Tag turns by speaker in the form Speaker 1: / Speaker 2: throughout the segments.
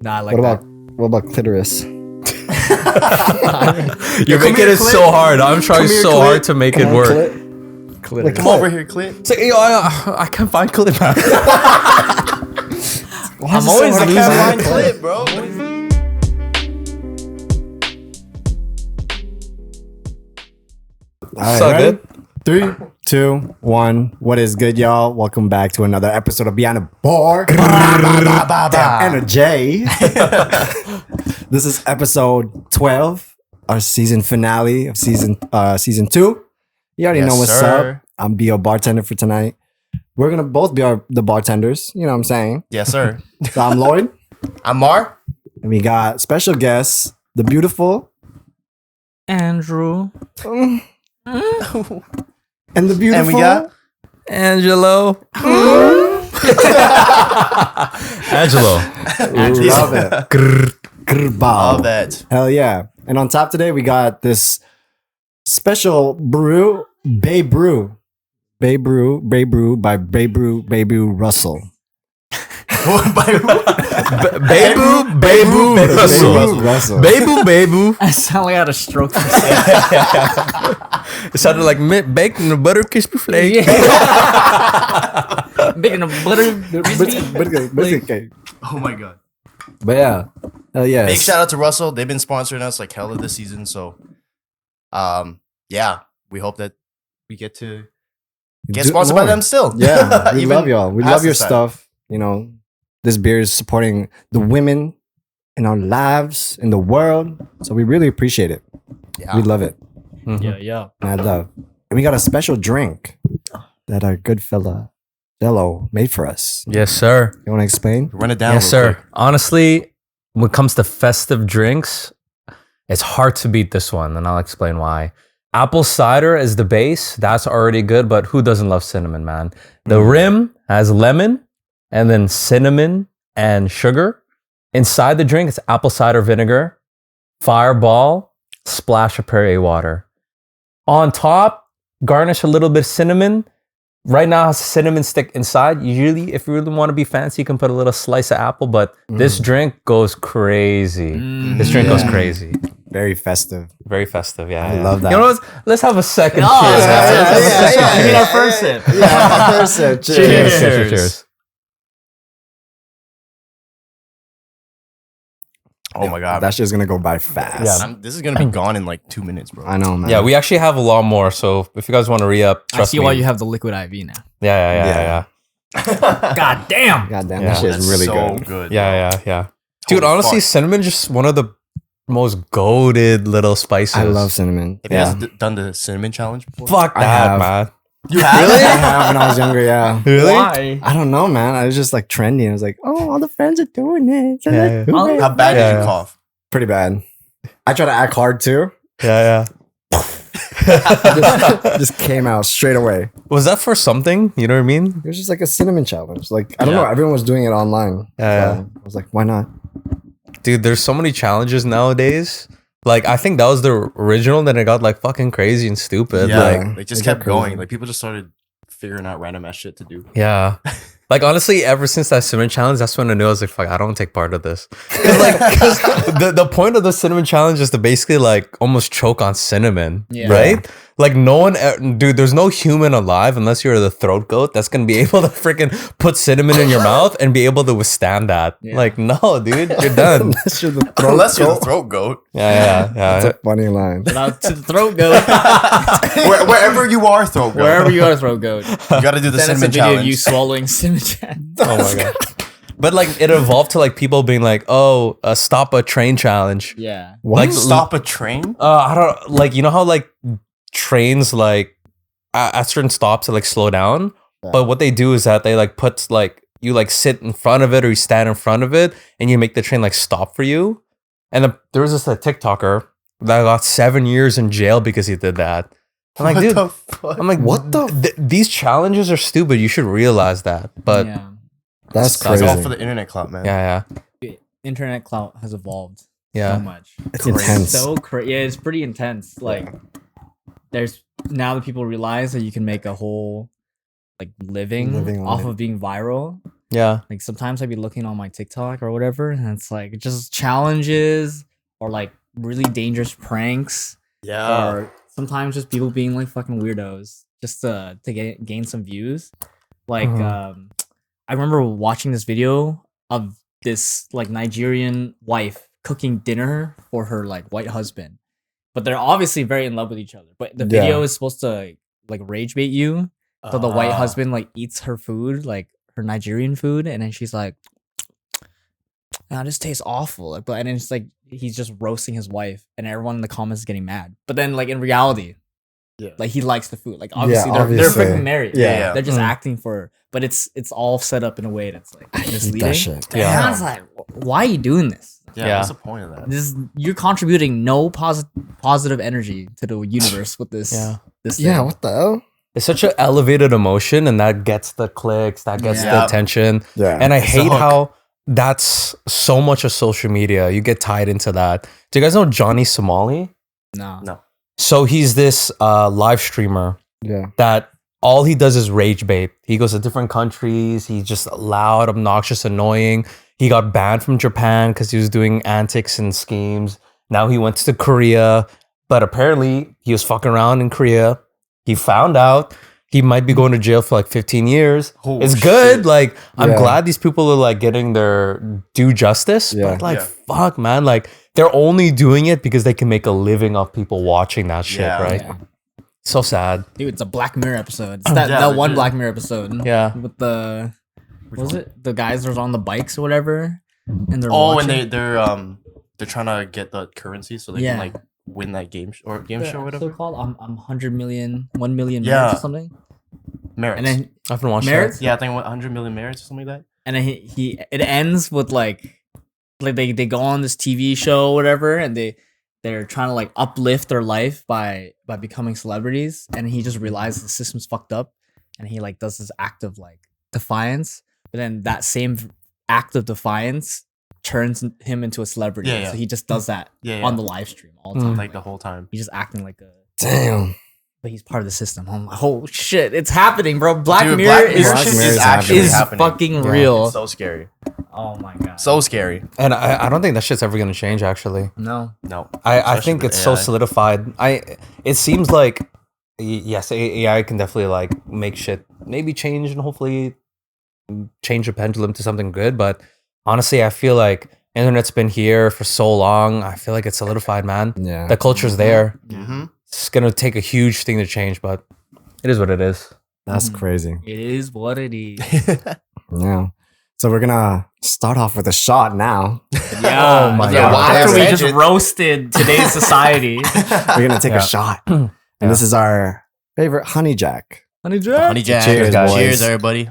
Speaker 1: Nah, I like
Speaker 2: What about clitoris?
Speaker 3: You're making it so hard. I'm trying so hard to make it work.
Speaker 2: Clit?
Speaker 1: that.
Speaker 4: Come over here, Clit.
Speaker 3: It's like, yo, I can't find clit, man.
Speaker 1: I'm always
Speaker 4: I
Speaker 1: losing.
Speaker 4: can't find Clit, bro.
Speaker 2: All
Speaker 3: So
Speaker 2: right,
Speaker 3: good.
Speaker 2: 3, 2, 1. What is good, y'all? Welcome back to another episode of Beyond the Bar. Damn energy. This is episode 12, our season finale of season 2. You already know what's up. I'm be your bartender for tonight. We're gonna both be the bartenders. You know what I'm saying?
Speaker 4: Yes, sir.
Speaker 2: So I'm Lloyd,
Speaker 4: I'm Mar.
Speaker 2: and we got special guests, the beautiful
Speaker 1: Andrew.
Speaker 2: and the beautiful.
Speaker 4: And we got
Speaker 3: Angelo. Angelo.
Speaker 2: Love it.
Speaker 4: all that.
Speaker 2: Hell yeah. And on top today, we got this special brew, Bay Brew by Bay Brew Russell.
Speaker 3: Babu Russell. Babu.
Speaker 1: I sound like I had a stroke.
Speaker 3: It sounded like mint baked in a butter crispy flake.
Speaker 1: Making a butter.
Speaker 4: Oh my god.
Speaker 2: But yeah. Hell yeah.
Speaker 4: Big shout out to Russell. They've been sponsoring us like hella this season. So yeah, we hope that we get to get sponsored by them still.
Speaker 2: Yeah. We
Speaker 4: Even
Speaker 2: love y'all. We
Speaker 4: past
Speaker 2: love your
Speaker 4: this time.
Speaker 2: stuff. You know, this beer is supporting the women in our lives, in the world. So we really appreciate it.
Speaker 4: Yeah.
Speaker 2: We love it.
Speaker 1: Yeah.
Speaker 2: Mad love. And we got a special drink that our good fella Angelo made for us.
Speaker 3: Yes, sir.
Speaker 2: You want to explain?
Speaker 4: Run it down.
Speaker 3: Yes,
Speaker 4: real
Speaker 3: sir.
Speaker 4: quick.
Speaker 3: Honestly, when it comes to festive drinks, it's hard to beat this one, and I'll explain why. Apple cider is the base. That's already good, but who doesn't love cinnamon, man? The rim has lemon and then cinnamon and sugar. Inside the drink, it's apple cider vinegar, fireball, splash of Perrier water. On top, garnish a little bit of cinnamon. Right now, it has a cinnamon stick inside. Usually, if you really want to be fancy, you can put a little slice of apple, but this drink goes crazy. This drink goes crazy.
Speaker 2: Very festive.
Speaker 3: Very festive, yeah.
Speaker 2: I love that.
Speaker 3: You know what? Let's have a second
Speaker 1: Oh,
Speaker 3: cheers.
Speaker 1: yeah.
Speaker 3: Cheers.
Speaker 1: You mean our first sip?
Speaker 2: Yeah, person.
Speaker 3: Cheers.
Speaker 2: Cheers.
Speaker 3: Cheers.
Speaker 4: Oh my god.
Speaker 2: That shit's gonna go by fast.
Speaker 3: Yeah.
Speaker 4: This is gonna be gone in like 2 minutes, bro.
Speaker 2: I know, man.
Speaker 3: Yeah, we actually have a lot more, so if you guys want to re-up,
Speaker 1: I
Speaker 3: trust
Speaker 1: see
Speaker 3: me.
Speaker 1: why you have the liquid IV now.
Speaker 3: Yeah.
Speaker 1: God damn.
Speaker 2: God damn,
Speaker 3: Yeah.
Speaker 2: that shit
Speaker 4: That's
Speaker 2: is really
Speaker 4: so
Speaker 2: good.
Speaker 3: Yeah. Dude,
Speaker 4: Holy
Speaker 3: honestly,
Speaker 4: fuck.
Speaker 3: cinnamon just one of the most goated little spices.
Speaker 2: I love cinnamon.
Speaker 4: Have you
Speaker 2: Yeah.
Speaker 4: guys done the cinnamon challenge before?
Speaker 3: Fuck
Speaker 2: I
Speaker 3: that,
Speaker 2: have.
Speaker 3: man.
Speaker 4: You
Speaker 2: I have when I was younger, yeah.
Speaker 3: Really?
Speaker 1: Why?
Speaker 2: I don't know, man. I was just like trendy. I was like, oh, all the friends are doing it. So
Speaker 3: Yeah,
Speaker 2: let's
Speaker 3: yeah.
Speaker 2: do it.
Speaker 4: How bad did
Speaker 3: Yeah.
Speaker 4: you cough?
Speaker 2: Pretty bad. I tried to act hard too.
Speaker 3: Yeah.
Speaker 2: Just came out straight away.
Speaker 3: Was that for something? You know what I mean?
Speaker 2: It was just like a cinnamon challenge. Like, I don't
Speaker 3: Yeah.
Speaker 2: know. Everyone was doing it online.
Speaker 3: Yeah,
Speaker 2: So I was like, why not?
Speaker 3: Dude, there's so many challenges nowadays. Like, I think that was the original, then it got like fucking crazy and stupid.
Speaker 4: Yeah,
Speaker 3: Like,
Speaker 4: they just
Speaker 2: it got
Speaker 4: kept going.
Speaker 2: crazy.
Speaker 4: Like people just started figuring out random ass shit to do.
Speaker 3: yeah. Like, honestly, ever since that cinnamon challenge, that's when I knew I was like, fuck, I don't want to take part of this. Cause the point of the cinnamon challenge is to basically like almost choke on cinnamon,
Speaker 1: Yeah.
Speaker 3: right? Like dude, there's no human alive unless you're the throat goat that's going to be able to freaking put cinnamon in your mouth and be able to withstand that.
Speaker 1: Yeah.
Speaker 3: Like, no, dude, you're done.
Speaker 2: Unless you're the throat
Speaker 4: Unless you're the
Speaker 2: goat.
Speaker 4: throat goat.
Speaker 3: Yeah.
Speaker 2: That's a funny line.
Speaker 1: Shout out to the throat goat.
Speaker 4: Wherever you are, throat goat.
Speaker 1: Wherever you are, throat goat.
Speaker 4: You gotta do the
Speaker 1: Send us a
Speaker 4: cinnamon
Speaker 1: video of you
Speaker 4: challenge.
Speaker 1: swallowing cinnamon.
Speaker 3: Oh my god. But like it evolved to like people being like, oh, stop a train challenge.
Speaker 1: Yeah.
Speaker 2: What?
Speaker 3: Like,
Speaker 4: Stop a train?
Speaker 3: I don't like, you know how like trains like at certain stops they like slow down,
Speaker 2: Yeah.
Speaker 3: but what they do is that they like put like you like sit in front of it or you stand in front of it and you make the train like stop for you. And there was this TikToker that got 7 years in jail because he did that. I'm like,
Speaker 4: What
Speaker 3: dude,
Speaker 4: the fuck?
Speaker 3: I'm like,
Speaker 2: What the
Speaker 3: these challenges are stupid. You should realize that. But
Speaker 1: yeah.
Speaker 2: That's
Speaker 4: It's
Speaker 2: crazy.
Speaker 4: all for the internet clout, man.
Speaker 3: yeah.
Speaker 1: Internet clout has evolved
Speaker 3: Yeah.
Speaker 1: so much.
Speaker 2: It's intense.
Speaker 1: So crazy. Yeah, it's pretty intense. Like, there's now that people realize that you can make a whole like living
Speaker 2: Living on
Speaker 1: off
Speaker 2: it.
Speaker 1: of being viral.
Speaker 3: Yeah.
Speaker 1: Like sometimes I'd be looking on my TikTok or whatever, and it's like just challenges or like really dangerous pranks,
Speaker 4: Yeah.
Speaker 1: or sometimes just people being like fucking weirdos just to gain some views. Like I remember watching this video of this like Nigerian wife cooking dinner for her like white husband, but they're obviously very in love with each other. But the video is supposed to like rage bait you. So the white husband like eats her food, like her Nigerian food, and then she's like, "Nah, this tastes awful." Like, but and then it's like he's just roasting his wife, and everyone in the comments is getting mad. But then like in reality, like he likes the food. Like obviously they're
Speaker 2: obviously.
Speaker 1: freaking married.
Speaker 4: Yeah.
Speaker 1: They're just acting for, but it's all set up in a way that's like misleading.
Speaker 2: That shit.
Speaker 1: And I was like, why are you doing this?
Speaker 4: Yeah. What's the point of that?
Speaker 1: You're contributing no positive energy to the universe with this.
Speaker 3: Yeah.
Speaker 1: This
Speaker 2: Yeah,
Speaker 1: thing.
Speaker 2: what the hell?
Speaker 3: It's such an elevated emotion, and that gets the clicks, that gets the
Speaker 4: Yeah.
Speaker 3: attention.
Speaker 2: Yeah.
Speaker 3: And I
Speaker 4: It's a
Speaker 3: hate
Speaker 4: hook.
Speaker 3: how that's so much of social media. You get tied into that. Do you guys know Johnny Somali?
Speaker 1: No.
Speaker 4: No.
Speaker 3: So he's this live streamer
Speaker 2: Yeah.
Speaker 3: that all he does is rage bait. He goes to different countries. He's just loud, obnoxious, annoying. He got banned from Japan because he was doing antics and schemes. Now he went to Korea, but apparently he was fucking around in Korea. He found out he might be going to jail for like 15 years.
Speaker 4: Oh,
Speaker 3: it's good.
Speaker 4: shit.
Speaker 3: Like, I'm
Speaker 2: Yeah.
Speaker 3: glad these people are like getting their due justice.
Speaker 2: Yeah.
Speaker 3: But like,
Speaker 4: Yeah.
Speaker 3: fuck, man. Like, they're only doing it because they can make a living off people watching that shit,
Speaker 4: Yeah.
Speaker 3: right?
Speaker 1: Yeah.
Speaker 3: So sad.
Speaker 1: Dude, it's a Black Mirror episode. It's that,
Speaker 4: Yeah,
Speaker 1: that one
Speaker 4: legit.
Speaker 1: Black Mirror episode.
Speaker 3: Yeah.
Speaker 1: With the what was it? The guys that was on the bikes or whatever. And they're
Speaker 4: Oh,
Speaker 1: watching.
Speaker 4: and they're trying to get the currency so they
Speaker 1: Yeah.
Speaker 4: can like win that game show or
Speaker 1: So
Speaker 4: whatever.
Speaker 1: called I'm 100 million, 1 million
Speaker 4: Yeah.
Speaker 1: merits or something.
Speaker 4: Merits.
Speaker 1: And then
Speaker 3: I haven't watched
Speaker 1: merits.
Speaker 3: that.
Speaker 4: yeah, I think 100 million merits or something like that.
Speaker 1: And then he it ends with like they go on this TV show or whatever, and they're trying to like uplift their life by becoming celebrities, and he just realizes the system's fucked up, and he like does this act of like defiance, but then that same act of defiance turns him into a celebrity.
Speaker 4: Yeah, yeah.
Speaker 1: So he just does that
Speaker 4: Yeah,
Speaker 1: on the live stream all the time.
Speaker 4: like the whole time.
Speaker 1: He's just acting like a
Speaker 2: Damn.
Speaker 1: but he's part of the system. I'm like, oh shit, it's happening, bro. Black
Speaker 4: Dude,
Speaker 1: Mirror
Speaker 4: Black
Speaker 1: is,
Speaker 4: Mirror
Speaker 2: Black
Speaker 4: shit
Speaker 2: Mirror
Speaker 4: is
Speaker 2: is
Speaker 4: actually
Speaker 1: is
Speaker 4: happening.
Speaker 1: fucking real.
Speaker 4: It's so scary.
Speaker 1: Oh my god.
Speaker 4: So scary.
Speaker 3: And I don't think that shit's ever gonna change. Actually,
Speaker 1: No.
Speaker 4: No.
Speaker 3: I
Speaker 4: Especially
Speaker 3: think
Speaker 4: with
Speaker 3: it's so
Speaker 4: AI.
Speaker 3: solidified. It seems like yes, AI can definitely like make shit maybe change and hopefully change the pendulum to something good. But honestly, I feel like internet's been here for so long. I feel like it's solidified, man.
Speaker 2: Yeah.
Speaker 3: The culture's there.
Speaker 4: Mm-hmm.
Speaker 3: It's gonna take a huge thing to change, but it is what it is.
Speaker 2: That's crazy.
Speaker 1: It is what it is.
Speaker 2: Yeah. So we're gonna start off with a shot now.
Speaker 1: Yeah.
Speaker 3: Oh my
Speaker 1: yeah,
Speaker 3: God.
Speaker 1: well, after we
Speaker 4: Damn,
Speaker 1: just
Speaker 4: Angelo.
Speaker 1: roasted today's society.
Speaker 2: We're gonna take a shot. And this is our favorite honey jack.
Speaker 1: Honey Jack.
Speaker 4: Honey Jack.
Speaker 2: Cheers, guys.
Speaker 4: Cheers, everybody.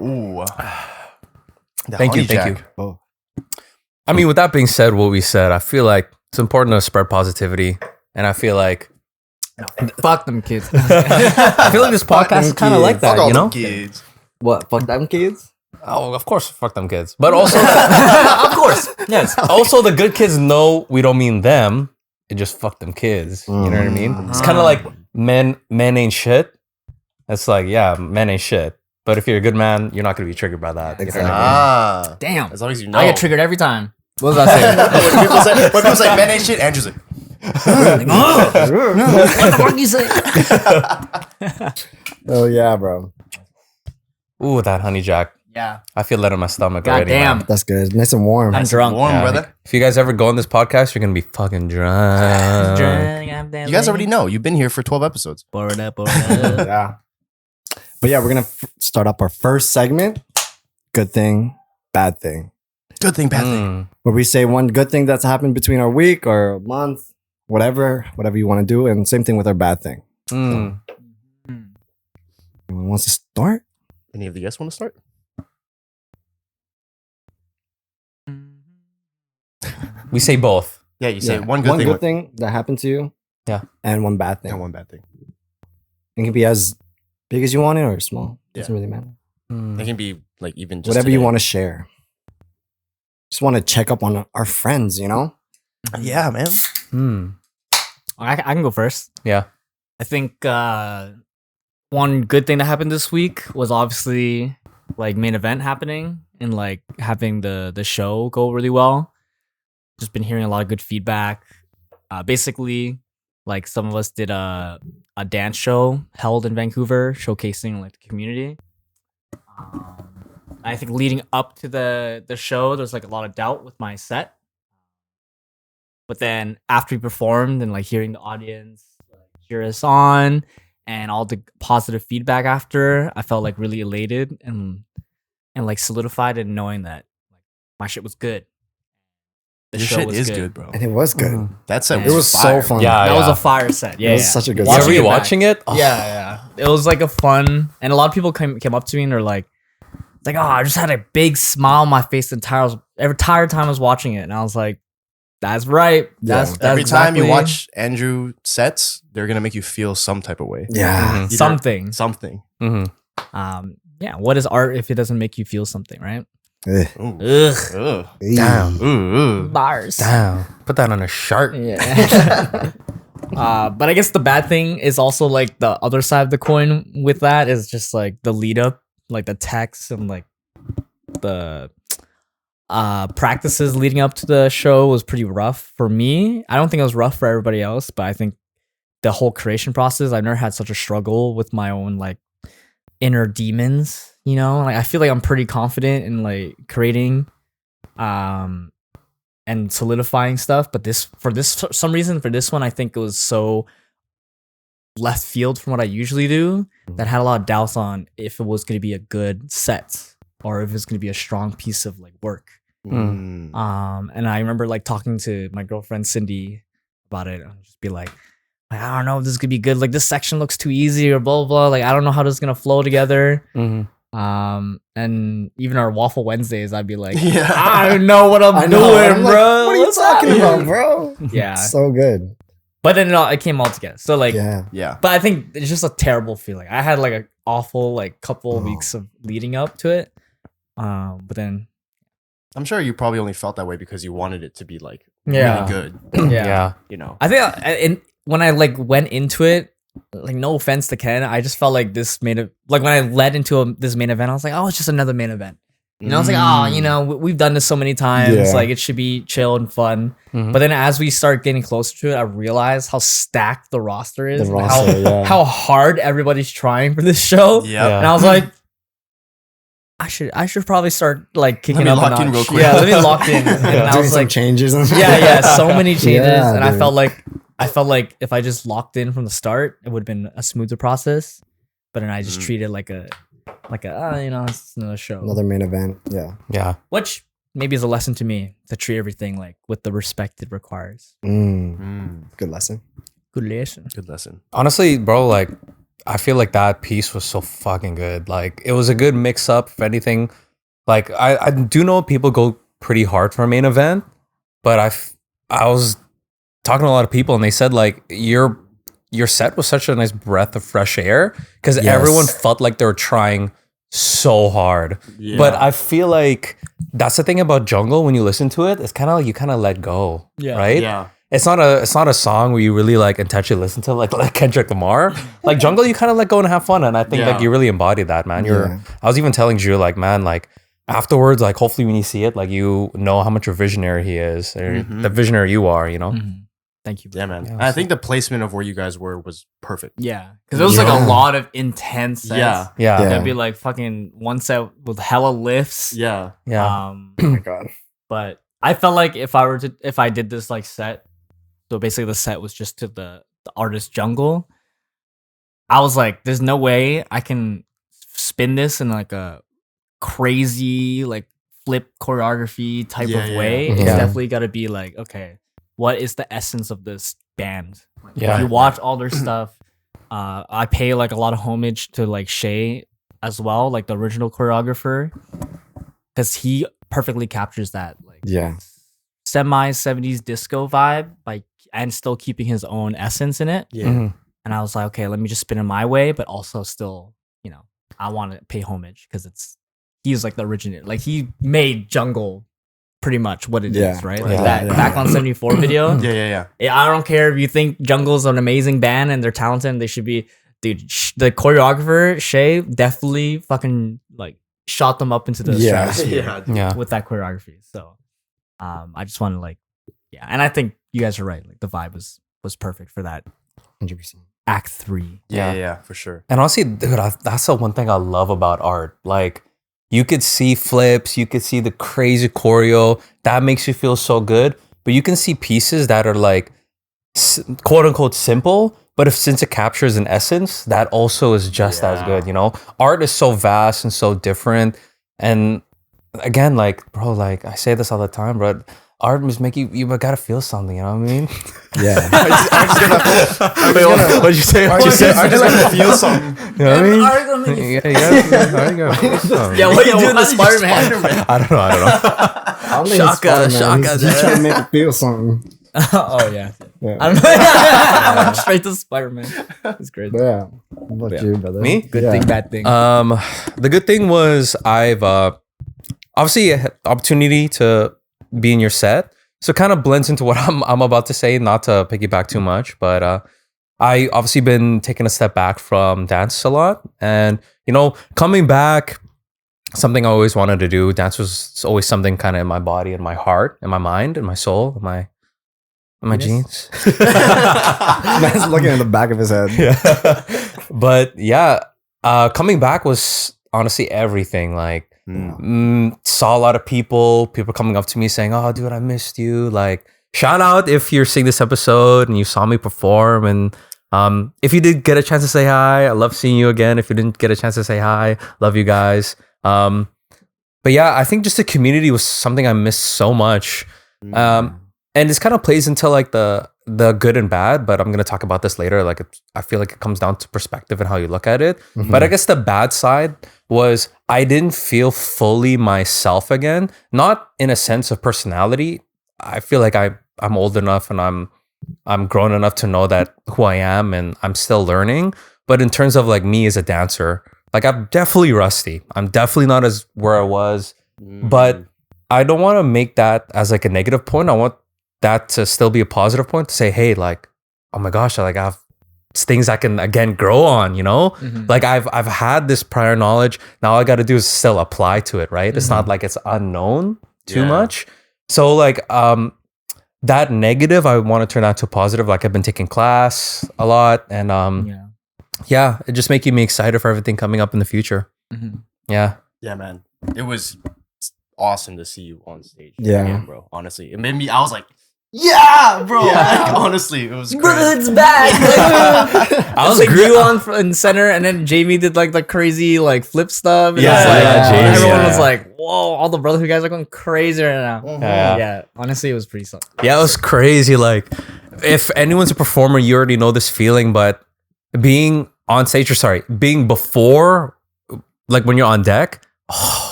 Speaker 4: Ooh. The
Speaker 3: Thank you,
Speaker 4: Honey
Speaker 3: thank
Speaker 4: Jack.
Speaker 2: Oh.
Speaker 3: I mean, with that being said, what we said, I feel like it's important to spread positivity, and I feel like
Speaker 1: Fuck them kids.
Speaker 3: I feel like this podcast is kind of like
Speaker 4: Fuck
Speaker 3: that,
Speaker 4: all
Speaker 3: you
Speaker 4: the
Speaker 3: know?
Speaker 4: kids.
Speaker 2: What? Fuck them kids?
Speaker 3: Oh, of course, fuck them kids. But also,
Speaker 1: Of course. Yes.
Speaker 3: also the good kids know we don't mean them. It just fuck them kids. You know what I mean? It's kind of like men ain't shit. It's like, yeah, men ain't shit. But if you're a good man, you're not gonna be triggered by that. You know what I mean?
Speaker 4: Ah.
Speaker 1: Damn.
Speaker 4: As long as you know.
Speaker 1: I get triggered every time. What was I saying?
Speaker 4: when people say men ain't shit, Andrew's like,
Speaker 1: Like, "Oh, what the fuck you say?
Speaker 2: Oh yeah, bro.
Speaker 3: Ooh, that honey jack.
Speaker 1: Yeah.
Speaker 3: I feel that in my stomach
Speaker 1: God
Speaker 3: already.
Speaker 1: damn.
Speaker 3: man.
Speaker 2: That's good. It's nice and warm.
Speaker 1: I'm drunk.
Speaker 4: warm,
Speaker 3: Yeah,
Speaker 4: brother.
Speaker 3: If you guys ever go on this podcast, you're gonna be fucking drunk.
Speaker 4: You guys already know. You've been here for 12 episodes.
Speaker 1: Bored up.
Speaker 2: Yeah. But yeah, we're gonna start up our first segment. Good thing, bad thing.
Speaker 4: Good thing, bad thing.
Speaker 3: Mm.
Speaker 2: Where we say one good thing that's happened between our week or a month, whatever you want to do, and same thing with our bad thing.
Speaker 3: Mm.
Speaker 2: Anyone wants to start?
Speaker 4: Any of you guys want to start?
Speaker 3: We say both.
Speaker 4: Yeah, you say
Speaker 2: Yeah.
Speaker 4: one good thing.
Speaker 2: that happened to you.
Speaker 3: Yeah.
Speaker 2: And one bad thing.
Speaker 4: And one bad thing.
Speaker 2: It can be as big as you want it or small. Doesn't
Speaker 4: Yeah.
Speaker 2: really matter.
Speaker 3: Mm.
Speaker 4: It can be like even just
Speaker 2: Whatever you
Speaker 4: today.
Speaker 2: want to share. Just want to check up on our friends, you know?
Speaker 4: Yeah, man.
Speaker 3: Mm.
Speaker 1: I can go first.
Speaker 3: Yeah.
Speaker 1: I think one good thing that happened this week was obviously like main event happening and like having the show go really well. Just been hearing a lot of good feedback. Basically, like some of us did a dance show held in Vancouver, showcasing like the community. I think leading up to the show, there's like a lot of doubt with my set. But then after we performed and like hearing the audience cheer us on and all the positive feedback after, I felt like really elated and like solidified in knowing that like my shit was good. The
Speaker 4: Your
Speaker 1: show
Speaker 4: shit
Speaker 1: was
Speaker 4: is good, bro.
Speaker 2: And it was good.
Speaker 3: Mhm.
Speaker 4: That set
Speaker 1: Yeah.
Speaker 4: was
Speaker 2: It was
Speaker 4: fire.
Speaker 2: so fun.
Speaker 3: Yeah,
Speaker 1: That was
Speaker 3: yeah.
Speaker 1: a fire set. Yeah,
Speaker 2: It was
Speaker 1: yeah.
Speaker 2: such a good
Speaker 3: Yeah,
Speaker 2: set.
Speaker 3: were you
Speaker 1: it back-
Speaker 3: watching it? Oh,
Speaker 1: Yeah. It was like a fun, and a lot of people came up to me and they're like, "Oh, I just had a big smile on my face the entire time I was watching it," and I was like, "That's right. That's
Speaker 4: Every time you
Speaker 1: exactly
Speaker 4: watch Andrew sets, they're gonna make you feel some type of way.
Speaker 2: Yeah.
Speaker 3: Mhm.
Speaker 1: something."
Speaker 4: Something.
Speaker 3: Mhm.
Speaker 1: Yeah. What is art if it doesn't make you feel something, right?
Speaker 2: Ugh.
Speaker 4: Ooh.
Speaker 1: Ugh.
Speaker 4: Ugh.
Speaker 3: Damn.
Speaker 4: Ooh.
Speaker 1: Bars.
Speaker 3: Damn. Put that on a shirt.
Speaker 1: Yeah. But I guess the bad thing is also like the other side of the coin with that is just like the lead up, like the text and like the practices leading up to the show was pretty rough for me. I don't think it was rough for everybody else, but I think the whole creation process, I've never had such a struggle with my own like inner demons, you know? Like I feel like I'm pretty confident in like creating and solidifying stuff, but for some reason for this one I think it was so left field from what I usually do that I had a lot of doubts on if it was going to be a good set or if it's going to be a strong piece of like work.
Speaker 4: Mm.
Speaker 1: And I remember like talking to my girlfriend Cindy about it and just be like, I don't know if this is gonna be good. Like this section looks too easy or blah blah. Like I don't know how this is gonna flow together.
Speaker 3: Mhm.
Speaker 1: And even our Waffle Wednesdays, I'd be like,
Speaker 4: Yeah.
Speaker 1: I don't know what I'm
Speaker 2: I
Speaker 1: doing,
Speaker 2: know. I'm like,
Speaker 1: bro.
Speaker 2: what are you
Speaker 1: What's
Speaker 2: talking
Speaker 1: happening?"
Speaker 2: about, bro?
Speaker 1: Yeah,
Speaker 2: So good.
Speaker 1: but then it came all together. So like,
Speaker 2: Yeah.
Speaker 4: Yeah.
Speaker 1: but I think it's just a terrible feeling. I had like an awful like couple of weeks of leading up to it. But then
Speaker 4: I'm sure you probably only felt that way because you wanted it to be like
Speaker 1: Yeah.
Speaker 4: really good.
Speaker 1: yeah.
Speaker 4: You know.
Speaker 1: I think when I like went into it, like no offense to Ken, I just felt like this made it like when I led into this main event, I was like, oh, it's just another main event. You know, I was like, oh, you know, we've done this so many times.
Speaker 2: Yeah.
Speaker 1: Like it should be chill and fun.
Speaker 3: Mhm.
Speaker 1: But then as we start getting closer to it, I realized how stacked the roster is.
Speaker 2: The
Speaker 1: and
Speaker 2: roster, yeah.
Speaker 1: how hard everybody's trying for this show.
Speaker 4: Yeah.
Speaker 1: And I was like, I should probably start like kicking
Speaker 4: me
Speaker 1: up a
Speaker 4: lock in
Speaker 1: notch.
Speaker 4: real quick.
Speaker 1: Yeah, let me lock in. And I
Speaker 2: Doing
Speaker 1: was
Speaker 2: some
Speaker 1: like,
Speaker 2: changes. And
Speaker 1: yeah, so many changes,
Speaker 2: Yeah,
Speaker 1: and I
Speaker 2: dude.
Speaker 1: felt like if I just locked in from the start, it would have been a smoother process. But then I just treated it like a you know, it's another show,
Speaker 2: Another main event. Yeah.
Speaker 3: Yeah.
Speaker 1: which maybe is a lesson to me to treat everything like with the respect it requires.
Speaker 2: Good lesson.
Speaker 1: Good lesson.
Speaker 4: Good lesson.
Speaker 3: Honestly, bro, like I feel like that piece was so fucking good. Like it was a good mix up, if anything. Like I do know people go pretty hard for a main event, but I was talking to a lot of people and they said like your set was such a nice breath of fresh air because
Speaker 2: Yes.
Speaker 3: everyone felt like they were trying so hard.
Speaker 4: Yeah.
Speaker 3: But I feel like that's the thing about Jungle when you listen to it, it's kind of you kind of let go,
Speaker 1: Yeah.
Speaker 3: right?
Speaker 4: Yeah.
Speaker 3: It's not a song where you really like intentionally listen to like Kendrick Lamar. Like Jungle, you kind of let go and have fun, and I think
Speaker 4: Yeah.
Speaker 3: like you really embodied that, man.
Speaker 2: Yeah.
Speaker 3: I was even telling Drew like, man, like afterwards, like hopefully when you see it, like you know how much of a visionary he is, or
Speaker 4: Mhm.
Speaker 3: the visionary you are, you know.
Speaker 1: Mhm. Thank you.
Speaker 4: Yeah, man.
Speaker 3: Yeah,
Speaker 4: And I
Speaker 3: so-
Speaker 4: think the placement of where you guys were was perfect.
Speaker 1: Yeah, because it was like
Speaker 2: Yeah.
Speaker 1: a lot of intense sets.
Speaker 4: Yeah.
Speaker 3: Yeah,
Speaker 2: Yeah.
Speaker 1: It'd be like fucking one set with hella lifts.
Speaker 4: Yeah.
Speaker 3: yeah,
Speaker 2: Oh my God.
Speaker 1: But I felt like if I did this like set, so basically the set was just to the artist Jungle, I was like, there's no way I can spin this in like a crazy like flip choreography type
Speaker 4: Yeah,
Speaker 1: of
Speaker 4: yeah.
Speaker 1: way. It's
Speaker 2: Yeah.
Speaker 1: definitely got to be like, okay, what is the essence of this band?
Speaker 3: Yeah.
Speaker 1: If you watch all their stuff, I pay like a lot of homage to like Shay as well, like the original choreographer, because he perfectly captures that like
Speaker 2: Yeah.
Speaker 1: semi 70s disco vibe by and still keeping his own essence in it.
Speaker 4: Yeah.
Speaker 3: Mhm.
Speaker 1: And I was like, okay, let me just spin it my way, but also still, you know, I want to pay homage because he's like the originator. Like he made Jungle pretty much what it is, right? Like
Speaker 2: Yeah,
Speaker 1: that
Speaker 2: yeah.
Speaker 1: Back on 74 video.
Speaker 4: Yeah.
Speaker 1: I don't care if you think Jungle's an amazing band and they're talented and they should be, dude. The choreographer Shay definitely fucking like shot them up into the stratosphere
Speaker 3: Yeah.
Speaker 1: with that choreography. So, I just want to like, yeah, and I think you guys are right. Like the vibe was perfect for that
Speaker 2: 100%.
Speaker 1: Act 3.
Speaker 4: Yeah, for sure.
Speaker 3: And honestly, dude, that's the one thing I love about art. Like, you could see flips, you could see the crazy choreo. That makes you feel so good. But you can see pieces that are like, quote unquote, simple. But since it captures an essence, that also is just as good, you know? Art is so vast and so different. And again, like, bro, like, I say this all the time, but art must make you gotta feel something, you know what I mean?
Speaker 2: Yeah.
Speaker 3: What'd you say?
Speaker 4: I just gotta feel something.
Speaker 3: You know what I mean?
Speaker 1: Yeah, what you do in the Spider-Man?
Speaker 3: I don't know.
Speaker 2: I don't think
Speaker 3: Shaka,
Speaker 2: it's Spider-Man.
Speaker 3: shaka,
Speaker 2: He's trying to make it feel something.
Speaker 1: Oh yeah.
Speaker 2: Yeah.
Speaker 1: I don't know. Straight to Spider-Man. It's great.
Speaker 2: Yeah. What about you, brother?
Speaker 3: Me?
Speaker 1: Good
Speaker 2: Yeah.
Speaker 1: thing, bad thing.
Speaker 3: The good thing was I've obviously had opportunity to be in your set, so it kind of blends into what I'm about to say. Not to piggyback too much, but I obviously been taking a step back from dance a lot, and you know, coming back, something I always wanted to do. Dance was always something kind of in my body, in my heart, in my mind, in my soul, in my jeans.
Speaker 2: Man's looking in the back of his head.
Speaker 3: Yeah. But yeah, coming back was honestly everything. Like, saw a lot of people coming up to me saying, "Oh, dude, I missed you." Like, shout out if you're seeing this episode and you saw me perform. And if you did get a chance to say hi, I love seeing you again. If you didn't get a chance to say hi, love you guys. But yeah, I think just the community was something I missed so much. And this kind of plays into like the good and bad, but I'm gonna talk about this later. Like, I feel like it comes down to perspective and how you look at it. But I guess the bad side was I didn't feel fully myself again. Not in a sense of personality. I feel like I'm old enough and I'm grown enough to know that who I am, and I'm still learning. But in terms of like me as a dancer, like, I'm definitely rusty. I'm definitely not as where I was, but I don't want to make that as like a negative point. I want that to still be a positive point to say, hey, like, oh my gosh, I have things I can again grow on, you know? Like, I've had this prior knowledge. Now all I got to do is still apply to it, right? It's not like it's unknown too much. So like, that negative, I want to turn that to positive. Like, I've been taking class a lot, and yeah, it just making me excited for everything coming up in the future. Yeah.
Speaker 4: Yeah, man. It was awesome to see you on stage.
Speaker 2: Yeah.
Speaker 4: again, bro. Honestly, it made me. I was like, yeah, bro. Like, honestly, it was great.
Speaker 1: Brotherhood's back. I was like you on in center, and then Jamie did like the crazy like flip stuff. And
Speaker 4: Yeah,
Speaker 1: it was like,
Speaker 3: yeah, Jamie,
Speaker 1: everyone
Speaker 3: yeah.
Speaker 1: was like, "Whoa!" All the Brotherhood guys are going crazy right now. Yeah, honestly, it was pretty something.
Speaker 3: Yeah, it was crazy. Like, if anyone's a performer, you already know this feeling, but being on stage, being before, like when you're on deck,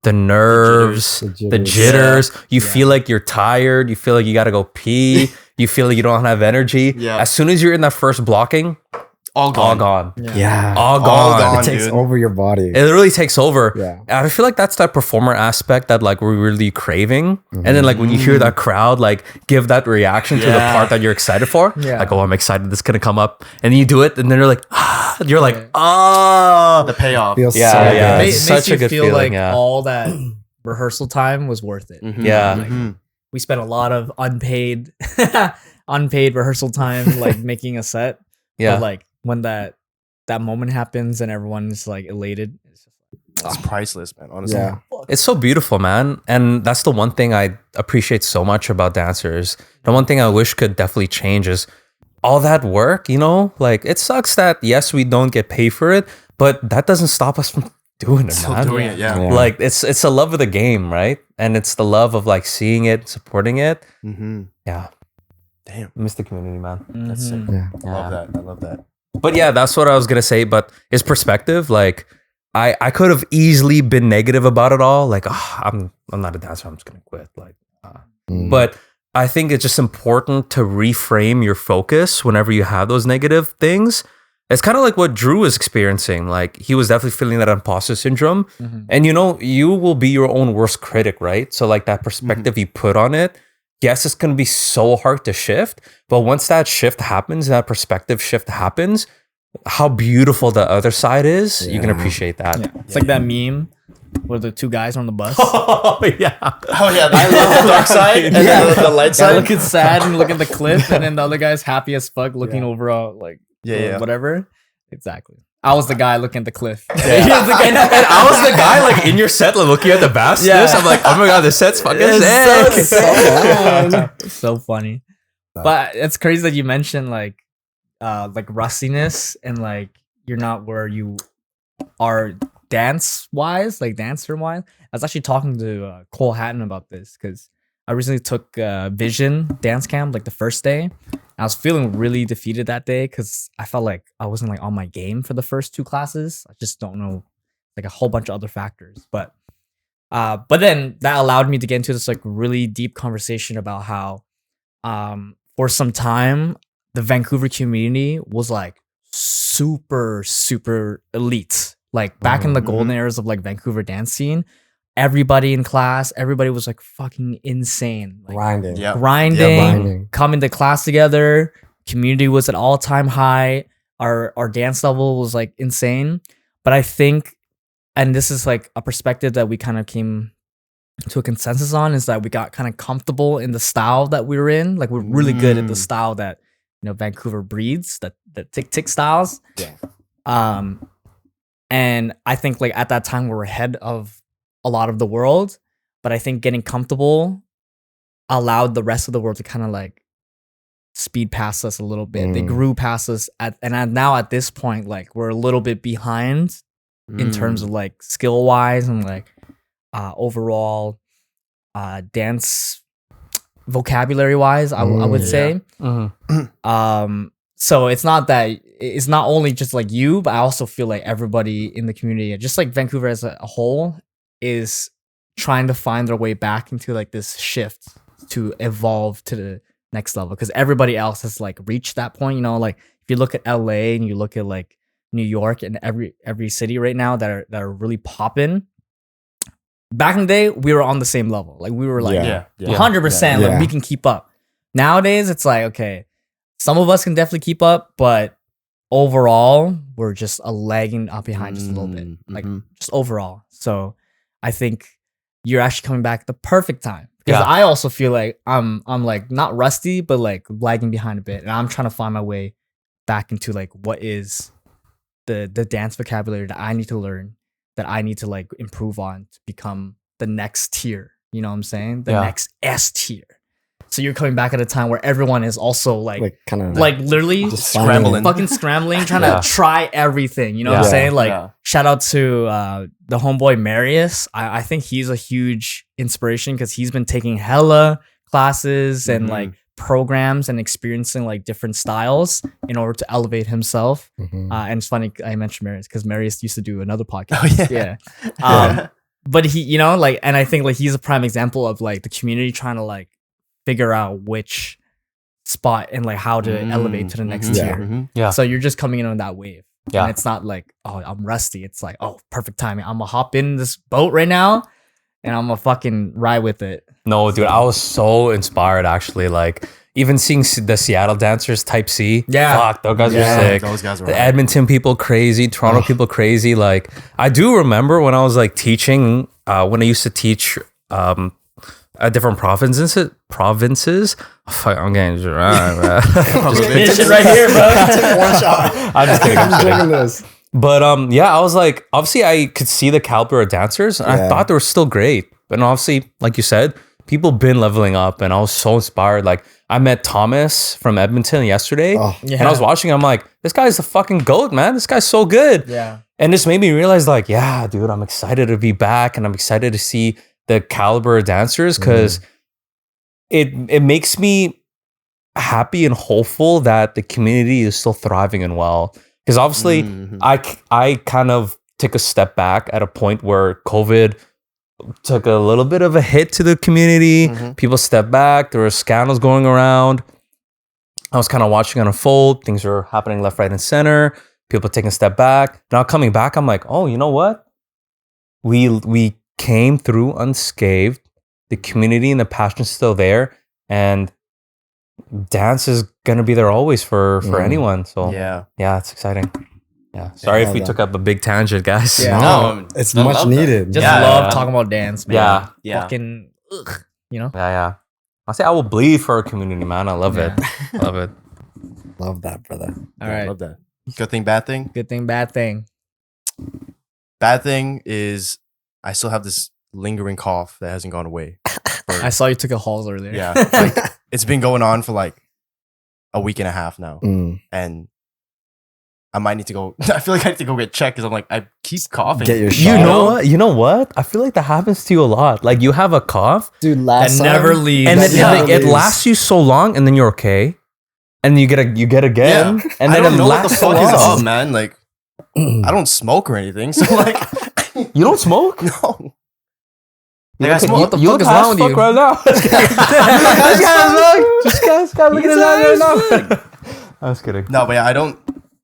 Speaker 3: the nerves, the jitters. You feel like you're tired. You feel like you got to go pee. You feel like you don't have energy.
Speaker 4: Yeah.
Speaker 3: As soon as you're in that first blocking,
Speaker 4: All gone.
Speaker 3: all gone.
Speaker 2: Yeah.
Speaker 3: All gone.
Speaker 4: All gone.
Speaker 2: It takes
Speaker 4: dude.
Speaker 2: over your body.
Speaker 3: It really takes over.
Speaker 2: Yeah.
Speaker 3: And I feel like that's that performer aspect that like we're really craving. And then like when you hear that crowd like give that reaction to the
Speaker 4: Yeah.
Speaker 3: part that you're excited for,
Speaker 1: Yeah.
Speaker 3: like, oh, I'm excited, this is gonna come up. And then you do it, and then you're like, oh,
Speaker 4: The payoff.
Speaker 2: Feels
Speaker 3: Yeah,
Speaker 2: so
Speaker 3: yeah.
Speaker 2: good.
Speaker 1: It
Speaker 3: It's
Speaker 1: makes
Speaker 3: such
Speaker 1: you
Speaker 3: a good
Speaker 1: feel
Speaker 3: feeling,
Speaker 1: like
Speaker 3: yeah.
Speaker 1: all that rehearsal time was worth it.
Speaker 3: yeah.
Speaker 4: Mhm.
Speaker 1: We spent a lot of unpaid rehearsal time, like making a set.
Speaker 3: Yeah.
Speaker 1: But like when that moment happens and everyone's like elated, it's just
Speaker 4: It's priceless, man. Honestly.
Speaker 2: Yeah.
Speaker 3: It's so beautiful, man. And that's the one thing I appreciate so much about dancers. The one thing I wish could definitely change is all that work, you know? Like, it sucks that, yes, we don't get paid for it, but that doesn't stop us from doing it,
Speaker 4: Still
Speaker 3: man.
Speaker 4: doing it. Yeah.
Speaker 2: Yeah.
Speaker 3: Like, it's the love of the game, right? And it's the love of like seeing it, supporting it.
Speaker 4: Mm-hmm.
Speaker 3: Yeah.
Speaker 4: Damn.
Speaker 3: I miss the community, man.
Speaker 4: That's sick.
Speaker 2: Yeah.
Speaker 4: I love that. I love that.
Speaker 3: But yeah, that's what I was gonna say. But it's perspective. Like, I could have easily been negative about it all. Like, I'm not a dancer. I'm just gonna quit. Like, but I think it's just important to reframe your focus whenever you have those negative things, it's kind of like what Drew was experiencing. Like he was definitely feeling that imposter syndrome.
Speaker 1: Mhm.
Speaker 3: And you will be your own worst critic, right? So like that perspective you put on it, yes, it's going to be so hard to shift. But once that shift happens, that perspective shift happens, how beautiful the other side is, you can appreciate that.
Speaker 1: Yeah. It's like that meme where the two guys on the bus.
Speaker 3: Oh yeah.
Speaker 4: Oh yeah, I love the dark side and the light
Speaker 1: Guy
Speaker 4: side.
Speaker 1: looking sad and looking at the cliff, and then the other guy's happy as fuck looking over like
Speaker 4: Yeah.
Speaker 1: whatever. Exactly. I was the guy looking at the cliff.
Speaker 3: And I was the guy like in your set like, looking at the vastness.
Speaker 1: Yeah.
Speaker 3: I'm like, oh my god, this set's fucking
Speaker 1: It's
Speaker 3: sick.
Speaker 1: so funny. But it's crazy that you mentioned like rustiness and like you're not where you are dancer wise. I was actually talking to Cole Hatton about this because I recently took Vision dance camp like the first day. I was feeling really defeated that day because I felt like I wasn't like on my game for the first 2 classes. I just don't know, like a whole bunch of other factors. But then that allowed me to get into this like really deep conversation about how for some time the Vancouver community was like super elite. Like back in the golden eras of like Vancouver dance scene, everybody in class, everybody was like fucking insane. Like
Speaker 2: Grinding.
Speaker 4: Yeah.
Speaker 1: grinding, coming to class together. Community was at all-time high. Our dance level was like insane. But I think, and this is like a perspective that we kind of came to a consensus on, is that we got kind of comfortable in the style that we were in. Like we're really good at the style that Vancouver breeds, the tick styles.
Speaker 2: Yeah.
Speaker 1: And I think like at that time we were ahead of a lot of the world, but I think getting comfortable allowed the rest of the world to kind of like speed past us a little bit. They grew past us now at this point, like we're a little bit behind in terms of like skill wise and like overall dance vocabulary wise, I would say. So it's not only just like you, but I also feel like everybody in the community, just like Vancouver as a whole, is trying to find their way back into like this shift to evolve to the next level, because everybody else has like reached that point. Like if you look at LA and you look at like New York and every city right now that are really popping. Back in the day, we were on the same level. Like we were like 100%. Like we can keep up. Nowadays, it's like, okay, some of us can definitely keep up, but overall, we're just lagging up behind just a little bit. Like just overall. So I think you're actually coming back at the perfect time, because I also feel like I'm like not rusty, but like lagging behind a bit, and I'm trying to find my way back into like what is the dance vocabulary that I need to learn, that I need to like improve on to become the next tier. You know what I'm saying? The next S tier. So you're coming back at a time where everyone is also like
Speaker 2: kind of
Speaker 1: like literally
Speaker 4: scrambling,
Speaker 1: trying to try everything. You know what I'm saying? Like shout out to the homeboy Marius. I think he's a huge inspiration because he's been taking hella classes and like programs and experiencing like different styles in order to elevate himself. And it's funny I mentioned Marius because Marius used to do another podcast. But he, and I think like he's a prime example of like the community trying to like figure out which spot and like how to elevate to the next tier. So you're just coming in on that wave. And it's not like, oh, I'm rusty. It's like, oh, perfect timing. I'm gonna hop in this boat right now and I'm gonna fucking ride with it.
Speaker 3: No, dude, I was so inspired actually. Like even seeing the Seattle dancers type C. Fuck, those guys are sick.
Speaker 4: Those guys are
Speaker 3: the Edmonton people crazy, Toronto people crazy. Like I do remember when I was like teaching, when I used to teach at different provinces. Oh, fuck, I'm getting just
Speaker 1: Finish it right here, bro.
Speaker 2: Take one shot.
Speaker 3: I'm just kidding.
Speaker 2: I'm drinking this.
Speaker 3: But I was like, obviously I could see the caliber of dancers and I thought they were still great. But obviously, like you said, people been leveling up and I was so inspired. Like I met Thomas from Edmonton yesterday and I was watching, I'm like, this guy's a fucking GOAT, man. This guy's so good. And this made me realize like, yeah, dude, I'm excited to be back and I'm excited to see the caliber of dancers because it makes me happy and hopeful that the community is still thriving and well. Because obviously, I kind of took a step back at a point where COVID took a little bit of a hit to the community. People stepped back. There were scandals going around. I was kind of watching it unfold. Things were happening left, right, and center. people taking a step back. Now coming back, I'm like, oh, you know what? We came through unscathed. The community and the passion's still there, and dance is gonna be there always for anyone. So
Speaker 4: Yeah.
Speaker 3: it's exciting. Yeah. Sorry if we took up a big tangent, guys.
Speaker 1: Yeah.
Speaker 4: No,
Speaker 2: It's
Speaker 4: I
Speaker 2: much
Speaker 4: love that.
Speaker 2: needed.
Speaker 1: Just
Speaker 4: Yeah,
Speaker 1: love
Speaker 4: yeah.
Speaker 1: talking about dance, man.
Speaker 3: Yeah.
Speaker 4: Yeah.
Speaker 1: Fucking, ugh, you know?
Speaker 3: Yeah. I say I will bleed for our community, man. I love
Speaker 1: Yeah.
Speaker 3: it. Love it.
Speaker 2: Love that, brother.
Speaker 1: All
Speaker 4: I
Speaker 1: right.
Speaker 4: love that. Good thing, bad thing.
Speaker 1: Good thing, bad thing.
Speaker 4: Bad thing is I still have this lingering cough that hasn't gone away.
Speaker 1: I saw you took a Halls earlier.
Speaker 4: Yeah. Like, it's been going on for like a week and a half now. And I might need to go. I feel like I need to go get checked because I'm like, I keep coughing.
Speaker 2: Get your
Speaker 3: You
Speaker 2: shot.
Speaker 3: know what? You know what? I feel like that happens to you a lot. Like you have a cough,
Speaker 2: Dude,
Speaker 1: That
Speaker 2: last time,
Speaker 1: never leaves.
Speaker 3: and
Speaker 2: That
Speaker 3: then
Speaker 2: never
Speaker 3: it
Speaker 2: leaves.
Speaker 3: lasts you so long, and then you're okay, and you get again,
Speaker 4: Yeah.
Speaker 3: and
Speaker 4: I
Speaker 3: then
Speaker 4: don't
Speaker 3: it
Speaker 4: know what the
Speaker 3: lasts so
Speaker 4: fuck is
Speaker 3: long.
Speaker 4: up, man. Like, I don't smoke or anything. So, like,
Speaker 3: You don't smoke?
Speaker 4: no.
Speaker 3: You
Speaker 4: Like, I
Speaker 3: look-
Speaker 4: smoke.
Speaker 1: What the
Speaker 3: you
Speaker 1: fuck
Speaker 3: look
Speaker 1: is
Speaker 3: high
Speaker 1: wrong
Speaker 3: as
Speaker 1: with
Speaker 3: fuck
Speaker 1: you?
Speaker 3: right now. This guy's looking at us right now. I was kidding.
Speaker 4: No, but yeah, I don't.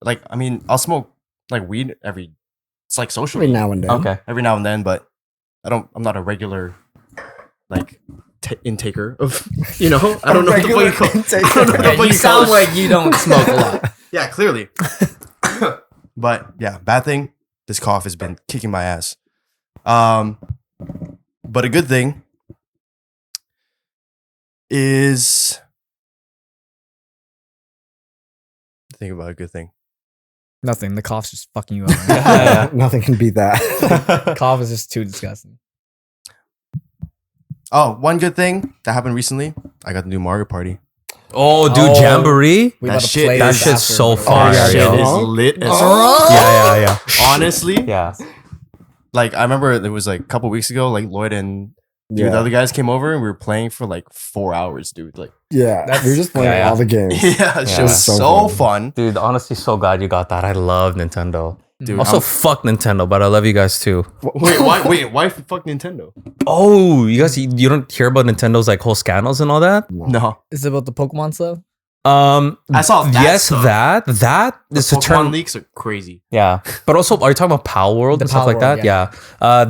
Speaker 4: Like, I mean, I'll smoke like weed it's like socially
Speaker 2: every now and then.
Speaker 3: Okay.
Speaker 4: every now and then, but I'm not a regular, like, intaker of, I don't know what the fuck you call it. I don't know
Speaker 1: Yeah,
Speaker 4: what
Speaker 1: you
Speaker 4: you call
Speaker 1: sound
Speaker 4: it.
Speaker 1: like you don't smoke a lot.
Speaker 4: Yeah, clearly. But yeah, bad thing, this cough has been kicking my ass. But a good thing is think about a good thing.
Speaker 1: Nothing. The cough's just fucking you up.
Speaker 3: Yeah.
Speaker 2: Nothing can beat that.
Speaker 1: Cough is just too disgusting.
Speaker 4: Oh, one good thing that happened recently, I got the new Mario Party.
Speaker 3: Oh, dude,
Speaker 1: Oh.
Speaker 3: Jamboree.
Speaker 1: We
Speaker 4: That
Speaker 1: about to
Speaker 4: shit-
Speaker 1: play
Speaker 3: that
Speaker 1: this
Speaker 3: shit's
Speaker 1: after,
Speaker 3: so
Speaker 1: bro.
Speaker 3: fire,
Speaker 4: That shit
Speaker 3: yo.
Speaker 4: is lit as
Speaker 3: Yeah.
Speaker 4: Honestly,
Speaker 3: Yeah.
Speaker 4: like I remember it was like a couple weeks ago, like Lloyd and the
Speaker 2: Yeah.
Speaker 4: other guys came over and we were playing for like 4 hours, dude. Like,
Speaker 2: Yeah.
Speaker 1: That's-
Speaker 2: We were just playing
Speaker 3: Yeah.
Speaker 2: all the games.
Speaker 4: yeah, it
Speaker 3: Yeah.
Speaker 4: was
Speaker 2: So
Speaker 4: so
Speaker 2: fun.
Speaker 4: fun.
Speaker 3: Dude, honestly, so glad you got that. I love Nintendo.
Speaker 4: Dude,
Speaker 3: Also, fuck Nintendo, but I love you guys too.
Speaker 4: why fuck Nintendo?
Speaker 3: Oh, you guys, you don't hear about Nintendo's like whole scandals and all that?
Speaker 4: No,
Speaker 1: Is it about the Pokemon stuff?
Speaker 4: I saw that
Speaker 3: Yes,
Speaker 4: stuff.
Speaker 3: that
Speaker 4: the
Speaker 3: is a
Speaker 4: Pokemon
Speaker 3: term.
Speaker 4: leaks are crazy.
Speaker 3: Yeah, but also, are you talking about Power World
Speaker 1: The
Speaker 3: and stuff
Speaker 1: Power
Speaker 3: like
Speaker 1: World,
Speaker 3: that? Yeah,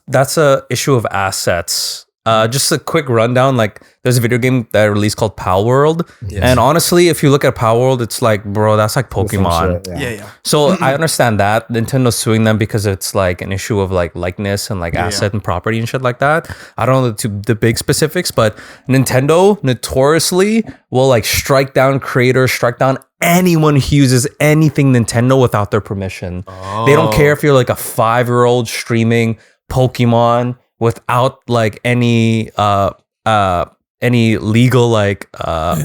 Speaker 3: that's a issue of assets. Just a quick rundown. Like, there's a video game that I released called Power World,
Speaker 4: Yes.
Speaker 3: and honestly, if you look at Power World, it's like, bro, that's like
Speaker 2: The same
Speaker 3: Pokemon.
Speaker 2: shit,
Speaker 4: Yeah.
Speaker 3: So I understand that Nintendo's suing them because it's like an issue of like likeness and like
Speaker 4: Yeah,
Speaker 3: asset and property and shit like that. I don't know the big specifics, but Nintendo notoriously will like strike down creators, strike down anyone who uses anything Nintendo without their permission. They don't care if you're like a 5-year-old streaming Pokemon without like any legal like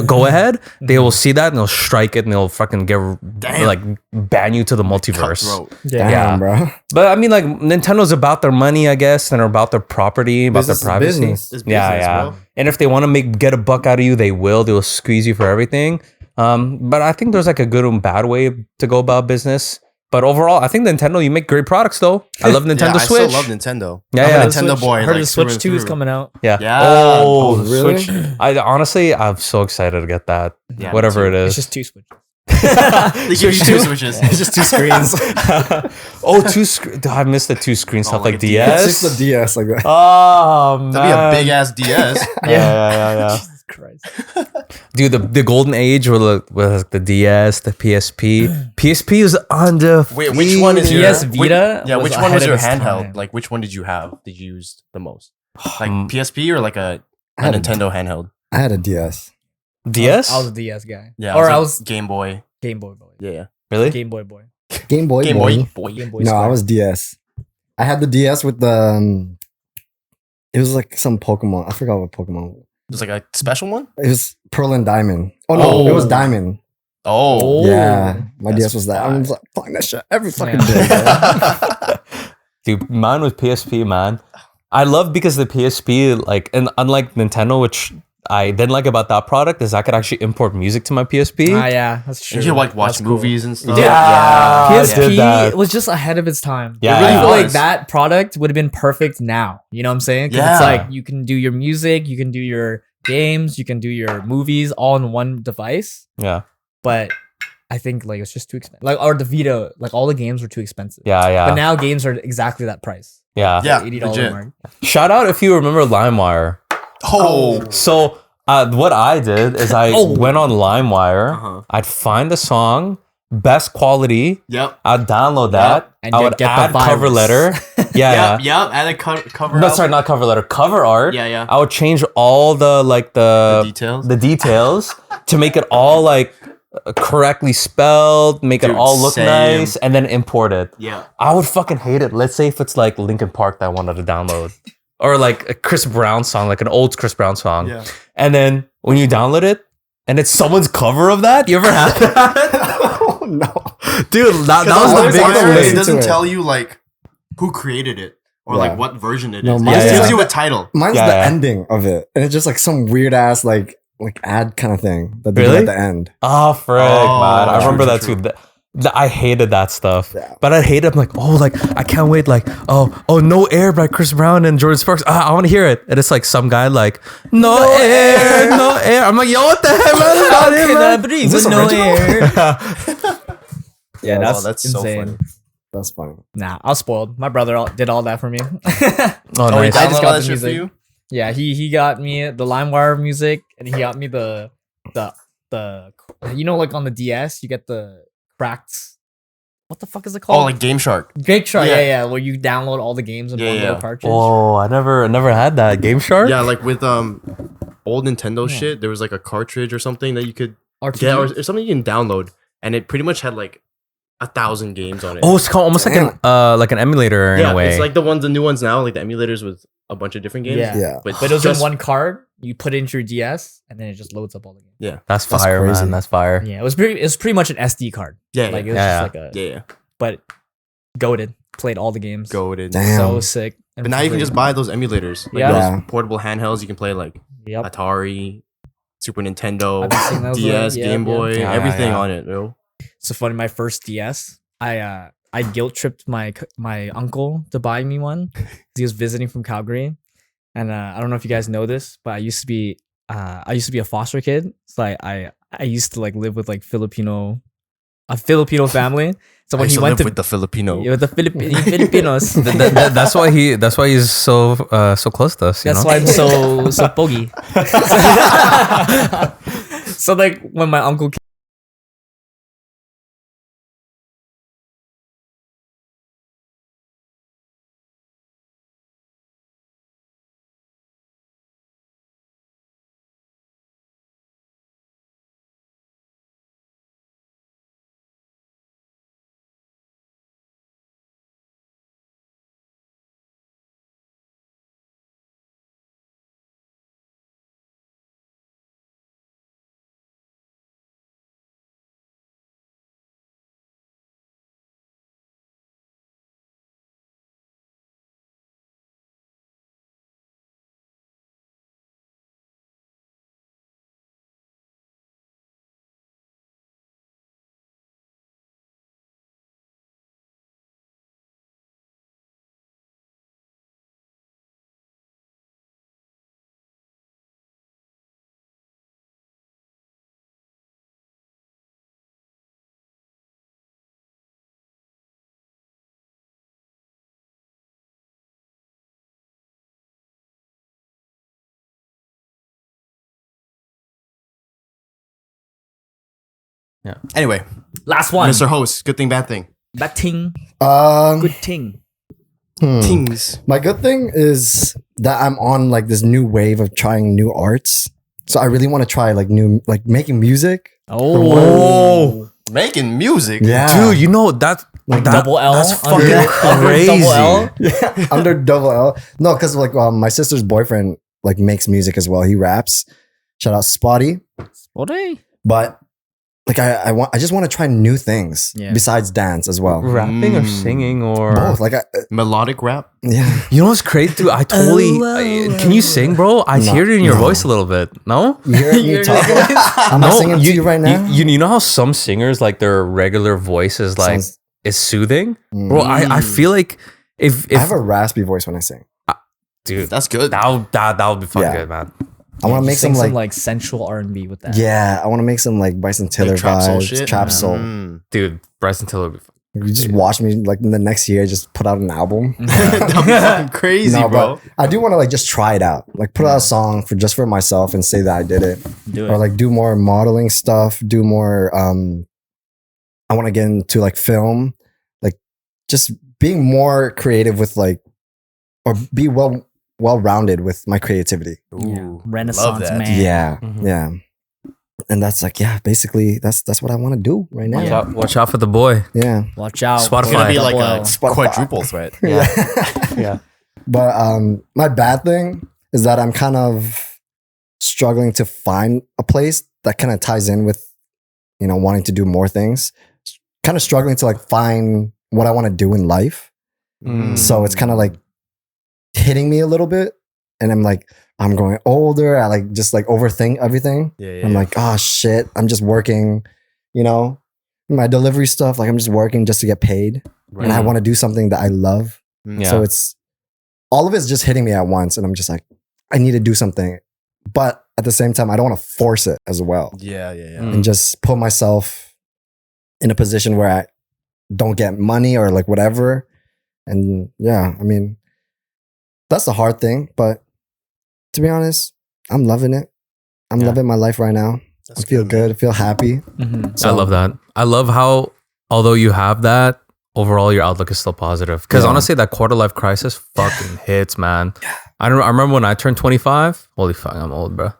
Speaker 3: go ahead. They will see that and they'll strike it and they'll fucking like ban you to the multiverse.
Speaker 4: Cutthroat.
Speaker 2: Damn,
Speaker 3: Yeah.
Speaker 2: bro.
Speaker 3: But I mean, like Nintendo's about their money, I guess, and about their property, about
Speaker 2: Business is
Speaker 3: their privacy.
Speaker 2: business.
Speaker 4: It's
Speaker 3: Yeah,
Speaker 4: business,
Speaker 3: yeah.
Speaker 4: bro.
Speaker 3: And if they want to get a buck out of you, they will. They will squeeze you for everything. But I think there's like a good and bad way to go about business. But overall, I think Nintendo, you make great products though. I love Nintendo
Speaker 4: Yeah,
Speaker 3: Switch.
Speaker 4: I still love Nintendo.
Speaker 3: Yeah,
Speaker 4: I'm
Speaker 3: yeah.
Speaker 4: a Nintendo boy.
Speaker 1: I heard
Speaker 4: like,
Speaker 1: the Switch
Speaker 4: through and
Speaker 1: 2 is
Speaker 4: through.
Speaker 1: coming out.
Speaker 3: Yeah.
Speaker 4: Yeah.
Speaker 3: Oh,
Speaker 2: Oh, really?
Speaker 3: Switch. I honestly, I'm so excited to get that.
Speaker 4: Yeah, me
Speaker 3: Whatever
Speaker 4: too.
Speaker 3: it
Speaker 1: It's
Speaker 3: is.
Speaker 1: just 2 Switches.
Speaker 4: They give you two switches.
Speaker 2: It's just two screens.
Speaker 3: Oh, two screens. I missed the two screen stuff
Speaker 4: like
Speaker 3: like
Speaker 4: a
Speaker 3: DS.
Speaker 2: It's just the DS like that.
Speaker 3: Oh man,
Speaker 4: That'd be a big ass DS.
Speaker 3: Yeah.
Speaker 1: Jesus Christ.
Speaker 3: Dude, the golden age with the DS, the PSP. PSP is undefeated.
Speaker 4: Wait, which one is your
Speaker 1: DS Vita
Speaker 4: Yeah,
Speaker 1: was
Speaker 4: which one
Speaker 1: ahead
Speaker 4: was
Speaker 1: of
Speaker 4: your
Speaker 1: its
Speaker 4: handheld?
Speaker 1: time.
Speaker 4: Like, which one did you have that you used the most? Like
Speaker 3: Um,
Speaker 4: PSP or like a
Speaker 2: I had a-
Speaker 4: Nintendo handheld?
Speaker 2: I had a DS.
Speaker 3: DS?
Speaker 1: I was a DS guy.
Speaker 4: Yeah,
Speaker 1: Or
Speaker 4: like
Speaker 1: I was
Speaker 4: Game Boy.
Speaker 1: Game Boy boy.
Speaker 4: Yeah,
Speaker 3: Really?
Speaker 1: Game Boy boy.
Speaker 2: Game Boy.
Speaker 4: Game
Speaker 2: boy.
Speaker 4: Boy.
Speaker 1: Game Boy
Speaker 2: No, I
Speaker 1: Square.
Speaker 2: was DS. I had the DS with the. It was like some Pokemon. I forgot what Pokemon.
Speaker 4: It was like a special one.
Speaker 2: It was Pearl and Diamond. Oh no,
Speaker 4: Oh.
Speaker 2: it was Diamond.
Speaker 4: Oh,
Speaker 2: Yeah, my
Speaker 4: That's
Speaker 2: DS was that. I was like playing that shit every fucking
Speaker 1: Yeah.
Speaker 2: day. Bro.
Speaker 3: Dude, mine was PSP, man. I love because the PSP, like, and unlike Nintendo, which I didn't like about that product, is I could actually import music to my PSP.
Speaker 1: Ah, yeah, that's true.
Speaker 4: and you could like watch
Speaker 1: That's cool.
Speaker 4: movies and stuff.
Speaker 1: Yeah.
Speaker 3: I did
Speaker 1: PSP
Speaker 3: that.
Speaker 1: was just ahead of its time.
Speaker 3: Yeah,
Speaker 1: I really
Speaker 3: yeah.
Speaker 1: feel like
Speaker 4: was.
Speaker 1: that product would have been perfect now. You know what I'm saying? 'Cause it's
Speaker 4: Yeah.
Speaker 1: like you can do your music, you can do your games, you can do your movies all in one device.
Speaker 3: Yeah.
Speaker 1: But I think like it's just too expensive. Like or the Vita, like all the games were too expensive.
Speaker 3: Yeah.
Speaker 1: But now games are exactly that price.
Speaker 3: Yeah.
Speaker 4: Yeah,
Speaker 1: $80
Speaker 4: legit.
Speaker 1: mark.
Speaker 3: Shout out if you remember LimeWire.
Speaker 4: Oh,
Speaker 3: So what I did is I went on LimeWire.
Speaker 4: Uh-huh.
Speaker 3: I'd find the song, best quality.
Speaker 4: yep.
Speaker 3: I'd download that.
Speaker 1: And
Speaker 3: I
Speaker 1: you'd
Speaker 3: would
Speaker 1: get the
Speaker 3: add cover
Speaker 1: virus.
Speaker 3: letter. Yeah.
Speaker 4: Yep. And a cover.
Speaker 3: No,
Speaker 4: album.
Speaker 3: sorry, not cover letter. Cover art.
Speaker 4: Yeah.
Speaker 3: I would change all the like the
Speaker 4: details?
Speaker 3: the details to make it all like correctly spelled, make it
Speaker 4: Dude,
Speaker 3: all look
Speaker 4: same.
Speaker 3: nice, and then import it.
Speaker 4: Yeah.
Speaker 3: I would fucking hate it. Let's say if it's like Linkin Park that I wanted to download, or like a Chris Brown song, like an old Chris Brown song.
Speaker 4: Yeah.
Speaker 3: And then when you download it, and it's someone's cover of that, you ever had that?
Speaker 2: Oh no.
Speaker 3: Dude, that was
Speaker 2: always
Speaker 3: the
Speaker 2: like
Speaker 3: biggest
Speaker 2: the way
Speaker 3: thing.
Speaker 4: It doesn't
Speaker 2: to it.
Speaker 4: tell you like who created it or
Speaker 2: Yeah.
Speaker 4: like what version it
Speaker 2: No,
Speaker 4: is. It
Speaker 2: mine's
Speaker 4: just
Speaker 3: just
Speaker 4: gives
Speaker 3: like
Speaker 4: you a title.
Speaker 2: Mine's
Speaker 3: Yeah,
Speaker 2: the
Speaker 3: yeah.
Speaker 2: ending of it, and it's just like some weird ass like ad kind of thing that they do
Speaker 3: Really?
Speaker 2: at the end.
Speaker 3: Oh, frick,
Speaker 4: Oh,
Speaker 3: man. I
Speaker 4: true,
Speaker 3: remember
Speaker 4: true,
Speaker 3: that
Speaker 4: true.
Speaker 3: too. I hated that stuff.
Speaker 2: Yeah.
Speaker 3: But I hated, I'm like, oh, like, I can't wait. Like, oh, No Air by Chris Brown and Jordan Sparks. I want to hear it. And it's like some guy like, no air, no air. I'm like, yo, what the heck, man? That's not it, man.
Speaker 1: breathe
Speaker 2: Is this
Speaker 1: with no
Speaker 2: original?
Speaker 1: air? Yeah,
Speaker 4: Oh, that's so
Speaker 1: insane.
Speaker 4: funny.
Speaker 2: That's funny.
Speaker 1: Nah, I was spoiled. My brother did all that for me.
Speaker 3: Oh,
Speaker 4: Oh, he
Speaker 3: nice.
Speaker 1: I just
Speaker 4: downloaded
Speaker 1: got
Speaker 4: that
Speaker 1: the
Speaker 4: shit for
Speaker 1: music.
Speaker 4: you?
Speaker 1: Yeah, he got me the LimeWire music, and he got me the you know, like on the DS, you get the cracked. What the fuck is it called?
Speaker 4: Oh, like Game Shark.
Speaker 1: Great Shark.
Speaker 4: Yeah.
Speaker 1: Yeah, where you download all the games in
Speaker 4: Yeah,
Speaker 1: one
Speaker 4: yeah.
Speaker 1: little cartridge.
Speaker 3: Oh, I never had that. Game Shark?
Speaker 4: Yeah, like with old Nintendo
Speaker 1: Yeah.
Speaker 4: shit, there was like a cartridge or something that you could
Speaker 1: RPG.
Speaker 4: get or something you can download, and it pretty much had like 1,000 games on it.
Speaker 3: Oh, it's called almost like an emulator in
Speaker 4: yeah,
Speaker 3: a way.
Speaker 4: it's like the new ones now, like the emulators with a bunch of different games.
Speaker 1: Yeah.
Speaker 2: Yeah.
Speaker 1: But it was in one card. You put it into your DS, and then it just loads up all the games.
Speaker 4: Yeah,
Speaker 3: That's
Speaker 2: That's
Speaker 3: fire,
Speaker 2: crazy.
Speaker 3: man. That's fire.
Speaker 1: Yeah, it was pretty much an SD card.
Speaker 4: yeah,
Speaker 1: Like it
Speaker 4: yeah,
Speaker 1: was
Speaker 3: Yeah,
Speaker 1: just like a
Speaker 4: yeah.
Speaker 1: but goated. Played all the games.
Speaker 4: Goated.
Speaker 2: Damn.
Speaker 1: So sick. and
Speaker 4: But now you can
Speaker 1: free.
Speaker 4: just buy those emulators, like
Speaker 1: Yeah.
Speaker 2: Yeah.
Speaker 4: those portable handhelds. You can play like
Speaker 1: Yep.
Speaker 4: Atari, Super Nintendo,
Speaker 1: I've been seeing those,
Speaker 4: DS,
Speaker 1: yeah,
Speaker 4: Game
Speaker 1: yeah.
Speaker 4: Boy,
Speaker 3: Yeah,
Speaker 4: everything
Speaker 3: yeah.
Speaker 4: on it, bro.
Speaker 1: So funny. My first DS, I guilt tripped my uncle to buy me one. He was visiting from Calgary, and I don't know if you guys know this, but I used to be a foster kid. So I used to like live with like a Filipino family. So when
Speaker 4: I used
Speaker 1: he
Speaker 4: to
Speaker 1: went
Speaker 4: live
Speaker 1: to
Speaker 4: with the Filipino.
Speaker 1: with the Filipinos,
Speaker 3: That's why he's so close to us. You
Speaker 1: that's
Speaker 3: know?
Speaker 1: why I'm so pogy. So like when my uncle
Speaker 4: Anyway,
Speaker 1: last one,
Speaker 4: Mr. Host, good thing, bad thing.
Speaker 1: that ting,
Speaker 2: Um,
Speaker 1: good ting.
Speaker 4: Tings.
Speaker 2: my good thing is that I'm on like this new wave of trying new arts. So I really want to try like making music.
Speaker 1: Oh,
Speaker 4: Making music.
Speaker 2: Yeah.
Speaker 3: Dude, you know that
Speaker 2: Like
Speaker 1: double L.
Speaker 3: That's
Speaker 1: under-
Speaker 3: fucking
Speaker 1: under
Speaker 3: crazy.
Speaker 1: Double L.
Speaker 2: Yeah, under double L. No, because like my sister's boyfriend like makes music as well. He raps. Shout out Spotty. But like I just want to try new things
Speaker 1: Yeah.
Speaker 2: besides dance as well.
Speaker 3: rapping or singing or
Speaker 2: Both. Like
Speaker 4: Melodic rap.
Speaker 2: yeah.
Speaker 3: You know what's crazy, dude? I totally. Can you sing, bro? I
Speaker 2: No,
Speaker 3: hear it in your
Speaker 2: no.
Speaker 3: voice a little bit. No.
Speaker 2: You hear me talking? I'm not singing to you right now.
Speaker 3: You know how some singers like their regular voice is like
Speaker 2: Sounds-
Speaker 3: is soothing,
Speaker 2: Mm.
Speaker 3: bro. I feel like if
Speaker 2: I have a raspy voice when I sing.
Speaker 3: dude,
Speaker 4: That's good.
Speaker 3: that would be fucking
Speaker 2: Yeah.
Speaker 3: good, man.
Speaker 2: I want to make some
Speaker 1: like sensual R&B with that.
Speaker 2: I want to make some like Bryson Tiller
Speaker 4: trap soul
Speaker 2: vibes,
Speaker 4: shit?
Speaker 2: trap soul.
Speaker 3: Dude, Bryson Tiller would be
Speaker 2: You just watch me like in the next year, just put out an album.
Speaker 4: That'd be fucking crazy,
Speaker 2: No,
Speaker 4: bro.
Speaker 2: but I do want to like just try it out, like put out a song for myself and say that I did it,
Speaker 1: Do it.
Speaker 2: or like do more modeling stuff, do more. I want to get into like film, like just being more creative with like, or be well rounded with my creativity.
Speaker 4: Ooh,
Speaker 1: Renaissance
Speaker 4: love that.
Speaker 1: man.
Speaker 2: Yeah,
Speaker 3: Mhm.
Speaker 2: yeah. And that's like, basically that's what I want to do right now.
Speaker 3: Watch out for the boy.
Speaker 2: Yeah.
Speaker 1: Watch out.
Speaker 3: Spotify.
Speaker 4: It's gonna be like
Speaker 1: Double
Speaker 4: a
Speaker 1: L.
Speaker 4: quadruple threat.
Speaker 3: Yeah.
Speaker 2: But my bad thing is that I'm kind of struggling to find a place that kind of ties in with, wanting to do more things. Kind of struggling to like find what I want to do in life. So it's kind of like hitting me a little bit. And I'm like, I'm growing older. I like just like overthink everything.
Speaker 4: Yeah,
Speaker 2: I'm like, oh shit, I'm just working, my delivery stuff. Like I'm just working just to get paid. And I want to do something that I love.
Speaker 3: Yeah.
Speaker 2: So it's all of it's just hitting me at once. And I'm just like, I need to do something. But at the same time, I don't want to force it as well.
Speaker 4: yeah.
Speaker 2: And just put myself in a position where I don't get money or like whatever. And yeah, I mean, that's the hard thing. But to be honest, I'm loving it. I'm loving my life right now.
Speaker 4: That's
Speaker 2: I feel
Speaker 4: good, man.
Speaker 2: good. I feel happy.
Speaker 1: Mhm.
Speaker 3: I love that. I love how, although you have that, overall your outlook is still positive. Because
Speaker 2: Yeah.
Speaker 3: honestly, that quarter life crisis fucking hits, man. I remember when I turned 25. Holy fuck, I'm old, bro.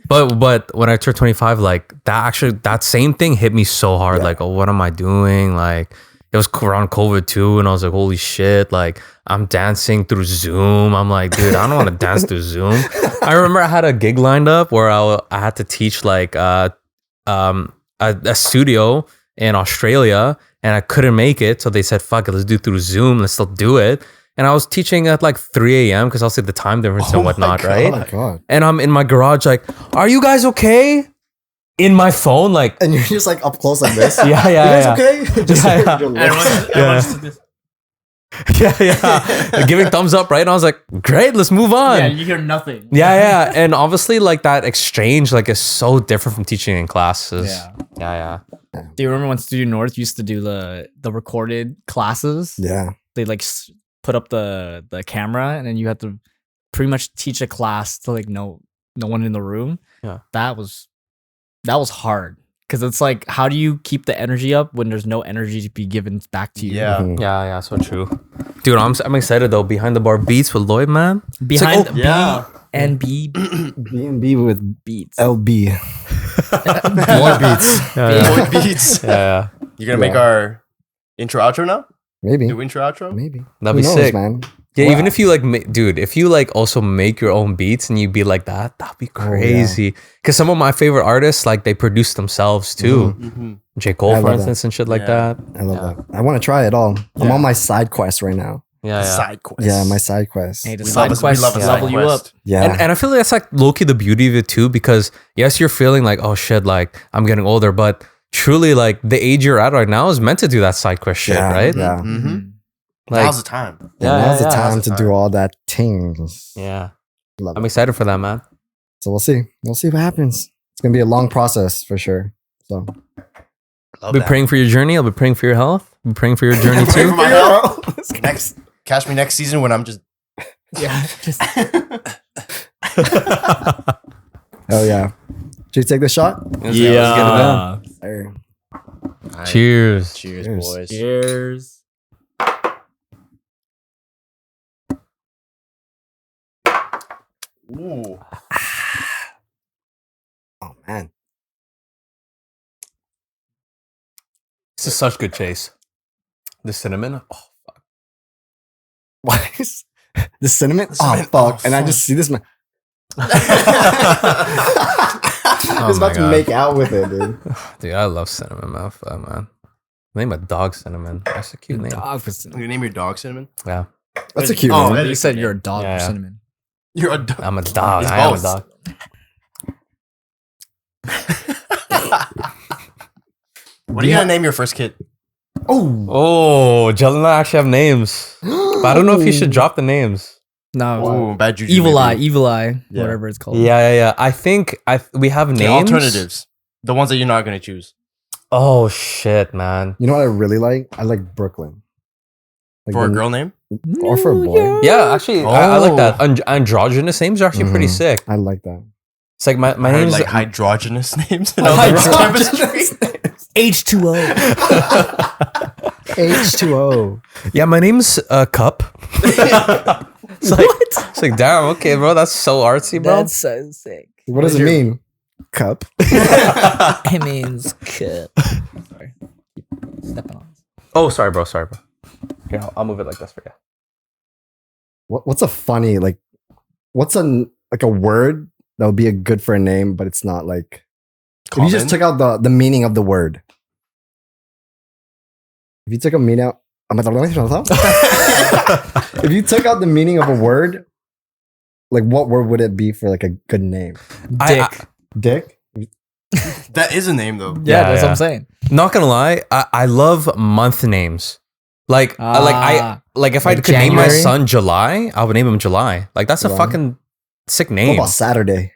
Speaker 3: But when I turned 25, like that same thing hit me so hard.
Speaker 2: Yeah.
Speaker 3: Like, oh, what am I doing? Like, it was around COVID too, and I was like, holy shit! Like, I'm dancing through Zoom. I'm like, dude, I don't want to dance through Zoom. I remember I had a gig lined up where I had to teach like a studio in Australia, and I couldn't make it. So they said, fuck it, let's do it through Zoom. Let's still do it. And I was teaching at like 3 a.m. because obviously the time difference and whatnot,
Speaker 2: Oh
Speaker 3: right?
Speaker 2: my God.
Speaker 3: And I'm in my garage like, are you guys okay? In my phone, like,
Speaker 2: And you're just like up close like this.
Speaker 3: yeah,
Speaker 2: You
Speaker 3: yeah,
Speaker 2: guys
Speaker 3: yeah.
Speaker 2: okay? Just
Speaker 3: Yeah,
Speaker 2: like
Speaker 3: yeah.
Speaker 2: your lips.
Speaker 1: Everyone's just-
Speaker 3: yeah. Like, giving thumbs up, right? And I was like, great, let's move on.
Speaker 1: yeah, you hear nothing.
Speaker 3: Yeah. And obviously, like that exchange, like is so different from teaching in classes.
Speaker 1: Yeah.
Speaker 3: Yeah.
Speaker 1: Do you remember when Studio North used to do the recorded classes?
Speaker 2: Yeah.
Speaker 1: They like put up the camera, and then you had to pretty much teach a class to like no one in the room.
Speaker 3: Yeah.
Speaker 1: That was hard, because it's like, how do you keep the energy up when there's no energy to be given back to you?
Speaker 4: Yeah.
Speaker 2: Mhm.
Speaker 3: Yeah, so true. Dude, I'm excited though. Behind the bar beats with Lloyd, man.
Speaker 1: Behind
Speaker 3: oh,
Speaker 1: B
Speaker 4: yeah.
Speaker 1: and B
Speaker 2: B&B with
Speaker 1: beats.
Speaker 2: LB.
Speaker 3: More beats.
Speaker 4: Boy beats.
Speaker 3: Yeah.
Speaker 4: You're gonna make our intro outro now?
Speaker 2: Maybe.
Speaker 4: Do intro outro?
Speaker 2: Maybe.
Speaker 3: That'd be
Speaker 2: Who knows,
Speaker 3: sick.
Speaker 2: man.
Speaker 3: Yeah,
Speaker 2: Wow.
Speaker 3: even if you like, dude, if you like also make your own beats and you be like that'd be
Speaker 2: Oh, yeah.
Speaker 3: crazy. Because some of my favorite artists, like they produce themselves too.
Speaker 4: Mm-hmm.
Speaker 3: J.
Speaker 2: I
Speaker 3: Cole, for
Speaker 2: love
Speaker 3: instance, and shit like
Speaker 4: Yeah.
Speaker 3: that.
Speaker 2: I love that. I want to try it all. I'm
Speaker 4: Yeah.
Speaker 2: on my side quest right now.
Speaker 3: Yeah.
Speaker 4: Side quest.
Speaker 2: Yeah, my side quest.
Speaker 1: Hey, the
Speaker 4: We
Speaker 1: side
Speaker 4: love
Speaker 1: quest
Speaker 4: a side
Speaker 1: level you up.
Speaker 4: quest.
Speaker 2: Yeah.
Speaker 3: And I feel like that's like low-key the beauty of it too, because yes, you're feeling like, oh shit, like I'm getting older, but truly like the age you're at right now is meant to do that side quest shit,
Speaker 2: Yeah.
Speaker 3: right?
Speaker 2: Yeah.
Speaker 4: Mm-hmm.
Speaker 3: Like,
Speaker 4: Now's the time.
Speaker 2: Yeah, now's the
Speaker 3: yeah.
Speaker 2: time
Speaker 4: Now's
Speaker 2: to
Speaker 4: the
Speaker 2: do
Speaker 4: time.
Speaker 2: all that things.
Speaker 3: Yeah.
Speaker 2: Love
Speaker 3: I'm
Speaker 2: it.
Speaker 3: excited for that, man.
Speaker 2: So we'll see. We'll see what happens. It's gonna be a long process for sure. So
Speaker 4: Love
Speaker 3: I'll be
Speaker 4: that.
Speaker 3: praying for your journey. I'll be praying for your health. I'll be praying for your journey
Speaker 4: Pray for
Speaker 3: too.
Speaker 4: my health. Next, catch me next season when I'm just.
Speaker 1: Yeah, just
Speaker 2: oh yeah. Should you take the shot?
Speaker 3: Let's get it done.
Speaker 2: There.
Speaker 3: Cheers.
Speaker 4: Cheers,
Speaker 2: Cheers.
Speaker 4: boys.
Speaker 1: Cheers.
Speaker 4: Ooh.
Speaker 2: Oh man.
Speaker 3: This is such good chase. The cinnamon. Oh,
Speaker 2: Why is the cinnamon?
Speaker 4: cinnamon-
Speaker 2: Oh fuck.
Speaker 4: oh,
Speaker 2: And I
Speaker 4: fuck.
Speaker 2: just see this man.
Speaker 3: Oh
Speaker 2: He's
Speaker 3: my
Speaker 2: about to
Speaker 3: God.
Speaker 2: make out with it, dude.
Speaker 3: dude, I love cinnamon, man. Fuck, man. Name a dog cinnamon. That's a cute name.
Speaker 1: Dog for
Speaker 4: You
Speaker 1: cinnamon.
Speaker 4: gonna name your dog Cinnamon?
Speaker 3: Yeah.
Speaker 2: That's a cute
Speaker 4: Oh,
Speaker 2: name.
Speaker 4: that
Speaker 1: You
Speaker 4: is
Speaker 1: said
Speaker 4: good
Speaker 1: you're a
Speaker 4: name.
Speaker 1: dog
Speaker 3: Yeah,
Speaker 1: for
Speaker 3: yeah.
Speaker 1: cinnamon.
Speaker 4: You're a dog.
Speaker 3: I'm a dog.
Speaker 4: It's
Speaker 3: I am a
Speaker 4: both.
Speaker 3: dog.
Speaker 4: What are you gonna name your first kid?
Speaker 2: Oh.
Speaker 3: Oh, Jelena actually have names. But I don't know if you should drop the names.
Speaker 1: No.
Speaker 4: Ooh, bad juju.
Speaker 1: Evil
Speaker 4: maybe.
Speaker 1: Eye,
Speaker 4: Yeah.
Speaker 1: whatever it's called.
Speaker 3: Yeah. I think we have
Speaker 4: Okay,
Speaker 3: names.
Speaker 4: alternatives. The ones that you're not gonna choose.
Speaker 3: Oh shit, man.
Speaker 2: You know what I really like? I like Brooklyn. Like
Speaker 4: For a
Speaker 2: the-
Speaker 4: girl name?
Speaker 2: Or for a boy.
Speaker 3: Yeah, actually, I like that.
Speaker 4: Oh.
Speaker 3: Androgynous names are actually pretty
Speaker 2: Mhm.
Speaker 3: sick.
Speaker 2: I like that.
Speaker 3: It's like my
Speaker 4: I heard
Speaker 3: name's
Speaker 4: like hydrogenous names. And I was like,
Speaker 2: Hydrogenous
Speaker 4: chemistry?
Speaker 1: H2O.
Speaker 2: H2O.
Speaker 3: yeah, my name's Cup. It's like, it's like, damn, okay, bro, that's so artsy, bro.
Speaker 1: That's so sick.
Speaker 2: What does it mean? Cup.
Speaker 1: It means cup. Sorry. Keep stepping on.
Speaker 3: Oh, sorry, bro. Here, I'll move it like this for you.
Speaker 2: What's a funny like? What's a word that would be a good for a name, but it's not like. If you just took out the meaning of the word. If you took a meaning out. If you took out the meaning of a word, like what word would it be for like a good name?
Speaker 1: Dick.
Speaker 2: Dick?
Speaker 4: That is a name though.
Speaker 1: Yeah, that's what I'm saying.
Speaker 3: Not gonna lie, I love month names. Like if I
Speaker 1: like
Speaker 3: could name my
Speaker 1: January?
Speaker 3: son July, I would name him July. Like that's a
Speaker 2: July?
Speaker 3: fucking sick
Speaker 2: What
Speaker 3: name,
Speaker 2: about Saturday?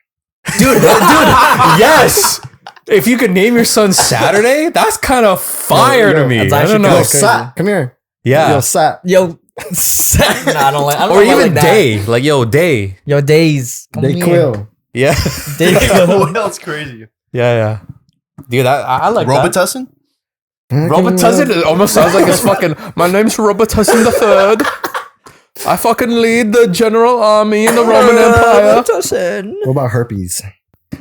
Speaker 3: dude. Yes. If you could name your son Saturday, that's kind of fire to me.
Speaker 1: that's
Speaker 3: I don't
Speaker 1: actually
Speaker 3: know.
Speaker 2: Yo,
Speaker 1: crazy.
Speaker 2: Sat, come here.
Speaker 3: Yeah.
Speaker 2: Yo, Sat.
Speaker 1: Yo, no, I don't like. I don't
Speaker 3: Or
Speaker 1: know
Speaker 3: even
Speaker 1: like that.
Speaker 3: day. Like yo, day.
Speaker 1: Yo, days. Come
Speaker 2: They
Speaker 1: here.
Speaker 2: quill.
Speaker 3: Yeah.
Speaker 1: Day quill.
Speaker 4: That's crazy.
Speaker 3: Yeah. Dude, I like that.
Speaker 4: Robitussin?
Speaker 3: Robitussin, it almost sounds like it's fucking. My name's Robitussin the Third. I fucking lead the general army in the Roman Empire.
Speaker 2: What about herpes?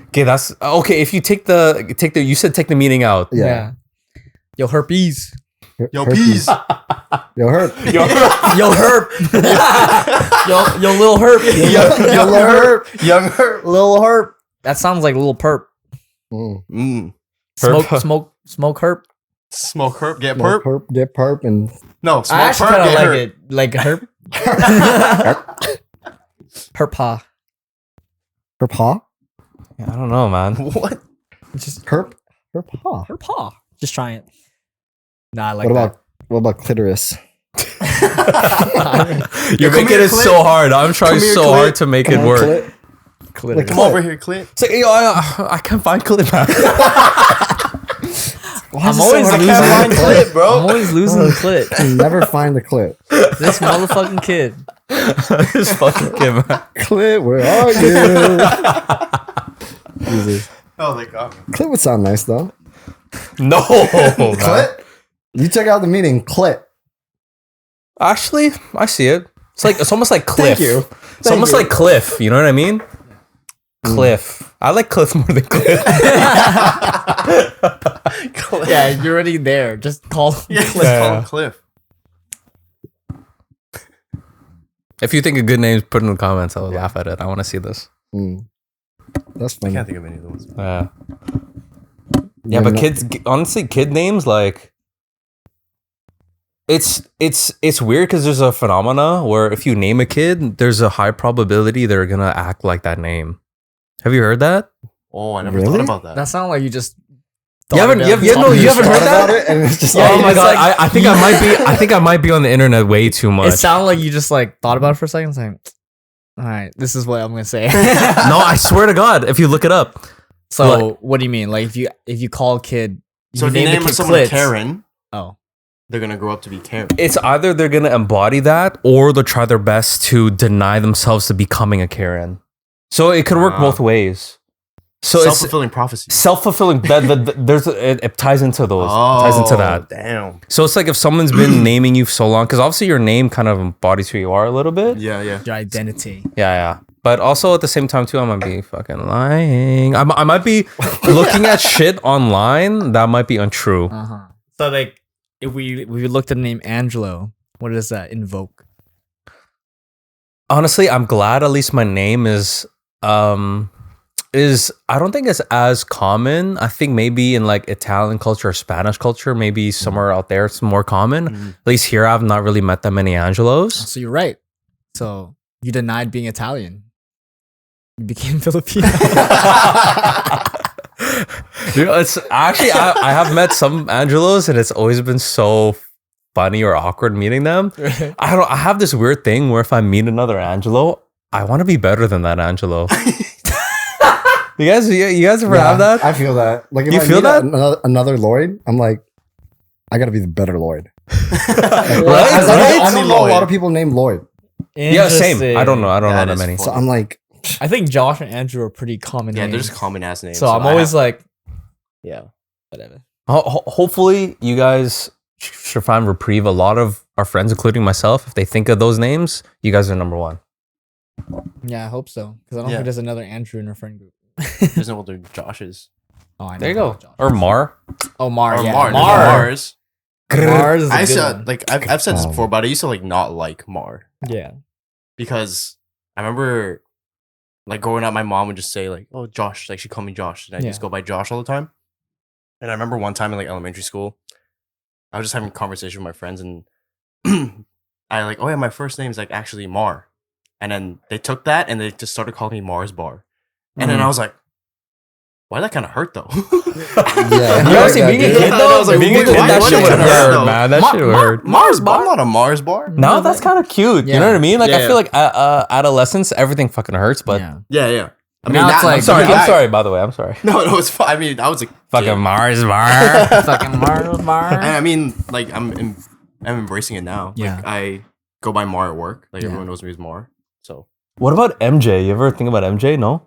Speaker 3: Okay, that's okay. If you take the you said take the meaning out.
Speaker 1: Yeah. Yo, herpes.
Speaker 4: Yo,
Speaker 2: Herpes.
Speaker 4: peas.
Speaker 2: Yo, herp.
Speaker 3: Yo,
Speaker 1: Yo, herp. yo, little herp.
Speaker 2: Yo, little herp.
Speaker 4: Young herb.
Speaker 1: Little herp. That sounds like little perp.
Speaker 2: Mm.
Speaker 1: Smoke herp.
Speaker 4: Smoke herb, get
Speaker 2: Smoke
Speaker 4: perp.
Speaker 2: herp, dip herp, and
Speaker 4: No, smoke
Speaker 1: I actually
Speaker 4: perp,
Speaker 1: kind of
Speaker 4: get
Speaker 1: like
Speaker 4: herb.
Speaker 1: it. Like herp. Herpa.
Speaker 2: herp ha?
Speaker 3: I don't know, man.
Speaker 4: What?
Speaker 1: Just
Speaker 2: Herp? Herp ha.
Speaker 1: herpa. Just try it. Nah, I like
Speaker 2: What about clitoris?
Speaker 1: that.
Speaker 3: You're
Speaker 4: come
Speaker 3: making
Speaker 4: here,
Speaker 3: it
Speaker 4: Clit.
Speaker 3: so hard. I'm trying
Speaker 4: Come here,
Speaker 3: so
Speaker 4: Clit.
Speaker 3: hard to make it
Speaker 2: Come on,
Speaker 3: work.
Speaker 2: clit.
Speaker 1: Clitoris.
Speaker 4: Come over here, Clint.
Speaker 3: It's like, yo, I can't find clit, man.
Speaker 1: I'm always
Speaker 4: I
Speaker 1: losing
Speaker 4: can't find
Speaker 1: the
Speaker 4: clit,
Speaker 1: I'm
Speaker 4: bro.
Speaker 1: always losing the clit.
Speaker 2: You never find the clit.
Speaker 1: This motherfucking kid.
Speaker 3: This fucking kid, man.
Speaker 2: Clit, where are you? Jesus.
Speaker 4: Oh, they got me.
Speaker 2: Clit would sound nice though.
Speaker 3: No, man.
Speaker 4: Clit?
Speaker 2: You took out the meaning clit.
Speaker 3: Actually, I see it. It's almost like cliff.
Speaker 2: Thank you.
Speaker 3: It's almost like cliff. You know what I mean? Cliff. I like cliff more than cliff.
Speaker 4: Cliff.
Speaker 1: Yeah, you're already there. Just call
Speaker 4: Yeah,
Speaker 1: Cliff.
Speaker 4: let's call him Cliff.
Speaker 3: If you think of good names, put it in the comments. I will laugh at it. I want to see this.
Speaker 2: Mm. That's
Speaker 4: I
Speaker 2: funny.
Speaker 4: can't think of any of those.
Speaker 3: Yeah, but kids, honestly, kid names like it's weird because there's a phenomena where if you name a kid, there's a high probability they're gonna act like that name. Have you heard that?
Speaker 4: Oh, I never
Speaker 2: Really?
Speaker 4: thought about that.
Speaker 1: That sounded like you just.
Speaker 3: You haven't heard that?
Speaker 2: It and it's just
Speaker 1: Yeah,
Speaker 3: Oh
Speaker 2: like,
Speaker 3: my
Speaker 1: it's
Speaker 3: god,
Speaker 1: like-
Speaker 3: I think I might be on the internet way too much.
Speaker 1: It sounded like you just like thought about it for a second, saying, "All right, this is what I'm gonna say."
Speaker 3: No, I swear to God, if you look it up.
Speaker 1: So what do you mean? Like if you call a kid,
Speaker 4: So if you
Speaker 1: the
Speaker 4: name
Speaker 1: kid
Speaker 4: someone
Speaker 1: Clits.
Speaker 4: Karen,
Speaker 1: Oh,
Speaker 4: they're gonna grow up to be Karen.
Speaker 3: It's either they're gonna embody that or they'll try their best to deny themselves to becoming a Karen. So it could work
Speaker 4: Wow.
Speaker 3: both ways. So it's
Speaker 4: Self-fulfilling prophecy.
Speaker 3: self-fulfilling. It ties into those. It ties into that.
Speaker 4: Damn.
Speaker 3: So it's like if someone's been naming you for so long, because obviously your name kind of embodies who you are a little bit.
Speaker 4: Yeah, yeah.
Speaker 1: your identity.
Speaker 3: Yeah. But also at the same time too, I might be fucking lying. I might be looking at shit online that might be untrue.
Speaker 1: So like, if we looked at the name Angelo, what does that invoke?
Speaker 3: Honestly, I'm glad at least my name is I don't think it's as common. I think maybe in like Italian culture or Spanish culture, maybe somewhere out there it's more common. At least here I've not really met that many Angelos.
Speaker 1: So you're right. So you denied being Italian. You became Filipino.
Speaker 3: You know, it's actually I have met some Angelos and it's always been so funny or awkward meeting them. I have this weird thing where if I meet another Angelo, I want to be better than that Angelo. you guys ever have that?
Speaker 2: I feel that. Like if
Speaker 3: You
Speaker 2: I
Speaker 3: feel
Speaker 2: meet
Speaker 3: that?
Speaker 2: another Lloyd, I'm like, I gotta be the better Lloyd. I don't know a lot of people named Lloyd,
Speaker 3: Yeah, same. I don't know
Speaker 4: That
Speaker 3: that
Speaker 4: is
Speaker 3: many.
Speaker 4: funny.
Speaker 2: so I'm like,
Speaker 1: I think Josh and Andrew are pretty common
Speaker 4: Yeah,
Speaker 1: names.
Speaker 4: they're just common ass names.
Speaker 1: So I'm
Speaker 4: I
Speaker 1: always
Speaker 4: have-
Speaker 1: like,
Speaker 4: yeah.
Speaker 1: whatever.
Speaker 3: Hopefully, you guys should find reprieve. A lot of our friends, including myself, if they think of those names, you guys are number one.
Speaker 1: Yeah, I hope so. Because I don't
Speaker 4: Yeah.
Speaker 1: think there's another Andrew in our friend group.
Speaker 4: There's no other Joshes.
Speaker 1: Oh, I know
Speaker 3: There you go.
Speaker 1: Josh.
Speaker 3: Or Mar.
Speaker 1: Oh, Mar.
Speaker 4: Or
Speaker 1: Yeah,
Speaker 4: Mar.
Speaker 1: Mars.
Speaker 4: Mars.
Speaker 1: Mars is a
Speaker 4: I used
Speaker 1: good
Speaker 4: to
Speaker 1: one.
Speaker 4: like I've said this before, but I used to like not like Mar
Speaker 1: Yeah.
Speaker 4: because I remember like growing up, my mom would just say like, "Oh, Josh," like she called me Josh, and I just
Speaker 1: Yeah.
Speaker 4: go by Josh all the time. And I remember one time in like elementary school, I was just having a conversation with my friends, and I like, "Oh yeah, my first name is like actually Mar," and then they took that and they just started calling me Mars Bar, and then I was like, "Why that kind of hurt though?"
Speaker 2: yeah,
Speaker 3: You honestly, being a
Speaker 2: dude.
Speaker 3: kid
Speaker 4: I
Speaker 3: though,
Speaker 4: was like,
Speaker 3: being a
Speaker 4: wait,
Speaker 3: kid,
Speaker 4: why-
Speaker 3: that
Speaker 4: why
Speaker 3: shit
Speaker 4: did
Speaker 3: would
Speaker 4: that hurt,
Speaker 3: hurt,
Speaker 4: though?
Speaker 3: man. That shit would hurt.
Speaker 4: Mars Bar. I'm not a Mars Bar.
Speaker 3: No, that's kind of cute. You know what I mean? Like, I
Speaker 4: Yeah.
Speaker 3: feel like adolescence, everything fucking hurts. But
Speaker 1: yeah.
Speaker 4: Yeah, yeah. I
Speaker 1: Now it's like-
Speaker 3: I'm sorry.
Speaker 1: Yeah.
Speaker 3: I'm sorry. By the way, I'm sorry.
Speaker 4: No, it's fine. I mean, I was like
Speaker 3: Fucking Mars bar.
Speaker 1: Fucking Mars Bar.
Speaker 4: And I mean, like I'm embracing it now.
Speaker 1: Yeah.
Speaker 4: Like, I go by Mar at work. Like
Speaker 1: Yeah.
Speaker 4: everyone knows me as Mar. So
Speaker 3: What about MJ? You ever think about MJ? No.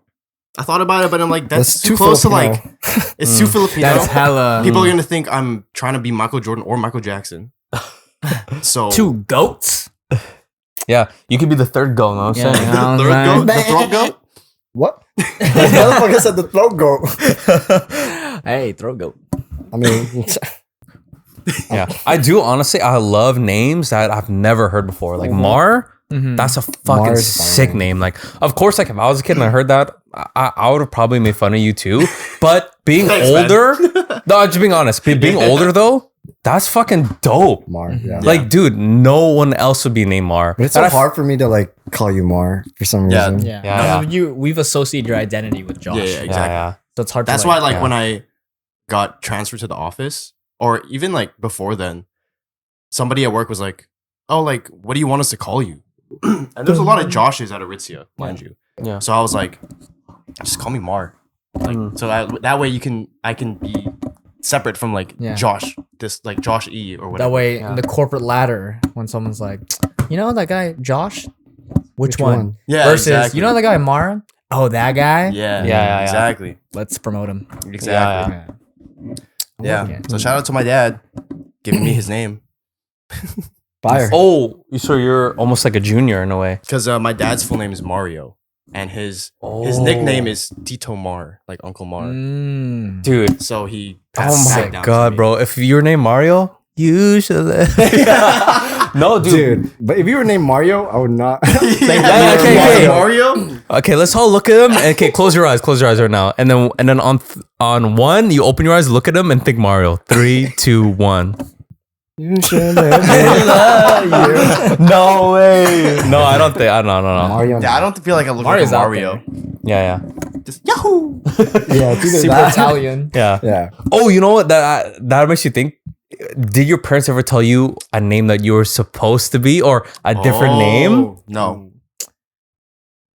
Speaker 4: I thought about it, but I'm like, that's,
Speaker 2: That's
Speaker 4: too
Speaker 2: too
Speaker 4: close
Speaker 2: Filipino.
Speaker 4: to like, it's too Filipino.
Speaker 1: That's hella.
Speaker 4: People are gonna think I'm trying to be Michael Jordan or Michael Jackson. So
Speaker 1: Two goats.
Speaker 3: Yeah, you could be the third goal. Know what I'm
Speaker 1: Yeah,
Speaker 3: saying?
Speaker 1: you know
Speaker 4: the
Speaker 1: what I'm
Speaker 4: throat goat,
Speaker 1: saying?
Speaker 4: the throat goat.
Speaker 2: What? This motherfucker said the throat goat.
Speaker 1: Hey, throw goat.
Speaker 2: I mean,
Speaker 3: Yeah, I do honestly. I love names that I've never heard before. Like Mar. That's a fucking
Speaker 2: Mar's
Speaker 3: sick
Speaker 2: fine.
Speaker 3: name. Like, of course, like if I was a kid and I heard that, I would have probably made fun of you too. But being
Speaker 4: Thanks, man.
Speaker 3: older, no, I'm just being honest. Being older though, that's fucking dope.
Speaker 2: Mar. Yeah.
Speaker 3: Like, dude, no one else would be named Mar.
Speaker 2: But it's
Speaker 3: And
Speaker 2: so
Speaker 3: I-
Speaker 2: hard for me to like call you Mar for some
Speaker 4: Yeah.
Speaker 2: reason.
Speaker 1: Yeah.
Speaker 3: Yeah,
Speaker 1: No, we've associated your identity with Josh.
Speaker 4: Yeah, yeah,
Speaker 3: Yeah,
Speaker 4: exactly.
Speaker 3: yeah.
Speaker 1: So it's hard
Speaker 4: That's
Speaker 1: to
Speaker 4: why, like,
Speaker 3: yeah.
Speaker 4: when I got transferred to the office, or even like before then, somebody at work was like, "Oh, like, what do you want us to call you?" And there's a lot of Joshes at Aritzia, mind you.
Speaker 3: Yeah.
Speaker 4: So I was like, just call me Mar. Like, so that way I can be separate from like
Speaker 1: Yeah.
Speaker 4: Josh, this like Josh E or whatever.
Speaker 1: That way,
Speaker 3: Yeah.
Speaker 1: in the corporate ladder, when someone's like, you know that guy Josh, which one?
Speaker 4: Yeah.
Speaker 1: Versus,
Speaker 4: exactly.
Speaker 1: you know that guy Mara? Oh, that guy.
Speaker 4: Yeah.
Speaker 3: Yeah.
Speaker 4: Exactly.
Speaker 1: Let's promote him.
Speaker 4: Exactly.
Speaker 3: Yeah.
Speaker 4: Yeah.
Speaker 1: Okay.
Speaker 4: So shout out to my dad giving me his name
Speaker 2: Fire.
Speaker 3: Oh, so you're almost like a junior in a way.
Speaker 4: because my dad's full name is Mario, and his nickname is Tito Mar, like Uncle Mar.
Speaker 1: Mm.
Speaker 3: Dude.
Speaker 4: So he.
Speaker 3: Oh
Speaker 4: passed
Speaker 3: my
Speaker 4: that down to
Speaker 3: god,
Speaker 4: me.
Speaker 3: bro! If your name Mario, you should. No, dude.
Speaker 2: Dude, but if you were named Mario, I would not.
Speaker 3: Yeah, okay,
Speaker 4: Mario.
Speaker 3: Okay, let's all look at him. Okay, close your eyes. Close your eyes right now. And then on one, you open your eyes, look at him, and think Mario. 3, 2, 1.
Speaker 2: You should let me love you.
Speaker 3: No way. No, I don't think. I don't know.
Speaker 2: Mario.
Speaker 4: Yeah, I don't feel like I look
Speaker 1: Mario's
Speaker 4: like a
Speaker 1: out
Speaker 4: Mario.
Speaker 3: Yeah,
Speaker 4: Just Yahoo.
Speaker 2: Yeah, it's either
Speaker 1: Super
Speaker 2: that.
Speaker 1: Italian.
Speaker 3: yeah.
Speaker 2: Yeah.
Speaker 3: Oh, you know what? That makes you think. Did your parents ever tell you a name that you were supposed to be, or a different name?
Speaker 4: Oh, No.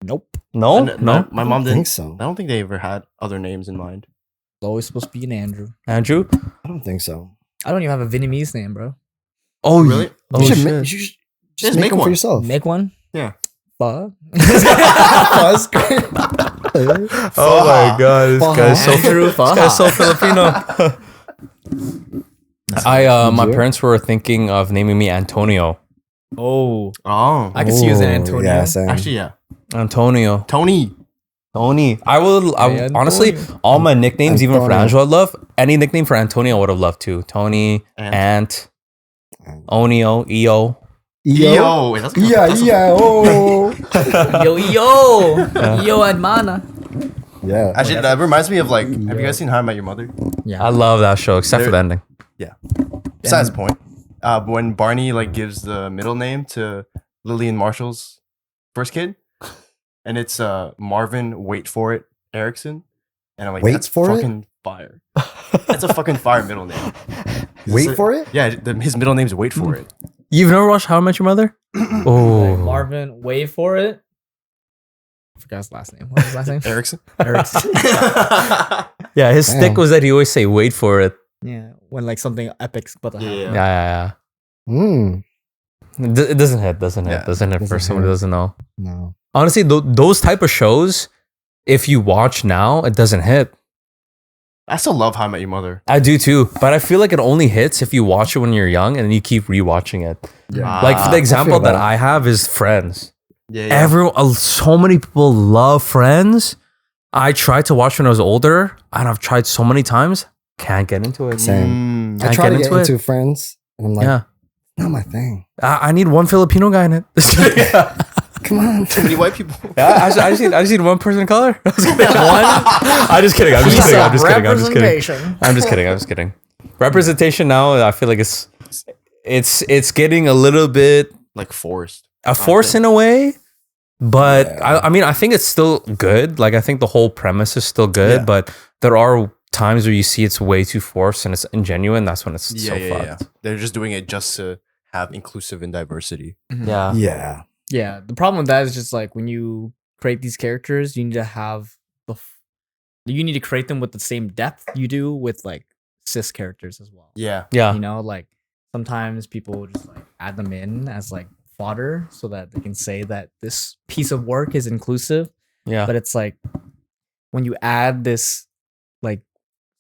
Speaker 1: Nope.
Speaker 3: No,
Speaker 4: And
Speaker 3: no.
Speaker 4: My mom
Speaker 2: I
Speaker 4: didn't.
Speaker 2: think so.
Speaker 4: I don't think they ever had other names in mind.
Speaker 1: It's always supposed to be an Andrew.
Speaker 3: Andrew.
Speaker 2: I don't think so.
Speaker 1: I don't even have a Vietnamese name, bro.
Speaker 3: Oh,
Speaker 4: Really?
Speaker 3: Oh,
Speaker 2: you should,
Speaker 3: shit.
Speaker 2: you should
Speaker 4: Just
Speaker 2: make
Speaker 4: make
Speaker 2: one for
Speaker 4: one.
Speaker 2: yourself.
Speaker 1: Make one.
Speaker 4: Yeah.
Speaker 1: Fuck.
Speaker 2: That's great.
Speaker 3: Oh my god, this guy's so
Speaker 1: Andrew
Speaker 3: this guy's so Filipino. My
Speaker 2: Legit.
Speaker 3: parents were thinking of naming me Antonio.
Speaker 1: Oh,
Speaker 4: Oh.
Speaker 1: I can see you as an
Speaker 2: Ooh,
Speaker 1: Antonio.
Speaker 2: Yeah, same.
Speaker 4: Actually, yeah.
Speaker 3: Antonio.
Speaker 4: Tony.
Speaker 3: Tony. I
Speaker 1: Hey,
Speaker 3: honestly,
Speaker 1: Antonio.
Speaker 3: all my nicknames, even for
Speaker 2: Antonio.
Speaker 3: Angelo, I love. Any nickname for Antonio, I would have loved too. Tony,
Speaker 4: Ant.
Speaker 3: Onio, EO.
Speaker 4: Yo. Wait, that's
Speaker 2: Yeah,
Speaker 4: that's
Speaker 2: yeah, oh.
Speaker 1: yo, Admana.
Speaker 2: Yeah.
Speaker 4: Actually, that reminds me of like. Have you guys seen How I Met Your Mother?
Speaker 1: Yeah.
Speaker 3: I love that show, except for the ending.
Speaker 4: Besides the point, when Barney like gives the middle name to Lily and Marshall's first kid, and it's Marvin. Wait for it, Erickson, and I'm like,
Speaker 2: Wait
Speaker 4: that's
Speaker 2: for it?
Speaker 4: fucking fire. That's a fucking fire middle name.
Speaker 2: Wait for it.
Speaker 4: Yeah, his middle name's Wait for It.
Speaker 3: You've never watched How I Met Your Mother?
Speaker 1: Like,
Speaker 3: Oh,
Speaker 1: Marvin, wait for it. I forgot his last name. What was his last name?
Speaker 4: Erickson.
Speaker 1: Erickson.
Speaker 3: yeah. His
Speaker 2: Damn.
Speaker 3: stick was that he always say, "Wait for it."
Speaker 1: Yeah, when like something epic's about to happen.
Speaker 4: Yeah.
Speaker 3: Yeah,
Speaker 2: Mm,
Speaker 3: It doesn't hit. Doesn't hit.
Speaker 4: Yeah,
Speaker 3: Doesn't hit for
Speaker 2: doesn't
Speaker 3: someone who
Speaker 2: hit.
Speaker 3: doesn't know.
Speaker 2: no.
Speaker 3: Honestly, those type of shows, if you watch now, it doesn't hit.
Speaker 4: I still love How I Met Your Mother.
Speaker 3: I do too, but I feel like it only hits if you watch it when you're young and then you keep rewatching it.
Speaker 2: Yeah.
Speaker 3: Like for the
Speaker 4: Ah,
Speaker 3: example that
Speaker 2: that.
Speaker 3: I have is Friends.
Speaker 4: yeah.
Speaker 3: So many people love Friends. I tried to watch when I was older, and I've tried so many times. Can't get into it.
Speaker 2: Same. I
Speaker 3: Can't
Speaker 2: try
Speaker 3: get
Speaker 2: to get
Speaker 3: into it.
Speaker 2: into Friends, and I'm like,
Speaker 3: Yeah,
Speaker 2: not my thing.
Speaker 3: I need one Filipino guy in it.
Speaker 2: Come on.
Speaker 4: Too many white people.
Speaker 3: Yeah, I just need one person of color. I'm just kidding. I'm just kidding. I'm just kidding. I'm just kidding. I'm just kidding. I'm just kidding. I'm just kidding. Representation now, I feel like it's getting a little bit
Speaker 4: Like forced.
Speaker 3: a force in a way, but
Speaker 2: Yeah.
Speaker 3: I mean, I think it's still good. Like I think the whole premise is still good,
Speaker 4: Yeah.
Speaker 3: but there are times where you see it's way too forced and it's ingenuine. That's when it's
Speaker 4: Yeah,
Speaker 3: so
Speaker 4: yeah, yeah.
Speaker 3: fucked.
Speaker 4: They're just doing it just to have inclusive and diversity.
Speaker 3: Yeah.
Speaker 2: Yeah.
Speaker 1: Yeah, the problem with that is just like when you create these characters, you need to have you need to create them with the same depth you do with like cis characters as well.
Speaker 4: Yeah.
Speaker 3: Yeah.
Speaker 1: You know, like sometimes people just like add them in as like fodder so that they can say that this piece of work is inclusive.
Speaker 3: Yeah.
Speaker 1: But it's like when you add this like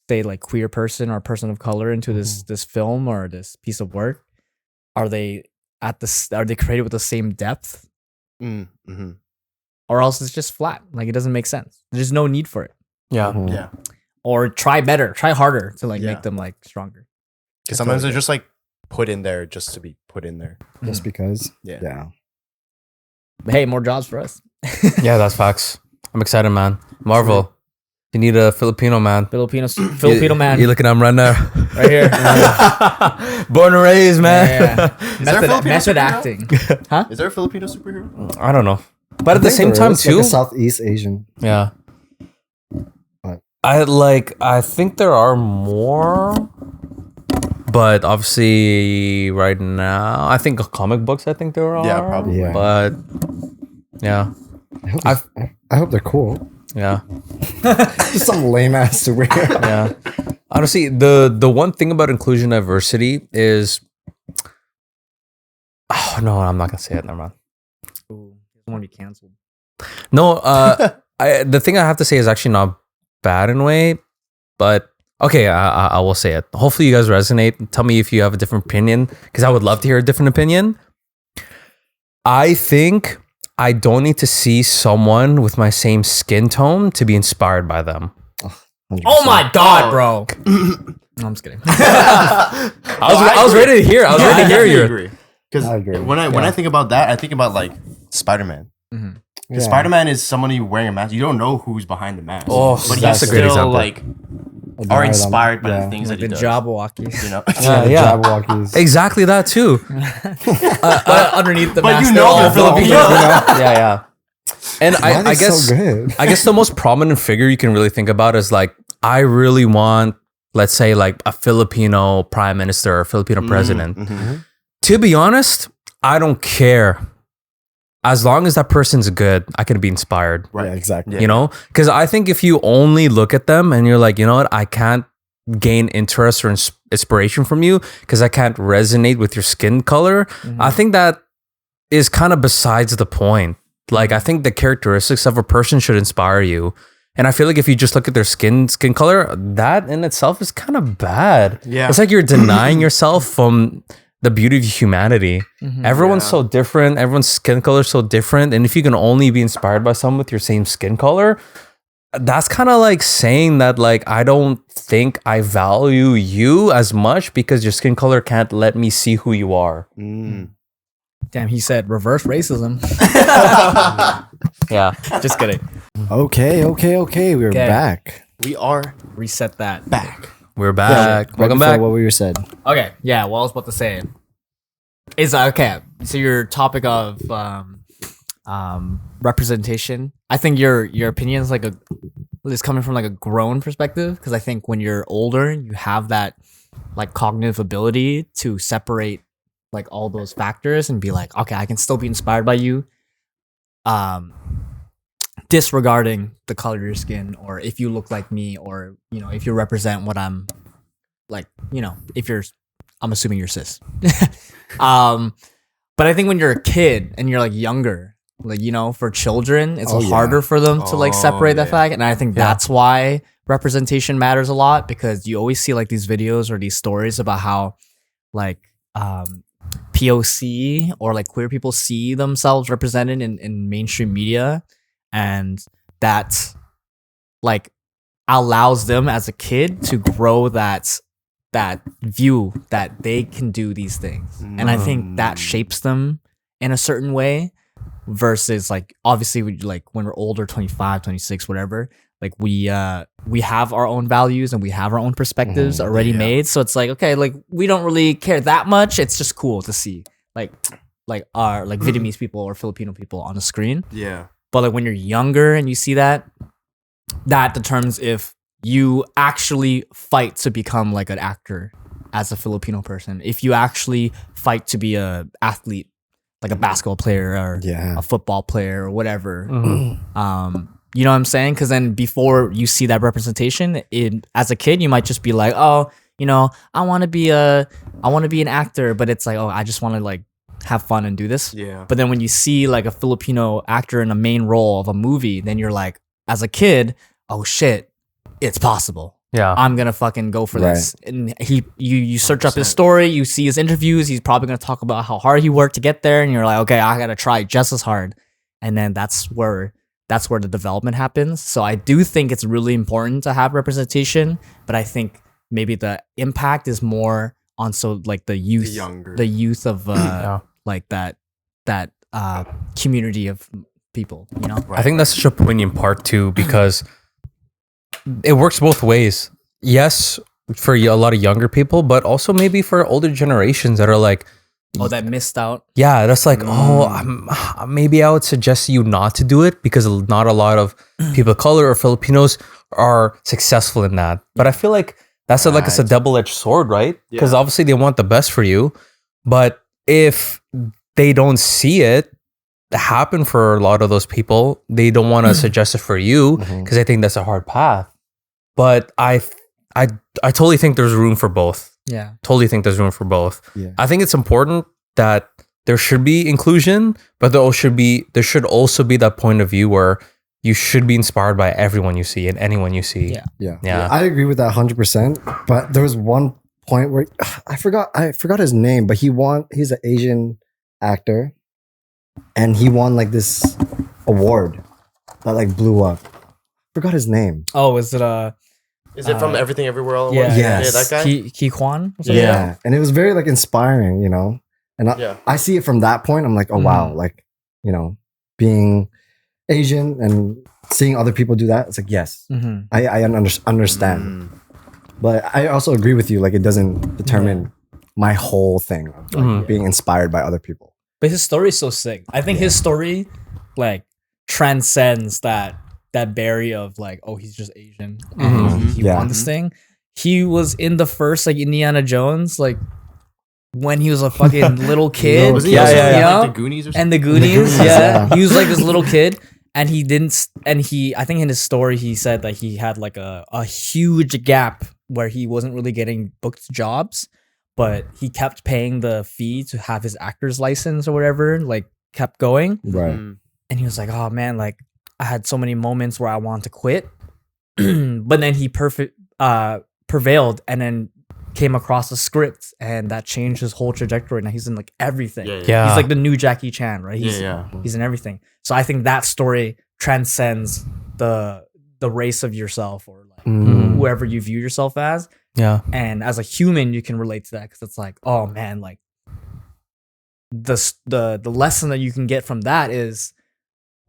Speaker 1: say like queer person or person of color into this film or this piece of work, are they created with the same depth?
Speaker 4: Mm-hmm.
Speaker 1: Or else it's just flat. Like it doesn't make sense. There's no need for it.
Speaker 3: Yeah.
Speaker 2: Mhm.
Speaker 4: Yeah.
Speaker 1: Or try better, try harder to like
Speaker 4: Yeah.
Speaker 1: make them like stronger.
Speaker 4: Because sometimes they're just like put in there just to be put in there.
Speaker 2: Just because.
Speaker 4: Yeah.
Speaker 2: Yeah.
Speaker 1: But hey, more jobs for us.
Speaker 3: Yeah, that's facts. I'm excited, man. Marvel, you need a Filipino man.
Speaker 1: Filipino man
Speaker 3: You looking at him right now.
Speaker 1: right here.
Speaker 3: Born and raised, man.
Speaker 1: Yeah.
Speaker 4: there a Filipino
Speaker 1: Method
Speaker 4: superhero?
Speaker 1: acting.
Speaker 4: Is there a Filipino superhero?
Speaker 3: I don't know. But at the
Speaker 2: I think
Speaker 3: same
Speaker 2: there
Speaker 3: time,
Speaker 2: is, like
Speaker 3: too,
Speaker 2: a Southeast Asian.
Speaker 3: yeah.
Speaker 2: But-
Speaker 3: I think there are more, but obviously right now, I think comic books. I think there are.
Speaker 4: Yeah, probably.
Speaker 2: Yeah.
Speaker 3: But yeah,
Speaker 2: I hope they're cool.
Speaker 3: yeah,
Speaker 2: Some lame ass superhero.
Speaker 3: yeah. Honestly, the one thing about inclusion diversity is, oh no, I'm not gonna say it. Never mind.
Speaker 1: Ooh, doesn't want to be canceled.
Speaker 3: No, the thing I have to say is actually not bad in a way, but okay, I will say it. Hopefully, you guys resonate. Tell me if you have a different opinion, because I would love to hear a different opinion. I think I don't need to see someone with my same skin tone to be inspired by them.
Speaker 2: 100%.
Speaker 1: Oh my god, bro. No, I'm just kidding.
Speaker 3: I was ready to hear. I was ready to hear you.
Speaker 4: Because
Speaker 2: I agree.
Speaker 4: when I think about that, I think about like Spider-Man.
Speaker 1: Mhm.
Speaker 2: Yeah.
Speaker 4: Spider-Man is somebody wearing a mask. You don't know who's behind the mask.
Speaker 3: Oh,
Speaker 4: but
Speaker 3: that's
Speaker 4: he's
Speaker 3: a great
Speaker 4: still
Speaker 3: example.
Speaker 4: like
Speaker 2: Admire
Speaker 4: are
Speaker 2: them.
Speaker 4: inspired by
Speaker 2: Yeah.
Speaker 4: the things
Speaker 1: Like
Speaker 4: that
Speaker 1: the
Speaker 4: he does.
Speaker 1: Jabberwockies.
Speaker 4: You know?
Speaker 2: Yeah, the
Speaker 3: Yeah.
Speaker 2: Jabberwockies.
Speaker 3: Exactly that too.
Speaker 1: But underneath the
Speaker 4: but
Speaker 1: mask,
Speaker 4: you
Speaker 1: they're
Speaker 4: know
Speaker 1: all
Speaker 4: they're Filipino.
Speaker 3: Yeah, yeah. And
Speaker 2: Why are
Speaker 3: I
Speaker 2: they
Speaker 3: guess
Speaker 2: so good?
Speaker 3: I guess the most prominent figure you can really think about is like, I really want, let's say, like a Filipino prime minister or Filipino president.
Speaker 4: Mhm.
Speaker 3: To be honest, I don't care. As long as that person's good, I can be inspired.
Speaker 4: Right.
Speaker 2: Yeah, exactly.
Speaker 4: Yeah.
Speaker 3: You know? Because I think if you only look at them and you're like, you know what, I can't gain interest or inspiration from you because I can't resonate with your skin color, I think that is kind of besides the point. Like, I think the characteristics of a person should inspire you. And I feel like if you just look at their skin color, that in itself is kind of bad.
Speaker 4: Yeah.
Speaker 3: It's like you're denying yourself from the beauty of humanity. Everyone's
Speaker 4: Yeah.
Speaker 3: so different. Everyone's skin color is so different. And if you can only be inspired by someone with your same skin color, that's kind of like saying that, like, I don't think I value you as much because your skin color can't let me see who you are.
Speaker 4: Mm.
Speaker 1: Damn, he said reverse racism.
Speaker 3: Yeah.
Speaker 1: Just kidding.
Speaker 2: Okay. We're
Speaker 1: Okay.
Speaker 2: back.
Speaker 4: We are
Speaker 1: Reset that.
Speaker 4: back.
Speaker 3: We're back.
Speaker 2: Right
Speaker 3: Welcome
Speaker 2: before
Speaker 3: back.
Speaker 2: What we were said.
Speaker 1: Okay, yeah. What I was about to say is okay. So your topic of representation. I think your opinion is coming from like a grown perspective because I think when you're older, you have that like cognitive ability to separate like all those factors and be like, okay, I can still be inspired by you, disregarding the color of your skin, or if you look like me, or you know, if you represent what I'm like, you know, if you're, I'm assuming you're cis. But I think when you're a kid and you're like younger, like, you know, for children, it's harder for them to like separate that fact. And I think that's why representation matters a lot, because you always see like these videos or these stories about how like POC or like queer people see themselves represented in mainstream media, and that like allows them as a kid to grow that view that they can do these things. And I think that shapes them in a certain way, versus like obviously like when we're older, 25, 26, whatever, like we have our own values and we have our own perspectives already made, so it's like, okay, like we don't really care that much, it's just cool to see like our like Vietnamese people or Filipino people on the screen. But like when you're younger and you see that determines if you actually fight to become like an actor as a Filipino person, if you actually fight to be a athlete, like a basketball player or a football player or whatever. You know what I'm saying? Because then before you see that representation, as a kid, you might just be like, oh, you know, I want to be an actor, but it's like, oh, I just want to like have fun and do this. But then when you see like a Filipino actor in a main role of a movie, then you're like, as a kid, oh shit, it's possible. I'm gonna fucking go for this. And you search 100%. Up his story, you see his interviews, he's probably gonna talk about how hard he worked to get there, and you're like, okay, I gotta try just as hard. And then that's where the development happens. So I do think it's really important to have representation, but I think maybe the impact is more on like the youth of like that community of people, you know?
Speaker 3: I think that's such a poignant part too, because it works both ways. Yes, for a lot of younger people, but also maybe for older generations that are like,
Speaker 1: that missed out.
Speaker 3: Yeah, that's like, maybe I would suggest you not to do it, because not a lot of people of color or Filipinos are successful in that. But I feel like that's like it's a double-edged sword, right? Because obviously they want the best for you, but if they don't see it happen for a lot of those people, they don't want to suggest it for you, because I think that's a hard path. But I totally think there's room for both. Totally think there's room for both. I think it's important that there should be inclusion, but there should also be that point of view where you should be inspired by everyone you see and anyone you see.
Speaker 2: I agree with that 100%. But there was one point where I forgot his name, but he's an Asian actor, and he won like this award that like blew up. Forgot his name.
Speaker 1: Oh, is it
Speaker 4: Is it from Everything Everywhere All at
Speaker 1: Yeah,
Speaker 4: Once?
Speaker 2: yes.
Speaker 4: Yeah, that guy.
Speaker 1: Ki Kwan?
Speaker 2: Yeah, and it was very like inspiring, you know. And I see it from that point. I'm like, oh wow, like, you know, being Asian and seeing other people do that. It's like, yes, I understand. But I also agree with you. Like, it doesn't determine my whole thing of like, being inspired by other people.
Speaker 1: But his story is so sick. I think his story like transcends that barrier of like, oh, he's just Asian and he won this thing. He was in the first like Indiana Jones, like when he was a fucking little kid.
Speaker 4: Was he also in, like, the Goonies or something?
Speaker 1: And the Goonies, he was like this little kid, and he didn't. And I think in his story he said that he had like a huge gap where he wasn't really getting booked jobs, but he kept paying the fee to have his actor's license or whatever, like kept going.
Speaker 2: Right.
Speaker 1: And he was like, oh man, like I had so many moments where I wanted to quit, but then he prevailed and then came across a script, and that changed his whole trajectory. Now he's in like everything. He's like the new Jackie Chan, right? He's in everything. So I think that story transcends the race of yourself or like whoever you view yourself as. And as a human, you can relate to that, because it's like, oh man, like the lesson that you can get from that is,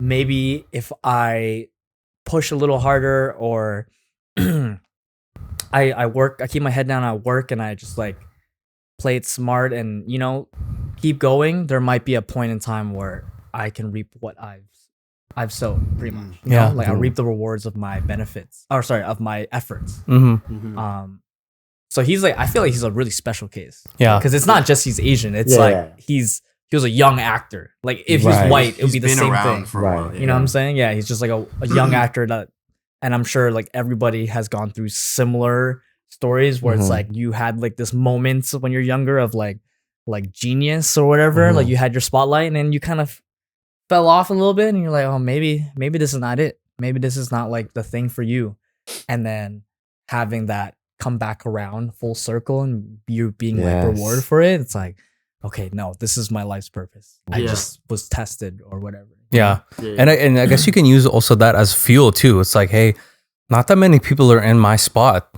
Speaker 1: maybe if I push a little harder, or I keep my head down, I work, and I just like play it smart and, you know, keep going, there might be a point in time where I can reap what I've sowed, pretty much. You know? Like I reap the rewards of my benefits, of my efforts. So he's like, I feel like he's a really special case.
Speaker 3: Yeah.
Speaker 1: Because it's not just he's Asian. It's
Speaker 2: Yeah.
Speaker 1: like he was a young actor. Like if
Speaker 2: Right.
Speaker 1: he's white, it would
Speaker 4: He's
Speaker 1: be the
Speaker 4: been
Speaker 1: same
Speaker 4: around
Speaker 1: thing.
Speaker 4: for a
Speaker 2: Right.
Speaker 4: while.
Speaker 1: You know what I'm saying? Yeah, he's just like a young actor that, and I'm sure like everybody has gone through similar stories where
Speaker 2: Mhm.
Speaker 1: it's like you had like this moments when you're younger of like genius or whatever. Like
Speaker 2: Mhm.
Speaker 1: you had your spotlight and then you kind of fell off a little bit and you're like, oh, maybe this is not it. Maybe this is not like the thing for you. And then having that come back around full circle and you being like
Speaker 2: Yes.
Speaker 1: rewarded for it, it's like, okay, no, this is my life's purpose. I
Speaker 4: Yeah.
Speaker 1: just was tested or whatever.
Speaker 3: Yeah.
Speaker 4: Yeah.
Speaker 3: And I guess you can use also that as fuel too. It's like, hey, not that many people are in my spot.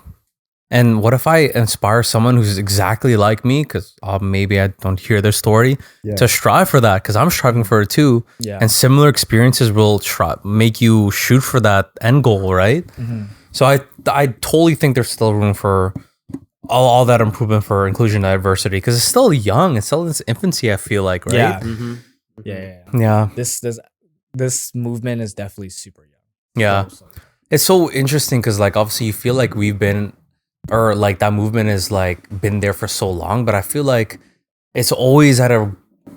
Speaker 3: And what if I inspire someone who's exactly like me? Because maybe I don't hear their story
Speaker 2: Yeah.
Speaker 3: to strive for that because I'm striving for it too.
Speaker 1: Yeah.
Speaker 3: And similar experiences will make you shoot for that end goal, right?
Speaker 1: Mhm.
Speaker 3: So I totally think there's still room for all that improvement for inclusion and diversity because it's still young. It's still in its infancy, I feel like, right?
Speaker 1: Yeah.
Speaker 4: Mm-hmm.
Speaker 1: Yeah.
Speaker 3: Yeah.
Speaker 1: This movement is definitely super young.
Speaker 3: Yeah.
Speaker 1: So-
Speaker 3: It's so interesting because like obviously you feel like we've been or like that movement is like been there for so long, but I feel like it's always at a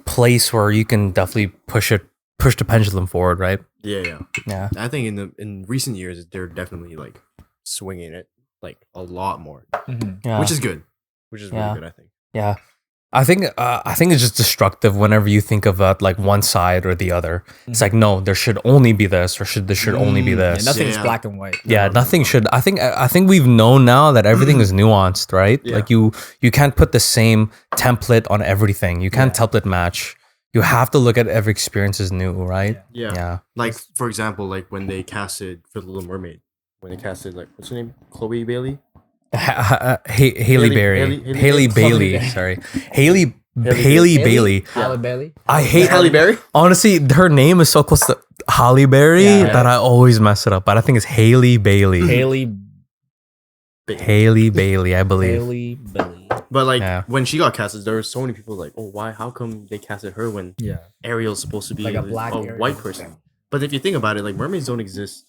Speaker 3: place where you can definitely push the pendulum forward, right?
Speaker 4: Yeah.
Speaker 3: Yeah.
Speaker 4: I think in recent years they're definitely like swinging it like a lot more,
Speaker 1: Mhm.
Speaker 3: Yeah.
Speaker 4: which is good. Which is really
Speaker 3: Yeah.
Speaker 4: good, I think.
Speaker 3: Yeah. I think it's just destructive whenever you think of like one side or the other. It's like no, there should only be this, or there should only be
Speaker 1: Yeah,
Speaker 3: this.
Speaker 1: nothing's
Speaker 4: Yeah.
Speaker 1: black and white.
Speaker 3: Yeah, nothing should. I think we've known now that everything is nuanced, right?
Speaker 4: Yeah.
Speaker 3: Like you can't put the same template on everything. You can't template match. You have to look at every experience as new, right?
Speaker 4: Yeah.
Speaker 3: Yeah.
Speaker 4: Like for example, like when they casted for the Little Mermaid, when they casted like what's her name, Chloe Bailey.
Speaker 3: Haley Berry, Haley Bailey. Sorry, Haley Bailey.
Speaker 1: Halle Bailey.
Speaker 3: I hate
Speaker 4: Halle Berry.
Speaker 3: Honestly, her name is so close to Halle Berry
Speaker 1: Yeah.
Speaker 3: that I always mess it up. But I think it's Haley Bailey. Haley Bailey, I believe.
Speaker 1: Haley Bailey.
Speaker 4: But like
Speaker 3: Yeah.
Speaker 4: when she got casted, there were so many people like, oh, why? How come they casted her when
Speaker 1: Yeah.
Speaker 4: Ariel's supposed to be
Speaker 1: Like a black Ariel.
Speaker 4: white person? But if you think about it, like mermaids don't exist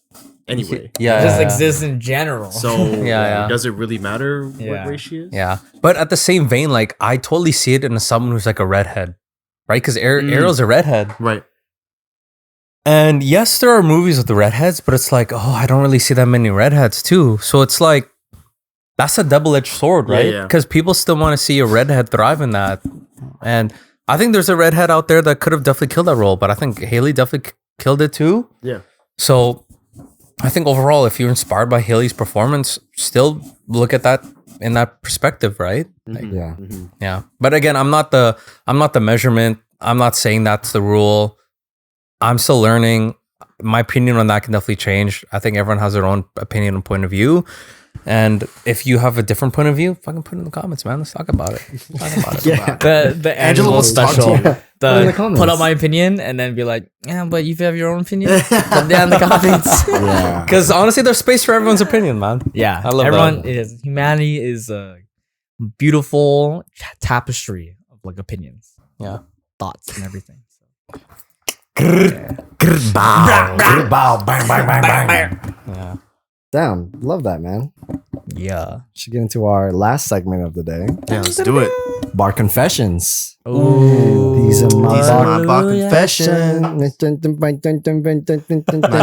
Speaker 4: anyway.
Speaker 3: Yeah,
Speaker 1: Just
Speaker 3: yeah,
Speaker 1: exists in general.
Speaker 4: So
Speaker 3: Yeah.
Speaker 4: does it really matter
Speaker 1: Yeah.
Speaker 4: what race she is?
Speaker 3: yeah. But at the same vein, like I totally see it in someone who's like a redhead, right? Because Ariel's a redhead.
Speaker 4: Right.
Speaker 3: And yes, there are movies with the redheads, but it's like, oh, I don't really see that many redheads too. So it's like, that's a double-edged sword,
Speaker 4: Yeah,
Speaker 3: right?
Speaker 4: yeah.
Speaker 3: Because people still want to see a redhead thrive in that. And I think there's a redhead out there that could have definitely killed that role, but I think Haley definitely killed it too.
Speaker 4: Yeah.
Speaker 3: So I think overall, if you're inspired by Haley's performance, still look at that in that perspective, right?
Speaker 4: Mhm.
Speaker 2: Yeah.
Speaker 4: Mhm.
Speaker 3: Yeah. But again, I'm not the measurement. I'm not saying that's the rule. I'm still learning. My opinion on that can definitely change. I think everyone has their own opinion and point of view. And if you have a different point of view, fucking put it in the comments, man. Let's talk about it. Let's talk about it.
Speaker 2: Yeah.
Speaker 1: the Angelo
Speaker 4: wants to talk to
Speaker 1: special.
Speaker 4: you.
Speaker 2: Put it in the
Speaker 1: Put
Speaker 2: comments.
Speaker 1: up my opinion and then be like, yeah, but if you have your own opinion, put down in the comments.
Speaker 2: Yeah.
Speaker 3: Because honestly, there's space for everyone's opinion, man.
Speaker 1: Yeah,
Speaker 3: I love
Speaker 1: everyone
Speaker 3: that.
Speaker 1: is humanity is a beautiful tapestry of like opinions,
Speaker 3: Yeah.
Speaker 1: thoughts, and everything. So.
Speaker 2: Bow, bang, bang, bang, bang.
Speaker 3: Yeah.
Speaker 2: Damn, love that, man.
Speaker 1: Yeah.
Speaker 2: Should get into our last segment of the day.
Speaker 4: Yeah, let's do it.
Speaker 2: Bar confessions.
Speaker 1: Ooh.
Speaker 2: These are my
Speaker 4: These are my bar
Speaker 2: confessions.
Speaker 4: My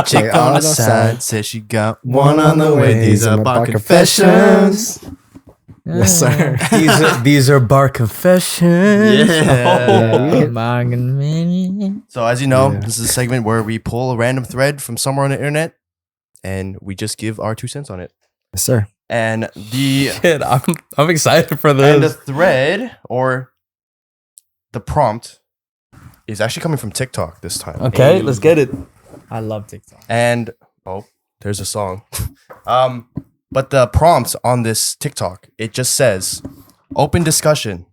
Speaker 4: chick on the side says she got one on the way. These are bar confessions.
Speaker 2: Yes, sir.
Speaker 3: These are bar confessions.
Speaker 4: Yeah.
Speaker 1: Margin.
Speaker 4: So as you know,
Speaker 2: Yeah.
Speaker 4: this is a segment where we pull a random thread from somewhere on the internet, and we just give our 2 cents on it.
Speaker 2: Yes, sir.
Speaker 4: And the
Speaker 3: Shit, I'm excited for
Speaker 4: and the
Speaker 3: this.
Speaker 4: thread or the prompt is actually coming from TikTok this time.
Speaker 3: Okay, let's get it.
Speaker 1: I love TikTok.
Speaker 4: And oh, there's a song. But the prompts on this TikTok, it just says, "Open discussion.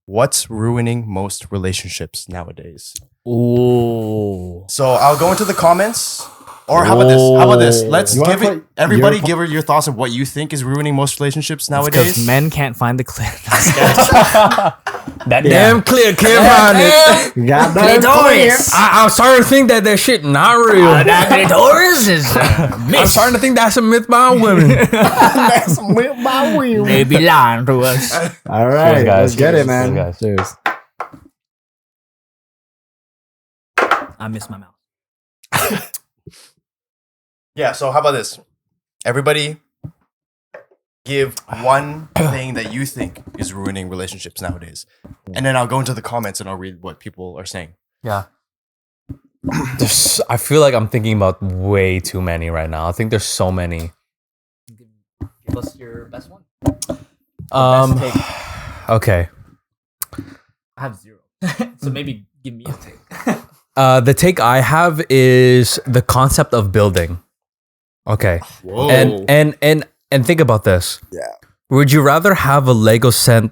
Speaker 4: What's ruining most relationships nowadays?"
Speaker 1: Ooh.
Speaker 4: So I'll go into the comments Or how about this? How about this? Let's
Speaker 2: You wanna
Speaker 4: give it.
Speaker 2: put
Speaker 4: Everybody,
Speaker 2: your-
Speaker 4: give her your thoughts of what you think is ruining most relationships nowadays.
Speaker 1: Because men can't find the clit.
Speaker 3: That damn clear, can't find it.
Speaker 2: Got
Speaker 1: Clitoris.
Speaker 3: I'm starting to think that shit not real.
Speaker 1: That clitoris is
Speaker 3: I'm starting to think that's a myth by women.
Speaker 1: they be lying to us.
Speaker 2: All right,
Speaker 3: Cheers, guys.
Speaker 2: let's get it,
Speaker 3: Cheers,
Speaker 2: man.
Speaker 3: guys.
Speaker 2: Cheers.
Speaker 1: I miss my mouth.
Speaker 4: Yeah. So how about this? Everybody, give one thing that you think is ruining relationships nowadays, and then I'll go into the comments and I'll read what people are saying.
Speaker 3: Yeah. I feel like I'm thinking about way too many right now. I think there's so many.
Speaker 1: Give us your best one.
Speaker 3: Okay.
Speaker 1: I have 0. So maybe give me a take.
Speaker 3: The take I have is the concept of building. Okay.
Speaker 4: Whoa.
Speaker 3: And think about this.
Speaker 2: Yeah.
Speaker 3: Would you rather have a Lego set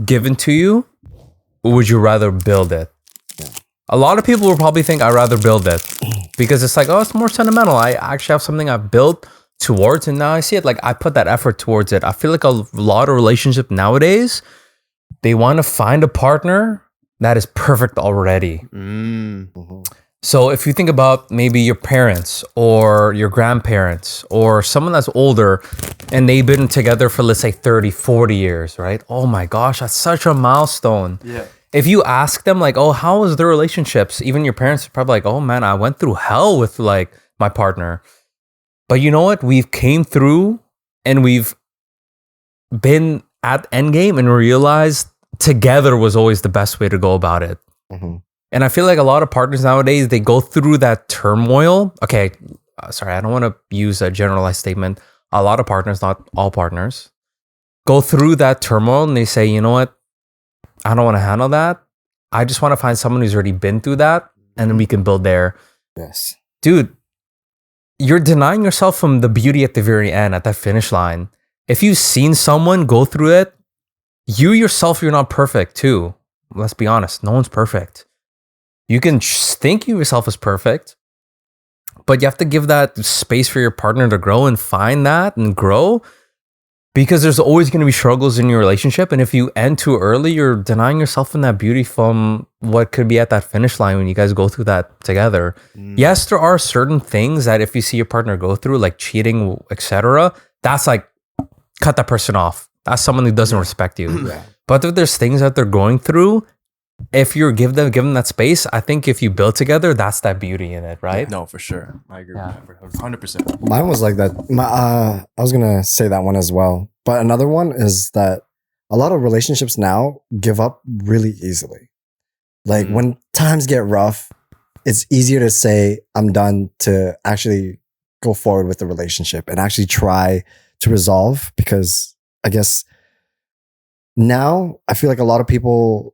Speaker 3: given to you, or would you rather build it? A lot of people will probably think I'd rather build it because it's like, oh, it's more sentimental. I actually have something I've built towards, and now I see it. Like I put that effort towards it. I feel like a lot of relationships nowadays, they want to find a partner that is perfect already. So if you think about maybe your parents or your grandparents or someone that's older and they've been together for, let's say, 30, 40 years, right? Oh my gosh, that's such a milestone.
Speaker 4: Yeah.
Speaker 3: If you ask them like, oh, how was their relationships? Even your parents are probably like, oh man, I went through hell with like my partner. But you know what? We've came through and we've been at endgame and realized together was always the best way to go about it. And I feel like a lot of partners nowadays, they go through that turmoil. Okay, sorry, I don't want to use a generalized statement. A lot of partners, not all partners, go through that turmoil and they say, you know what? I don't want to handle that. I just want to find someone who's already been through that and then we can build there.
Speaker 2: Yes.
Speaker 3: Dude, you're denying yourself from the beauty at the very end, at that finish line. If you've seen someone go through it, you yourself, you're not perfect too. Let's be honest, no one's perfect. You can think you yourself as perfect, but you have to give that space for your partner to grow and find that and grow, because there's always going to be struggles in your relationship. And if you end too early, you're denying yourself from that beauty from what could be at that finish line when you guys go through that together. Yes, there are certain things that if you see your partner go through, like cheating, etc., that's like, cut that person off. That's someone who doesn't respect you. But if there's things that they're going through, if you're give them that space, I think if you build together, that's that beauty in it, right?
Speaker 4: No, for sure. I agree with that. 100%.
Speaker 2: Mine was like that. I was gonna say that one as well. But another one is that a lot of relationships now give up really easily. Like when times get rough, it's easier to say I'm done to actually go forward with the relationship and actually try to resolve, because I guess now I feel like a lot of people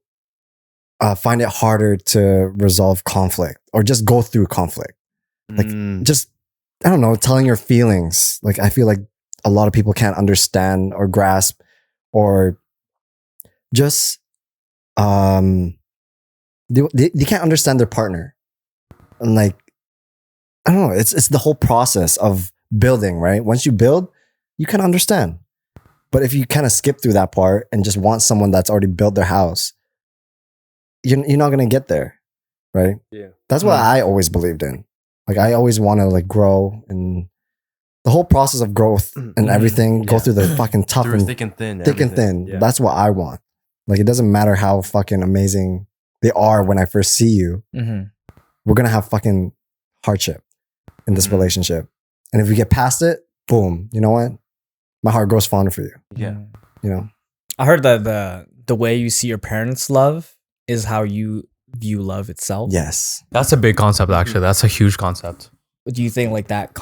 Speaker 2: find it harder to resolve conflict or just go through conflict. Like just, I don't know, telling your feelings. Like I feel like a lot of people can't understand or grasp or just, they can't understand their partner. And like, I don't know, it's the whole process of building, right? Once you build, you can understand. But if you kind of skip through that part and just want someone that's already built their house, you're not going to get there, right?
Speaker 4: Yeah.
Speaker 2: That's what I always believed in. Like I always want to like grow, and the whole process of growth and everything, go through the fucking tough
Speaker 4: Through
Speaker 2: and
Speaker 4: thick and thin.
Speaker 2: thick and
Speaker 4: everything.
Speaker 2: thin.
Speaker 4: Yeah.
Speaker 2: That's what I want. Like it doesn't matter how fucking amazing they are when I first see you. We're going to have fucking hardship in this relationship. And if we get past it, boom, you know what? My heart grows fonder for you.
Speaker 4: Yeah.
Speaker 2: You know?
Speaker 1: I heard that the way you see your parents' love is how you view love itself.
Speaker 2: Yes.
Speaker 3: That's a big concept, actually. That's a huge concept.
Speaker 1: Do you think like that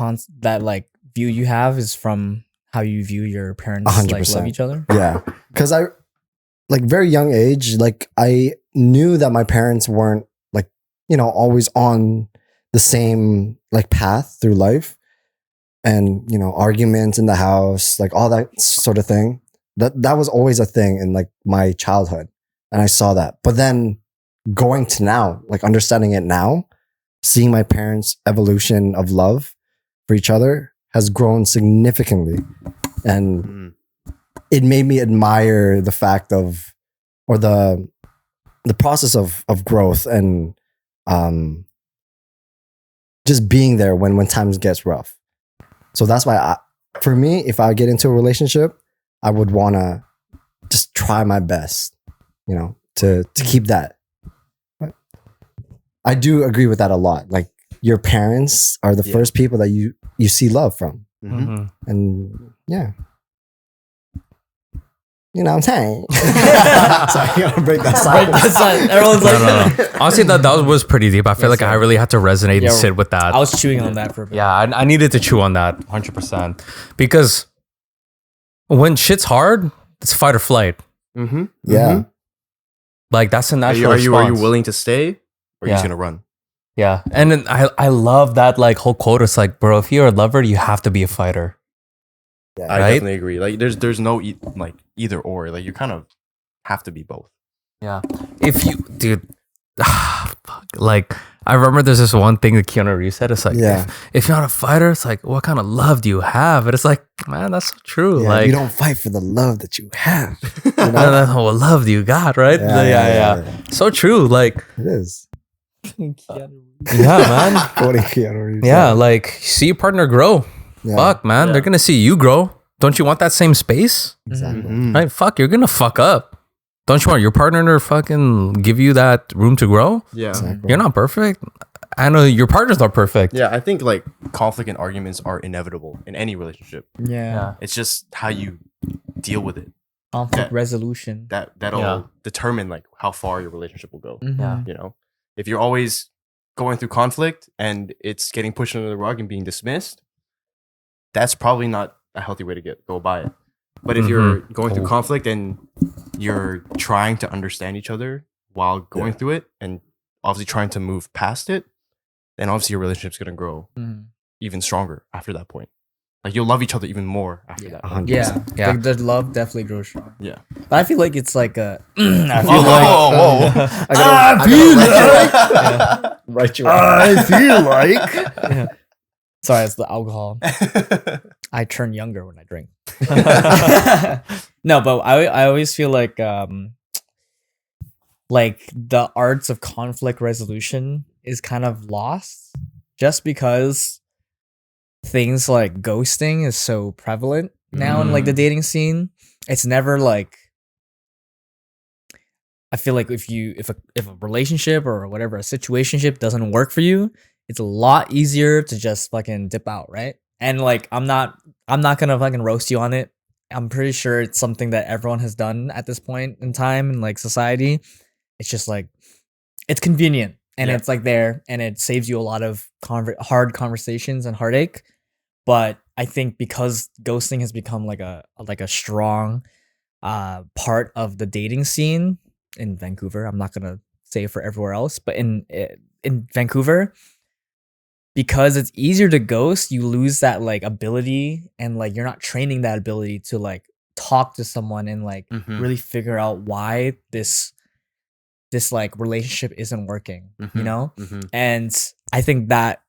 Speaker 1: like view you have is from how you view your parents like
Speaker 2: 100%.
Speaker 1: love each other?
Speaker 2: Yeah. Because I, like very young age, like I knew that my parents weren't like, you know, always on the same like path through life, and, you know, arguments in the house, like all that sort of thing. That was always a thing in like my childhood. And I saw that. But then going to now, like understanding it now, seeing my parents' evolution of love for each other has grown significantly. And it made me admire the fact of, or the process of growth and just being there when times gets rough. So that's why for me, if I get into a relationship, I would want to just try my best, you know, to keep that. But I do agree with that a lot. Like your parents are the first people that you see love from.
Speaker 3: Mhm.
Speaker 2: And yeah. You know what I'm saying? Sorry, I gotta break that silence.
Speaker 1: Everyone's like,
Speaker 3: No. Honestly, that was pretty deep. I feel like I really had to resonate and sit with that.
Speaker 1: I was chewing on that for a bit.
Speaker 3: Yeah, I needed to chew on that 100%. Because when shit's hard, it's fight or flight.
Speaker 4: Mm-hmm.
Speaker 2: Yeah.
Speaker 3: Like, that's a
Speaker 4: Are
Speaker 3: natural
Speaker 4: you
Speaker 3: response.
Speaker 4: willing to stay, or are you
Speaker 3: Yeah.
Speaker 4: just gonna run?
Speaker 3: Yeah. And then I love that like whole quote. It's like, bro, if you're a lover, you have to be a fighter.
Speaker 2: Yeah.
Speaker 4: I
Speaker 3: Right?
Speaker 4: definitely agree. Like, there's no like either or. Like, you kind of have to be both.
Speaker 3: Yeah. If you, dude, fuck. Like, I remember there's this one thing that Keanu Reeves said. It's like,
Speaker 2: Yeah.
Speaker 3: if you're not a fighter, it's like, what kind of love do you have? And it's like, man, that's so true.
Speaker 2: Yeah,
Speaker 3: like,
Speaker 2: you don't fight for the love that you have. You know?
Speaker 3: what love do you got, right?
Speaker 2: Yeah.
Speaker 3: So true. Like,
Speaker 2: It is.
Speaker 3: yeah, man.
Speaker 2: Quoting Keanu Reeves.
Speaker 3: Yeah, like, see your partner grow.
Speaker 2: Yeah.
Speaker 3: Fuck, man.
Speaker 4: Yeah.
Speaker 3: They're going to see you grow. Don't you want that same space?
Speaker 2: Exactly.
Speaker 4: Mm-hmm.
Speaker 3: Right? Fuck, you're going to fuck up. Don't you want your partner to fucking give you that room to grow?
Speaker 4: Yeah.
Speaker 2: Exactly.
Speaker 3: You're not perfect. I know your partner's not perfect.
Speaker 4: Yeah, I think like conflict and arguments are inevitable in any relationship.
Speaker 1: Yeah.
Speaker 4: It's just how you deal with it.
Speaker 1: Conflict
Speaker 4: Yeah.
Speaker 1: resolution.
Speaker 4: That'll
Speaker 3: Yeah.
Speaker 4: determine like how far your relationship will go.
Speaker 1: Mhm.
Speaker 3: Yeah.
Speaker 4: You know, if you're always going through conflict and it's getting pushed under the rug and being dismissed, that's probably not a healthy way to go by it. But if you're going through conflict and you're trying to understand each other while going through it and obviously trying to move past it, then obviously your relationship's gonna grow
Speaker 1: Mhm.
Speaker 4: even stronger after that point. Like you'll love each other even more after that.
Speaker 2: 100%.
Speaker 1: Yeah.
Speaker 3: Yeah.
Speaker 1: The love definitely grows strong.
Speaker 4: Yeah.
Speaker 1: But I feel like it's like a. I feel
Speaker 4: Whoa,
Speaker 1: like.
Speaker 4: whoa.
Speaker 2: Right you
Speaker 1: I feel like. Sorry, it's the alcohol. I turn younger when I drink. No, but I always feel like the arts of conflict resolution is kind of lost just because things like ghosting is so prevalent now in like the dating scene. It's never like, I feel like if a relationship or whatever, a situationship doesn't work for you, it's a lot easier to just fucking dip out, right? And like I'm not gonna fucking roast you on it. I'm pretty sure it's something that everyone has done at this point in time in like society. It's just like it's convenient and
Speaker 4: Yeah.
Speaker 1: it's like there and it saves you a lot of hard conversations and heartache. But I think because ghosting has become like a strong part of the dating scene in Vancouver, I'm not gonna say it for everywhere else, but in Vancouver, because it's easier to ghost, you lose that like ability and like you're not training that ability to like talk to someone and like really figure out why this like relationship isn't working, you know? And I think that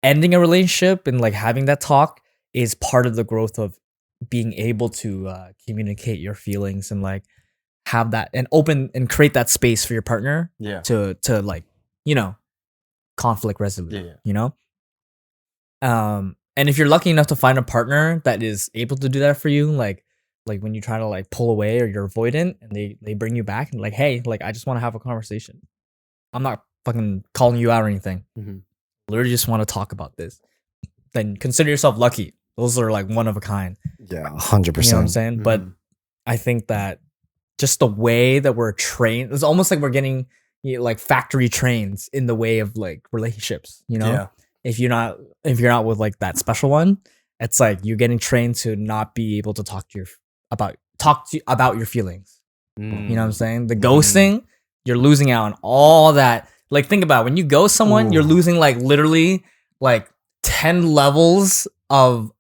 Speaker 1: ending a relationship and like having that talk is part of the growth of being able to communicate your feelings and like have that and open and create that space for your partner
Speaker 4: Yeah.
Speaker 1: to like, you know, conflict resolution,
Speaker 4: Yeah.
Speaker 1: you know? And if you're lucky enough to find a partner that is able to do that for you, like when you try to like pull away or you're avoidant and they bring you back and like, hey, like I just want to have a conversation. I'm not fucking calling you out or anything. Literally just want to talk about this. Then consider yourself lucky. Those are like one of a kind.
Speaker 2: Yeah, 100%.
Speaker 1: You know what I'm saying? But I think that just the way that we're trained, it's almost like we're getting like factory trains in the way of like relationships, you know?
Speaker 4: Yeah.
Speaker 1: If you're not with like that special one, it's like you're getting trained to not be able to talk to about your feelings. You know what I'm saying? The ghosting, you're losing out on all that. Like think about it, when you ghost someone, you're losing like literally like 10 levels of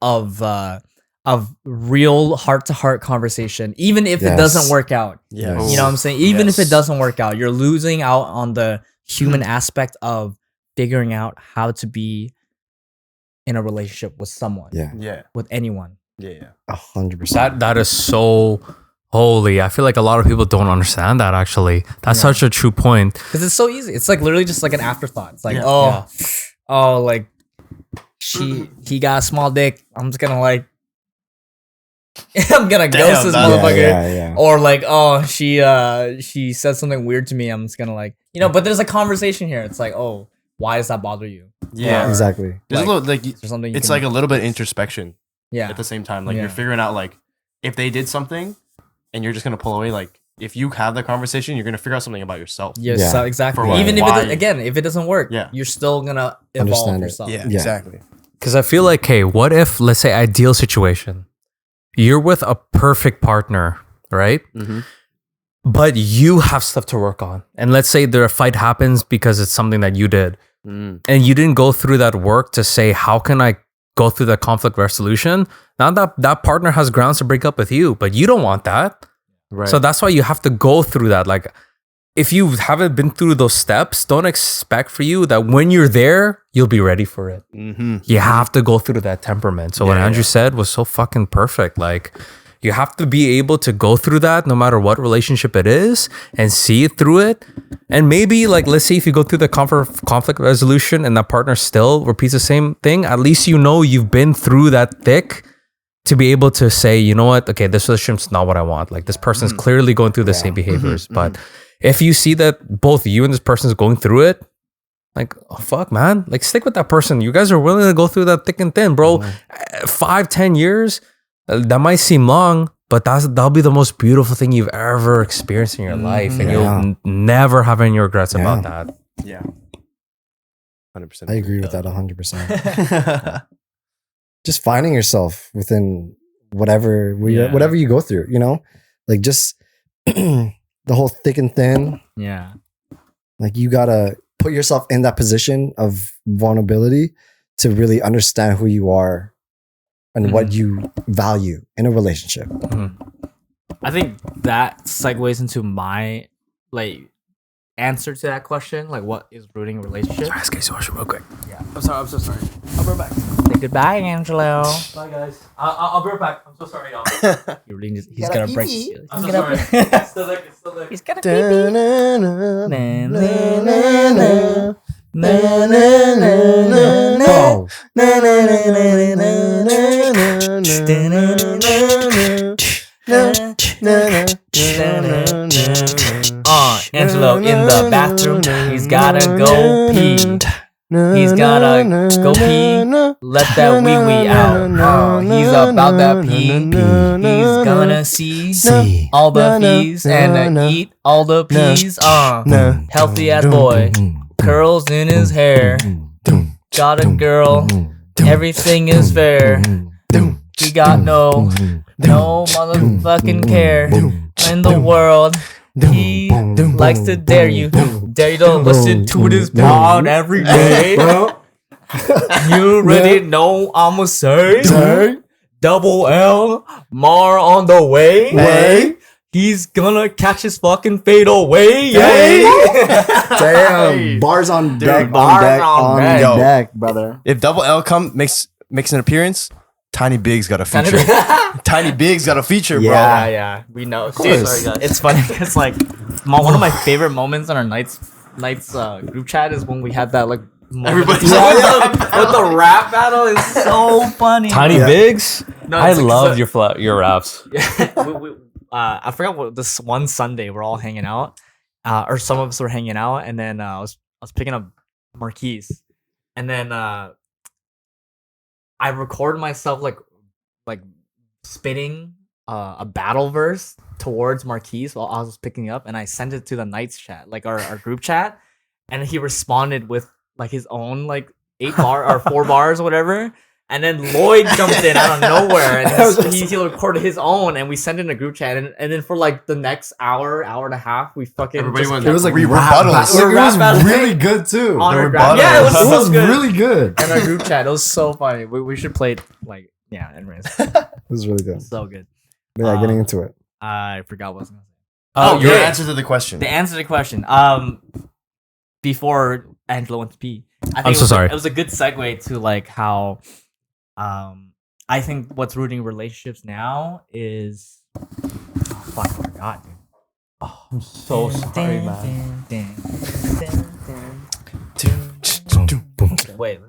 Speaker 1: real heart-to-heart conversation, even if it doesn't work out.
Speaker 4: Yeah.
Speaker 1: You know what I'm saying? Even if it doesn't work out, you're losing out on the human aspect of figuring out how to be in a relationship with someone,
Speaker 4: Yeah.
Speaker 1: with anyone.
Speaker 4: Yeah.
Speaker 2: 100%.
Speaker 3: That is so holy. I feel like a lot of people don't understand that actually. That's such a true point.
Speaker 1: Because it's so easy. It's like literally just like an afterthought. It's like,
Speaker 4: Yeah.
Speaker 1: like he got a small dick. I'm just gonna like I'm gonna ghost this
Speaker 4: that-
Speaker 1: motherfucker.
Speaker 2: Yeah.
Speaker 1: Or like, she said something weird to me. I'm just gonna like, but there's a conversation here. It's like, oh, why does that bother you?
Speaker 4: Yeah.
Speaker 2: Exactly.
Speaker 4: There's a little like
Speaker 1: Is there something?
Speaker 4: it's like a little bit introspection
Speaker 1: yeah.
Speaker 4: at the same time. Like
Speaker 1: Yeah.
Speaker 4: you're figuring out like if they did something and you're just gonna pull away. Like if you have the conversation, you're gonna figure out something about yourself.
Speaker 1: Yes,
Speaker 2: Yeah.
Speaker 1: so exactly.
Speaker 4: For
Speaker 1: Even
Speaker 4: why-
Speaker 1: if it doesn't work,
Speaker 4: Yeah.
Speaker 1: you're still gonna evolve
Speaker 2: Understand it.
Speaker 1: yourself.
Speaker 4: Yeah,
Speaker 2: Yeah.
Speaker 4: exactly.
Speaker 3: Because I feel like, hey, what if, let's say, ideal situation, you're with a perfect partner, right?
Speaker 4: Mhm.
Speaker 3: But you have stuff to work on. And let's say a fight happens because it's something that you did.
Speaker 4: Mm.
Speaker 3: And you didn't go through that work to say, how can I go through that conflict resolution? Now that partner has grounds to break up with you, but you don't want that.
Speaker 4: Right.
Speaker 3: So that's why you have to go through that. Like, if you haven't been through those steps, don't expect for you that when you're there, you'll be ready for it.
Speaker 4: Mm-hmm.
Speaker 3: You have to go through that temperament. So what
Speaker 4: Yeah,
Speaker 3: Andrew
Speaker 4: yeah.
Speaker 3: said was so fucking perfect. Like, you have to be able to go through that no matter what relationship it is and see it through it. And maybe, like, let's say if you go through the conflict resolution and that partner still repeats the same thing, at least you know you've been through that thick to be able to say, you know what, okay, this relationship's not what I want. Like, this person's clearly going through the same behaviors. But if you see that both you and this person is going through it, like, oh, fuck, man, like, stick with that person. You guys are willing to go through that thick and thin, bro. 5-10 years, that might seem long, but that'll be the most beautiful thing you've ever experienced in your life, and
Speaker 2: Yeah.
Speaker 3: you'll never have any regrets about that.
Speaker 4: Yeah. 100%.
Speaker 2: I agree with that 100%. Just finding yourself within whatever whatever you go through, like just the whole thick and thin.
Speaker 1: Yeah.
Speaker 2: Like you gotta put yourself in that position of vulnerability to really understand who you are and what you value in a relationship.
Speaker 1: I think that segues into my like answer to that question, like what is ruining a relationship?
Speaker 3: Ask Casey Washington real quick.
Speaker 1: I'm so sorry. I'll be right back. Say goodbye, Angelo.
Speaker 3: Bye, guys. I'll be right back. I'm so sorry, y'all.
Speaker 1: He's gonna break.
Speaker 3: I'm so sorry. It's still there.
Speaker 1: He's gonna pee.
Speaker 2: Oh,
Speaker 1: Angelo in the bathroom. He's gotta go pee. He's gotta go pee. Let that wee wee out. He's about that pee. He's gonna see all the peas and eat all the peas. Healthy ass boy. Curls in his hair. Got a girl. Everything is fair. He got no motherfucking care in the world. He likes to dare you to listen to this pod every day. You already know I'ma say double L, Mar on the way. He's gonna catch his fucking fade away.
Speaker 2: damn! Bars on deck,
Speaker 1: bars
Speaker 2: on
Speaker 1: on
Speaker 4: deck.
Speaker 2: deck, brother.
Speaker 4: If Double L makes an appearance, Tiny Big's got a feature. Tiny Big's got a feature, bro.
Speaker 1: Yeah, we know. Seriously, it's funny. It's like one of my favorite moments on our nights group chat is when we had that like
Speaker 4: Everybody's
Speaker 1: with the rap battle. Is so funny.
Speaker 3: Tiny Bigs?
Speaker 1: No,
Speaker 3: I
Speaker 1: it's like-
Speaker 3: love
Speaker 1: so-
Speaker 3: your raps.
Speaker 1: I forgot what this one Sunday we're all hanging out, or some of us were hanging out, and then I was picking up Marquise, and then I recorded myself like spitting a battle verse towards Marquise while I was picking up, and I sent it to the Knights chat, like our group chat, and he responded with like his own like 8 bar or 4 bars or whatever. And then Lloyd jumped in out of nowhere, and he recorded his own, and we sent it in a group chat, and then for like the next hour and a half, we fucking
Speaker 4: Everybody
Speaker 1: just
Speaker 4: went-
Speaker 1: kept
Speaker 2: It was like
Speaker 4: Rebuttals.
Speaker 2: rap,
Speaker 1: We're
Speaker 2: it
Speaker 1: rap
Speaker 2: was
Speaker 1: battling
Speaker 2: really good too.
Speaker 1: on
Speaker 4: There
Speaker 1: our
Speaker 4: were
Speaker 1: gra- Yeah, it was
Speaker 4: battles.
Speaker 2: It
Speaker 1: so
Speaker 2: was
Speaker 1: good.
Speaker 2: really good.
Speaker 1: In our group chat, it was so funny. We should play it like anyways,
Speaker 2: It was really good.
Speaker 1: so good.
Speaker 2: But yeah, getting into it.
Speaker 1: I forgot what I was gonna say.
Speaker 4: Oh, your
Speaker 1: yeah.
Speaker 4: answer to the question.
Speaker 1: The answer to the question. Before Angelo went to pee, I think
Speaker 3: I'm so sorry.
Speaker 1: It was a good segue to like how, I think what's rooting relationships now is, oh, fuck, I forgot, dude.
Speaker 3: I'm so sorry, man.
Speaker 1: Wait,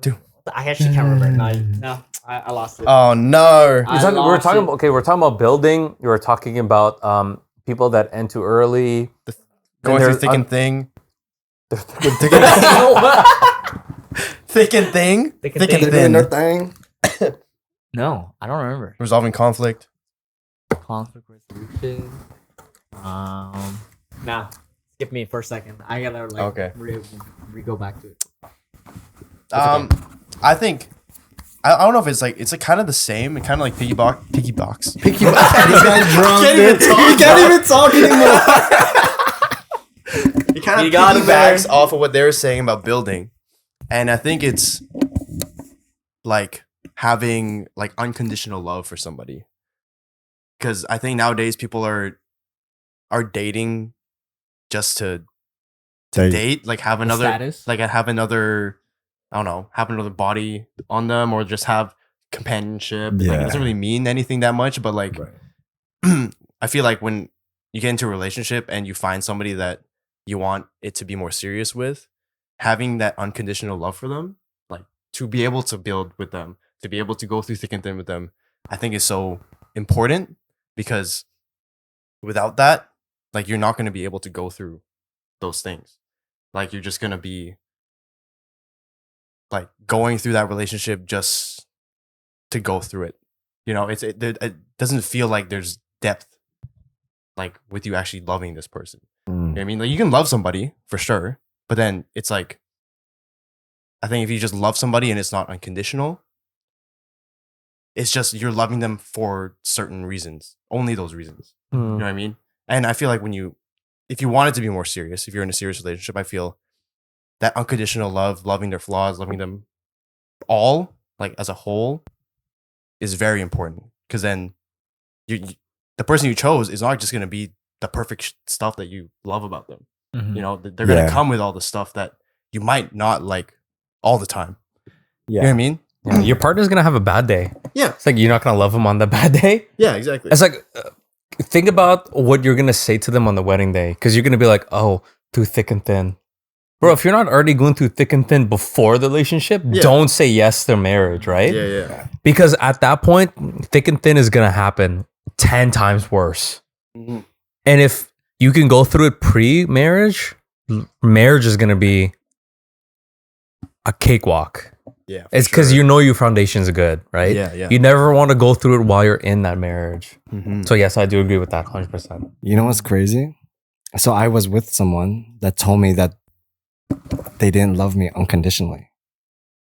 Speaker 1: I actually can't remember. No, I lost it.
Speaker 4: Oh no.
Speaker 1: I lost it.
Speaker 3: We're talking about building. You were talking about people that end too early.
Speaker 4: Going
Speaker 3: they're
Speaker 4: through thick and thing.
Speaker 1: Thick
Speaker 4: Thick and thing.
Speaker 1: Thick and
Speaker 4: Thick and
Speaker 1: thin.
Speaker 2: Doing
Speaker 4: thin.
Speaker 2: their thing.
Speaker 1: No, I don't remember.
Speaker 4: Resolving conflict.
Speaker 1: Conflict resolution. Nah, skip me for a second. I gotta like
Speaker 4: Okay.
Speaker 1: go back to it.
Speaker 4: I think I don't know if it's like kind of the same. It kind of like piggybacks.
Speaker 2: Picky. He's got drunk. He can't even talk anymore.
Speaker 4: It kind
Speaker 1: You
Speaker 4: of
Speaker 1: got him
Speaker 4: piggybacks
Speaker 1: there.
Speaker 4: off of what they were saying about building, and I think it's like having like unconditional love for somebody. Because I think nowadays people are dating just to date, like have another
Speaker 1: Status.
Speaker 4: like have another, I don't know, have another body on them, or just have companionship. Like,
Speaker 2: Yeah.
Speaker 4: it doesn't really mean anything that much, but like
Speaker 2: Right.
Speaker 4: I feel like when you get into a relationship and you find somebody that you want it to be more serious with, having that unconditional love for them, like to be able to build with them, to be able to go through thick and thin with them, I think is so important, because without that, like you're not going to be able to go through those things. Like you're just going to be like going through that relationship just to go through it. You know, it doesn't feel like there's depth like with you actually loving this person. You know what I mean? Like you can love somebody for sure, but then it's like, I think if you just love somebody and it's not unconditional, it's just you're loving them for certain reasons, only those reasons. You know what I mean? And I feel like if you want it to be more serious, if you're in a serious relationship, I feel that unconditional love, loving their flaws, loving them all, like as a whole, is very important. Because then the person you chose is not just going to be the perfect stuff that you love about them.
Speaker 1: Mhm.
Speaker 4: You know, they're going
Speaker 2: Yeah.
Speaker 4: to come with all the stuff that you might not like all the time. You know what I
Speaker 2: Yeah.
Speaker 4: mean?
Speaker 3: Yeah, your partner's gonna have a bad day.
Speaker 4: Yeah.
Speaker 3: It's like you're not gonna love them on the bad day.
Speaker 4: Yeah, exactly.
Speaker 3: It's like think about what you're gonna say to them on the wedding day, because you're gonna be like, "Oh, through thick and thin." Bro, if you're not already going through thick and thin before the relationship,
Speaker 4: Yeah.
Speaker 3: don't say yes to marriage, right?
Speaker 4: Yeah.
Speaker 3: Because at that point, thick and thin is gonna happen 10 times worse.
Speaker 4: Mhm.
Speaker 3: And if you can go through it pre-marriage, marriage is gonna be a cakewalk.
Speaker 4: Yeah.
Speaker 3: It's because you know your foundation's good, right?
Speaker 4: Yeah.
Speaker 3: You never want to go through it while you're in that marriage.
Speaker 4: Mhm.
Speaker 3: So yes, I do agree with that 100%.
Speaker 2: You know what's crazy? So I was with someone that told me that they didn't love me unconditionally.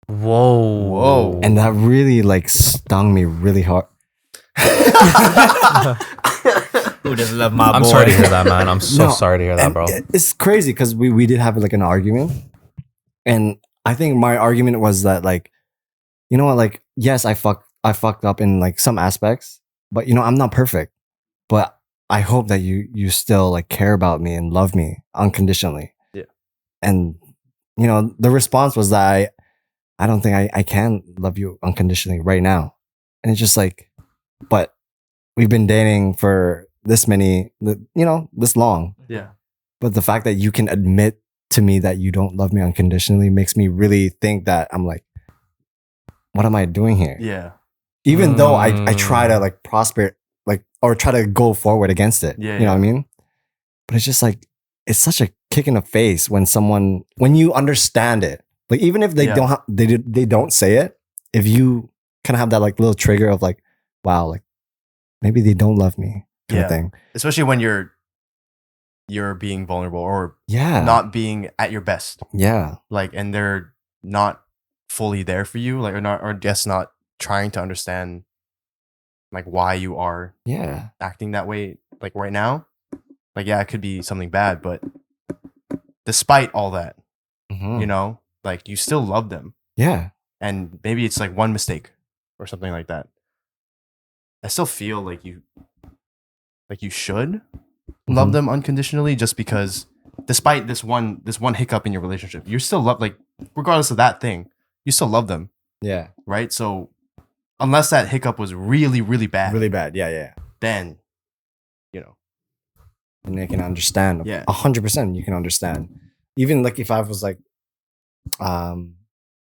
Speaker 3: Whoa.
Speaker 2: And that really like stung me really hard.
Speaker 1: Who doesn't love my boy?
Speaker 3: I'm sorry to hear that, man. I'm so
Speaker 2: No,
Speaker 3: sorry to hear that,
Speaker 2: And
Speaker 3: bro.
Speaker 2: It's crazy because we did have like an argument. And I think my argument was that like, you know what, like, yes, I fucked up in like some aspects, but you know, I'm not perfect. But I hope that you still like care about me and love me unconditionally.
Speaker 4: Yeah.
Speaker 2: And you know, the response was that I don't think I can love you unconditionally right now. And it's just like, but we've been dating for this long.
Speaker 4: Yeah.
Speaker 2: But the fact that you can admit to me that you don't love me unconditionally makes me really think that I'm like, what am I doing here?
Speaker 4: Yeah.
Speaker 2: Even though I try to like prosper, like, or try to go forward against it.
Speaker 4: Yeah,
Speaker 2: You know what I mean? But it's just like, it's such a kick in the face when you understand it. Like, even if they
Speaker 4: Yeah.
Speaker 2: they don't say it, if you kind of have that like little trigger of like, wow, like maybe they don't love me kind
Speaker 4: Yeah.
Speaker 2: of thing.
Speaker 4: Especially when you're being vulnerable or
Speaker 2: Yeah.
Speaker 4: not being at your best.
Speaker 2: Yeah.
Speaker 4: Like, and they're not fully there for you, like, or just not trying to understand like why you are
Speaker 2: Yeah.
Speaker 4: acting that way, like right now. Like, yeah, it could be something bad, but despite all that,
Speaker 2: Mhm.
Speaker 4: you know, like you still love them,
Speaker 2: Yeah.
Speaker 4: and maybe it's like one mistake or something like that. I still feel like you should love
Speaker 2: Mhm.
Speaker 4: them unconditionally, just because despite this one hiccup in your relationship, you still love, like, regardless of that thing, you still love them,
Speaker 2: Yeah.
Speaker 4: right? So unless that hiccup was really, really bad,
Speaker 2: Really bad. Yeah.
Speaker 4: then, you know,
Speaker 2: And they can understand.
Speaker 4: Yeah.
Speaker 2: 100% you can understand. Even like if I was like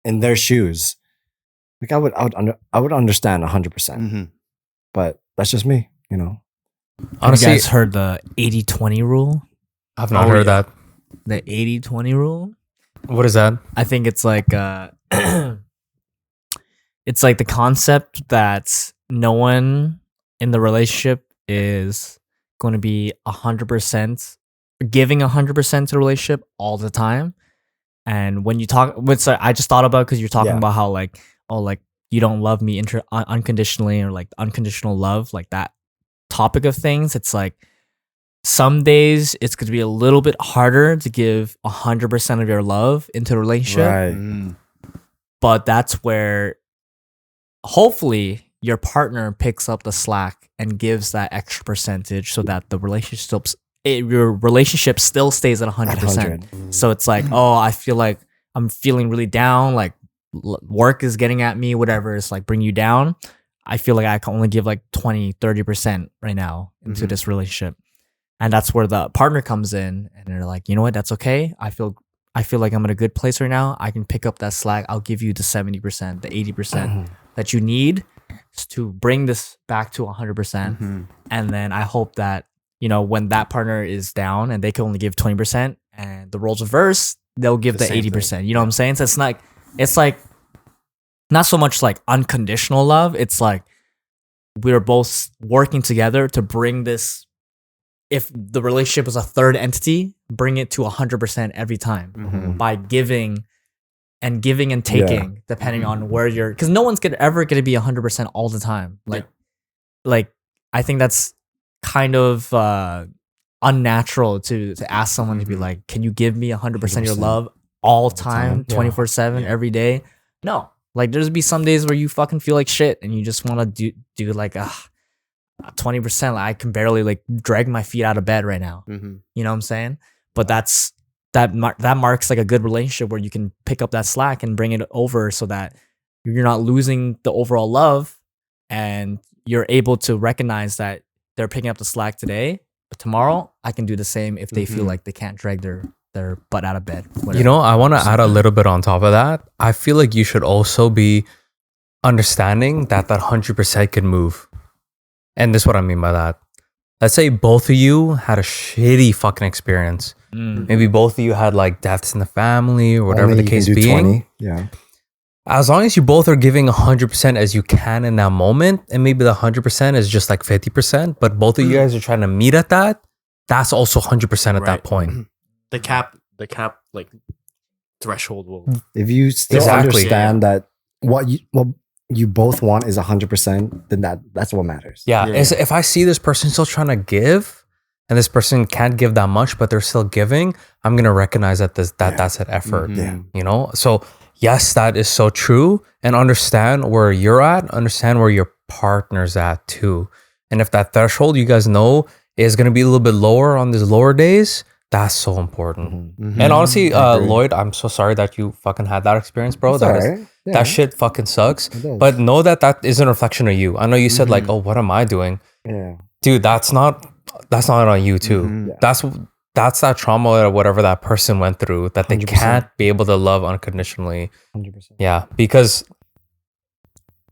Speaker 2: in their shoes, like I would understand 100%. But that's just me, you know.
Speaker 1: Have
Speaker 3: Honestly,
Speaker 1: you guys heard the 80-20 rule?
Speaker 3: I've not
Speaker 4: Oh,
Speaker 3: heard
Speaker 4: yeah.
Speaker 3: that.
Speaker 1: The 80-20 rule?
Speaker 3: What is that?
Speaker 1: I think it's like it's like the concept that no one in the relationship is going to be 100% giving 100% to the relationship all the time. And when you talk, which I just thought about because you're talking
Speaker 2: Yeah.
Speaker 1: about how like, oh, like you don't love me unconditionally, or like unconditional love, like that topic of things. It's like some days it's going to be a little bit harder to give 100% of your love into a relationship,
Speaker 2: Right.
Speaker 1: but that's where hopefully your partner picks up the slack and gives that extra percentage so that the your relationship still stays at 100%. So it's like, oh, I feel like I'm feeling really down, like work is getting at me, whatever, it's like bring you down. I feel like I can only give like 20-30% right now into this relationship. And that's where the partner comes in and they're like, you know what, that's okay. I feel like I'm in a good place right now. I can pick up that slack. I'll give you the 70%, the 80% that you need to bring this back to 100%. And then I hope that, you know, when that partner is down and they can only give 20% and the roles reverse, they'll give the
Speaker 4: same
Speaker 1: 80%.
Speaker 4: thing.
Speaker 1: You know what I'm saying? So it's like not so much like unconditional love. It's like we're both working together to bring this. If the relationship is a third entity, bring it to 100% every time by giving and taking, depending on where you're. Because no one's ever going to be 100% all the time. Like I think that's kind of unnatural to ask someone to be like, can you give me 100% of your
Speaker 2: 100%.
Speaker 1: love all time,
Speaker 2: Yeah.
Speaker 1: 24/7, every day? No. Like there's be some days where you fucking feel like shit and you just want to do like 20%. Like, I can barely like drag my feet out of bed right now. You know what I'm saying? But that marks like a good relationship where you can pick up that slack and bring it over so that you're not losing the overall love and you're able to recognize that they're picking up the slack today, but tomorrow I can do the same if they feel like they can't drag their butt out of bed. Whatever.
Speaker 3: You know, I want to add a little bit on top of that. I feel like you should also be understanding that 100% can move. And this is what I mean by that. Let's say both of you had a shitty fucking experience. Maybe both of you had like deaths in the family or whatever
Speaker 2: Only
Speaker 3: the
Speaker 2: you can
Speaker 3: case
Speaker 2: do
Speaker 3: being.
Speaker 2: 20. Yeah.
Speaker 3: As long as you both are giving 100% as you can in that moment, and maybe the 100% is just like 50%, but both of you guys are trying to meet at that, that's also 100% at that point.
Speaker 4: The cap like threshold will.
Speaker 2: If you still
Speaker 3: Exactly.
Speaker 2: understand that what you both want is 100%, then that's what matters.
Speaker 3: Yeah.
Speaker 4: Yeah.
Speaker 3: If I see this person still trying to give and this person can't give that much, but they're still giving, I'm going to recognize that that's an effort,
Speaker 2: Yeah.
Speaker 3: you know? So yes, that is so true. And understand where you're at, understand where your partner's at too. And if that threshold you guys know is going to be a little bit lower on these lower days, that's so important. And honestly, Lloyd, I'm so sorry that you fucking had that experience, bro.
Speaker 2: It's all right. Yeah.
Speaker 3: That shit fucking sucks.
Speaker 2: It does.
Speaker 3: But know that is a reflection of you. I know you said like, oh, what am I doing?
Speaker 2: Yeah.
Speaker 3: Dude, that's not on you too.
Speaker 2: Yeah.
Speaker 3: That's that trauma or whatever that person went through that they
Speaker 2: 100%.
Speaker 3: can't be able to love unconditionally.
Speaker 2: 100%.
Speaker 3: Yeah, because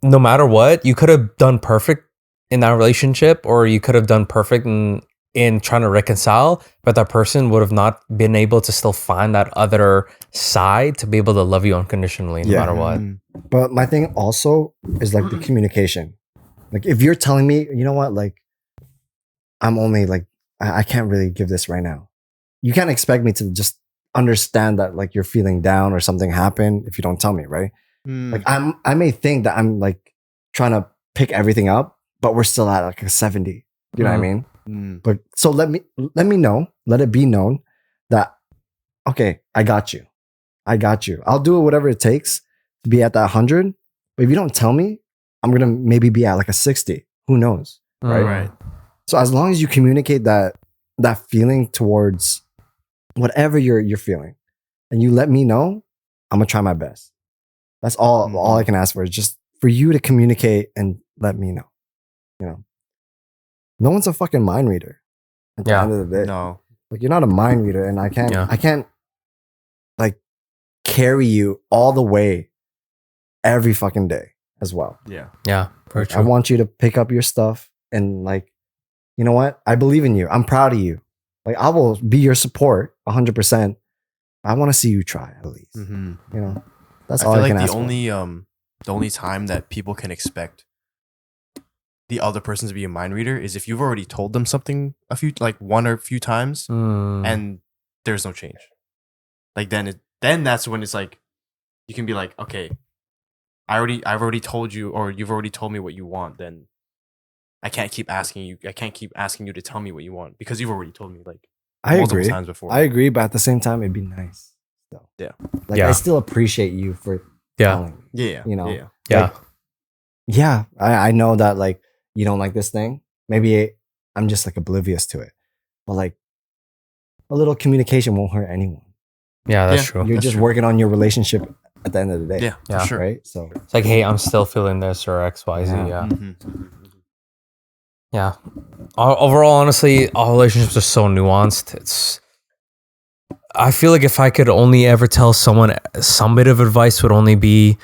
Speaker 3: no matter what, you could have done perfect in that relationship, or you could have done perfect in trying to reconcile, but that person would have not been able to still find that other side to be able to love you unconditionally no
Speaker 2: Yeah.
Speaker 3: matter what.
Speaker 2: But my thing also is like the communication. Like if you're telling me, you know what, like I'm only like I can't really give this right now. You can't expect me to just understand that like you're feeling down or something happened if you don't tell me, right? Like I may think that I'm like trying to pick everything up, but we're still at like a 70. You know what I mean? But so let me know, let it be known that okay, I got you. I'll do whatever it takes to be at that 100. But if you don't tell me, I'm gonna maybe be at like a 60. Who knows? Right.
Speaker 4: Right.
Speaker 2: So as long as you communicate that feeling towards whatever you're feeling, and you let me know, I'm gonna try my best. That's all I can ask for is just for you to communicate and let me know. You know, no one's a fucking mind reader at the end of the day.
Speaker 4: No.
Speaker 2: Like you're not a mind reader, and I can't like carry you all the way every fucking day as well.
Speaker 4: Yeah.
Speaker 3: Yeah. Very
Speaker 2: Like,
Speaker 3: true.
Speaker 2: I want you to pick up your stuff and like, you know what? I believe in you. I'm proud of you. Like I will be your support 100%. I want to see you try at least.
Speaker 4: Mm-hmm.
Speaker 2: You know, that's
Speaker 4: I
Speaker 2: all
Speaker 4: feel
Speaker 2: I
Speaker 4: like
Speaker 2: can
Speaker 4: the
Speaker 2: ask
Speaker 4: only time that people can expect the other person to be a mind reader is if you've already told them something one or a few times and there's no change. Like then that's when it's like you can be like, okay, I've already told you, or you've already told me what you want, then I can't keep asking you to tell me what you want because you've already told me like
Speaker 2: I
Speaker 4: multiple
Speaker 2: agree.
Speaker 4: times before.
Speaker 2: I agree, but at the same time, it'd be nice. So,
Speaker 4: Yeah.
Speaker 2: Like
Speaker 3: Yeah.
Speaker 2: I still appreciate you for telling me.
Speaker 4: Yeah.
Speaker 2: You know?
Speaker 4: Yeah.
Speaker 3: Yeah.
Speaker 2: Like, yeah, I know that like you don't like this thing. Maybe I'm just like oblivious to it. But like a little communication won't hurt anyone.
Speaker 3: Yeah, that's
Speaker 4: Yeah.
Speaker 3: true.
Speaker 2: You're
Speaker 4: That's
Speaker 2: just
Speaker 4: true.
Speaker 2: working on your relationship at the end of the day.
Speaker 4: Yeah.
Speaker 3: Yeah.
Speaker 4: For sure.
Speaker 2: Right? So
Speaker 3: It's like, hey, I'm still feeling this or X, Y, Z.
Speaker 2: Yeah.
Speaker 3: Yeah.
Speaker 4: Mm-hmm.
Speaker 3: Yeah. Overall, honestly, all relationships are so nuanced. I feel like if I could only ever tell someone some bit of advice would only be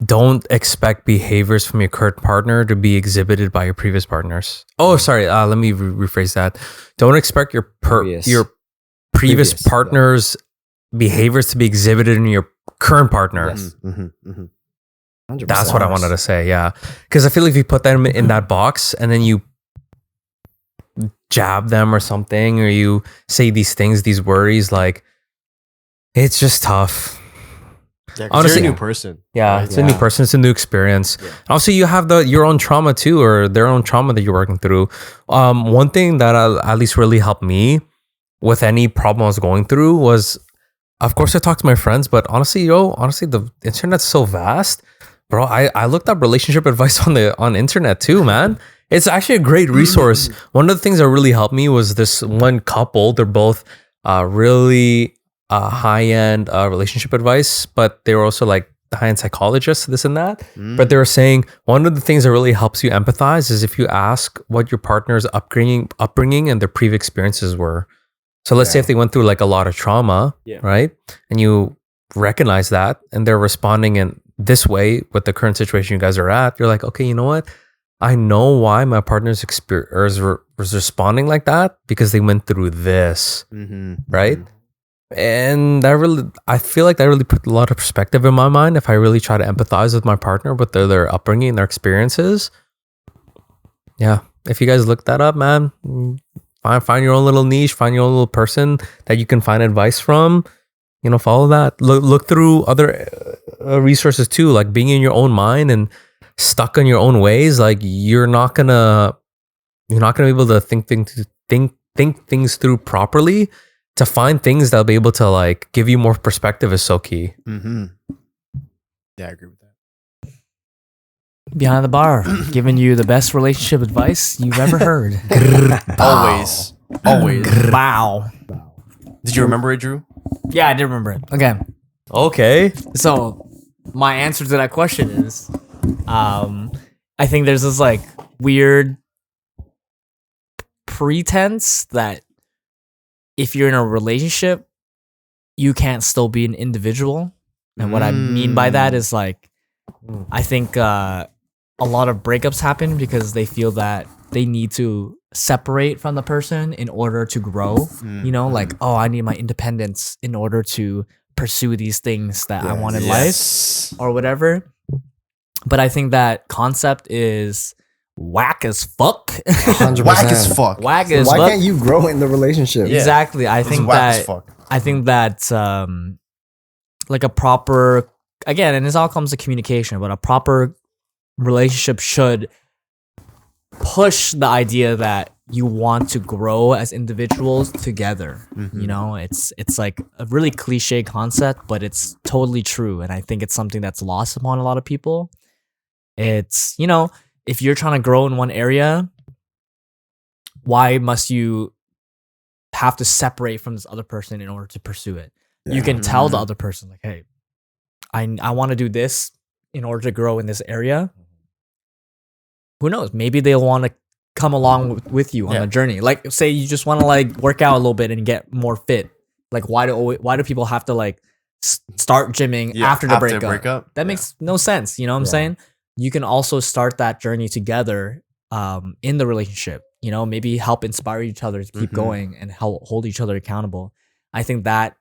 Speaker 3: don't expect behaviors from your current partner to be exhibited by your previous partners. Oh, sorry. Let me rephrase that. Don't expect your previous
Speaker 2: Previous,
Speaker 3: partner's behaviors to be exhibited in your current partner.
Speaker 2: Yes.
Speaker 4: Mm-hmm. Mm-hmm.
Speaker 2: 100%.
Speaker 3: That's what I wanted to say. Yeah. Because I feel like if you put them in that box and then you jab them or something, or you say these things, these worries, like it's just tough.
Speaker 4: Yeah,
Speaker 3: Honestly,
Speaker 4: you're a new person.
Speaker 3: Yeah,
Speaker 4: right?
Speaker 3: it's a new person, it's a new experience.
Speaker 4: Yeah.
Speaker 3: Also, you have your own trauma too, or their own trauma that you're working through. One thing that at least really helped me with any problem I was going through was, of course, I talked to my friends, but honestly, the internet's so vast, bro. I looked up relationship advice on internet too, man. It's actually a great resource. One of the things that really helped me was this one couple. They're both really high-end relationship advice, but they were also like high-end psychologists, this and that. But they were saying one of the things that really helps you empathize is if you ask what your partner's upbringing and their previous experiences were. So let's say if they went through like a lot of trauma, right? And you recognize that and they're responding in this way with the current situation you guys are at, you're like, okay, you know what? I know why my partner's was responding like that because they went through this, right? And I feel like that really put a lot of perspective in my mind. If I really try to empathize with my partner, with their upbringing, their experiences. Yeah. If you guys look that up, man, find your own little niche, find your own little person that you can find advice from, follow that. Look through other resources too, like being in your own mind and stuck in your own ways. Like you're not gonna be able to think things through properly. To find things that'll be able to like give you more perspective is so key.
Speaker 4: Mm-hmm. Yeah, I agree with that.
Speaker 1: Behind the bar, giving you the best relationship advice you've ever heard.
Speaker 4: Always.
Speaker 1: Wow.
Speaker 4: Did you remember it, Drew?
Speaker 1: Yeah, I did remember it. Okay. So my answer to that question is, I think there's this like weird pretense that if you're in a relationship, you can't still be an individual. And what I mean by that is like, I think a lot of breakups happen because they feel that they need to separate from the person in order to grow. Like, oh, I need my independence in order to pursue these things that I want in life or whatever. But I think that concept is whack as fuck.
Speaker 2: 100%.
Speaker 4: Whack as fuck.
Speaker 1: Whack
Speaker 2: So
Speaker 1: as
Speaker 2: why
Speaker 1: fuck.
Speaker 2: can't you grow in the relationship?
Speaker 4: Yeah.
Speaker 1: Exactly. I
Speaker 4: It's
Speaker 1: think
Speaker 4: whack as
Speaker 1: that
Speaker 4: fuck.
Speaker 1: like a proper, again, and this all comes to communication, but a proper relationship should push the idea that you want to grow as individuals together. It's like a really cliche concept, but it's totally true. And I think it's something that's lost upon a lot of people. It's, if you're trying to grow in one area, why must you have to separate from this other person in order to pursue it. You can tell the other person like, hey, I want to do this in order to grow in this area. Who knows? Maybe they'll want to come along with you on the journey. Like, say you just want to like work out a little bit and get more fit. Like, why do people have to like start gymming after the breakup? That makes no sense. You know what I'm saying? You can also start that journey together in the relationship. You know, maybe help inspire each other to keep going and help hold each other accountable. I think that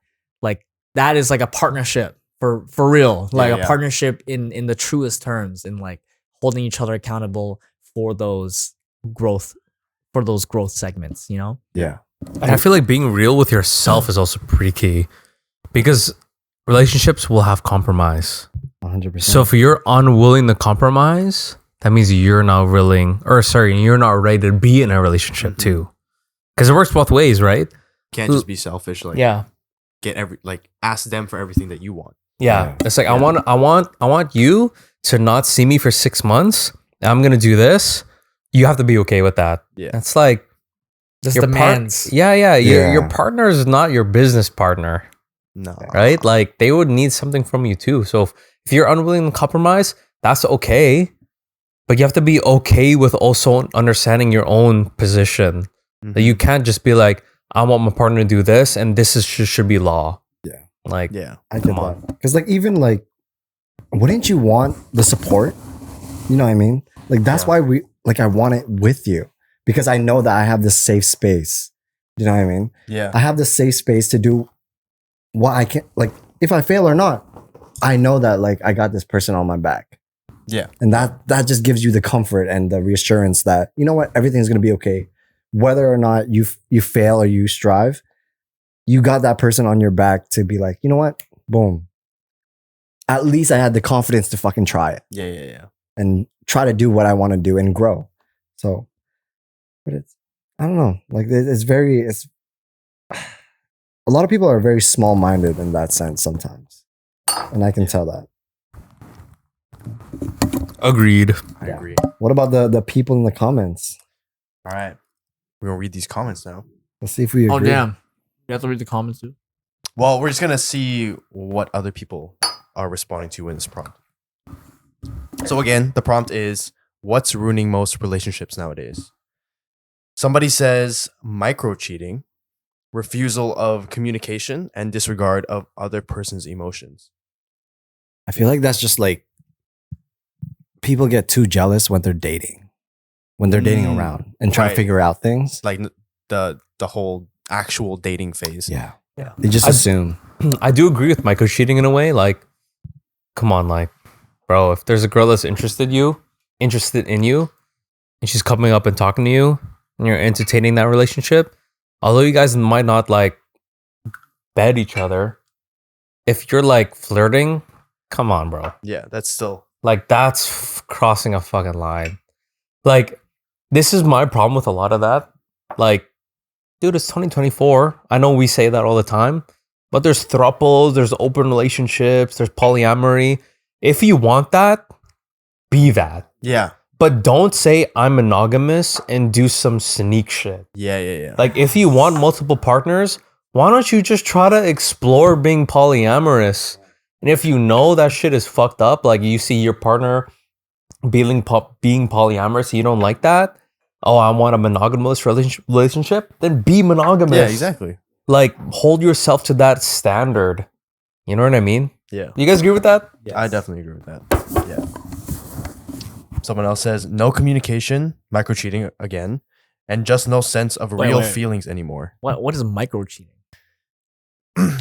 Speaker 1: is like a partnership for real, like a partnership in the truest terms, in like holding each other accountable for those growth segments, you know?
Speaker 2: Yeah.
Speaker 3: And I feel like being real with yourself is also pretty key, because relationships will have compromise.
Speaker 2: 100%.
Speaker 3: So if you're unwilling to compromise, that means you're not ready to be in a relationship too. Because it works both ways, right?
Speaker 4: Can't just be selfish. Like, ask them for everything that you want.
Speaker 3: Yeah. It's like, I want you to not see me for 6 months. I'm going to do this. You have to be okay with that. Yeah. It's like,
Speaker 1: this demands.
Speaker 3: Your partner is not your business partner.
Speaker 4: No.
Speaker 3: Right? Like, they would need something from you too. So if you're unwilling to compromise, that's okay. But you have to be okay with also understanding your own position. That you can't just be like, I want my partner to do this, and this should be law.
Speaker 2: Yeah.
Speaker 3: Like,
Speaker 2: I get that. Because like, even like, wouldn't you want the support? You know what I mean? Like, that's why I want it with you, because I know that I have this safe space. You know what I mean?
Speaker 4: Yeah.
Speaker 2: I have this safe space to do what I can. Like, if I fail or not, I know that like I got this person on my back.
Speaker 4: Yeah.
Speaker 2: And that just gives you the comfort and the reassurance that, you know what, everything's going to be okay. Whether or not you fail or you strive, you got that person on your back to be like, you know what, boom. At least I had the confidence to fucking try it.
Speaker 4: Yeah.
Speaker 2: And try to do what I want to do and grow. So, but I don't know. Like, it's a lot of people are very small-minded in that sense sometimes. And I can tell that.
Speaker 3: agreed.
Speaker 4: I agree.
Speaker 2: What about the people in the comments?
Speaker 4: All right. We're going to read these comments now.
Speaker 2: Let's see if we agree.
Speaker 1: Oh, damn. You have to read the comments too?
Speaker 4: Well, we're just going to see what other people are responding to in this prompt. So again, the prompt is, what's ruining most relationships nowadays? Somebody says micro cheating, refusal of communication, and disregard of other person's emotions.
Speaker 2: I feel like that's just like people get too jealous when they're dating. When they're dating around and trying to figure out things.
Speaker 4: Like the whole actual dating phase.
Speaker 2: Yeah. They just assume.
Speaker 3: I do agree with micro cheating in a way. Like, come on, like, bro, if there's a girl that's interested in you, and she's coming up and talking to you, and you're entertaining that relationship, although you guys might not like bed each other, if you're like flirting, come on, bro.
Speaker 4: Yeah, that's still
Speaker 3: Like, that's crossing a fucking line. Like, this is my problem with a lot of that. Like, dude, it's 2024. I know we say that all the time, but there's thruples, there's open relationships, there's polyamory. If you want that, be that.
Speaker 4: Yeah.
Speaker 3: But don't say I'm monogamous and do some sneak shit.
Speaker 4: Yeah.
Speaker 3: Like, if you want multiple partners, why don't you just try to explore being polyamorous? And if you know that shit is fucked up, like you see your partner being polyamorous, you don't like that. Oh, I want a monogamous relationship. Then be monogamous.
Speaker 4: Yeah, exactly.
Speaker 3: Like, hold yourself to that standard. You know what I mean?
Speaker 4: Yeah.
Speaker 3: You guys agree with that?
Speaker 4: Yes. I definitely agree with that. Yeah. Someone else says no communication, micro cheating again, and just no sense of real feelings anymore.
Speaker 1: What is micro cheating?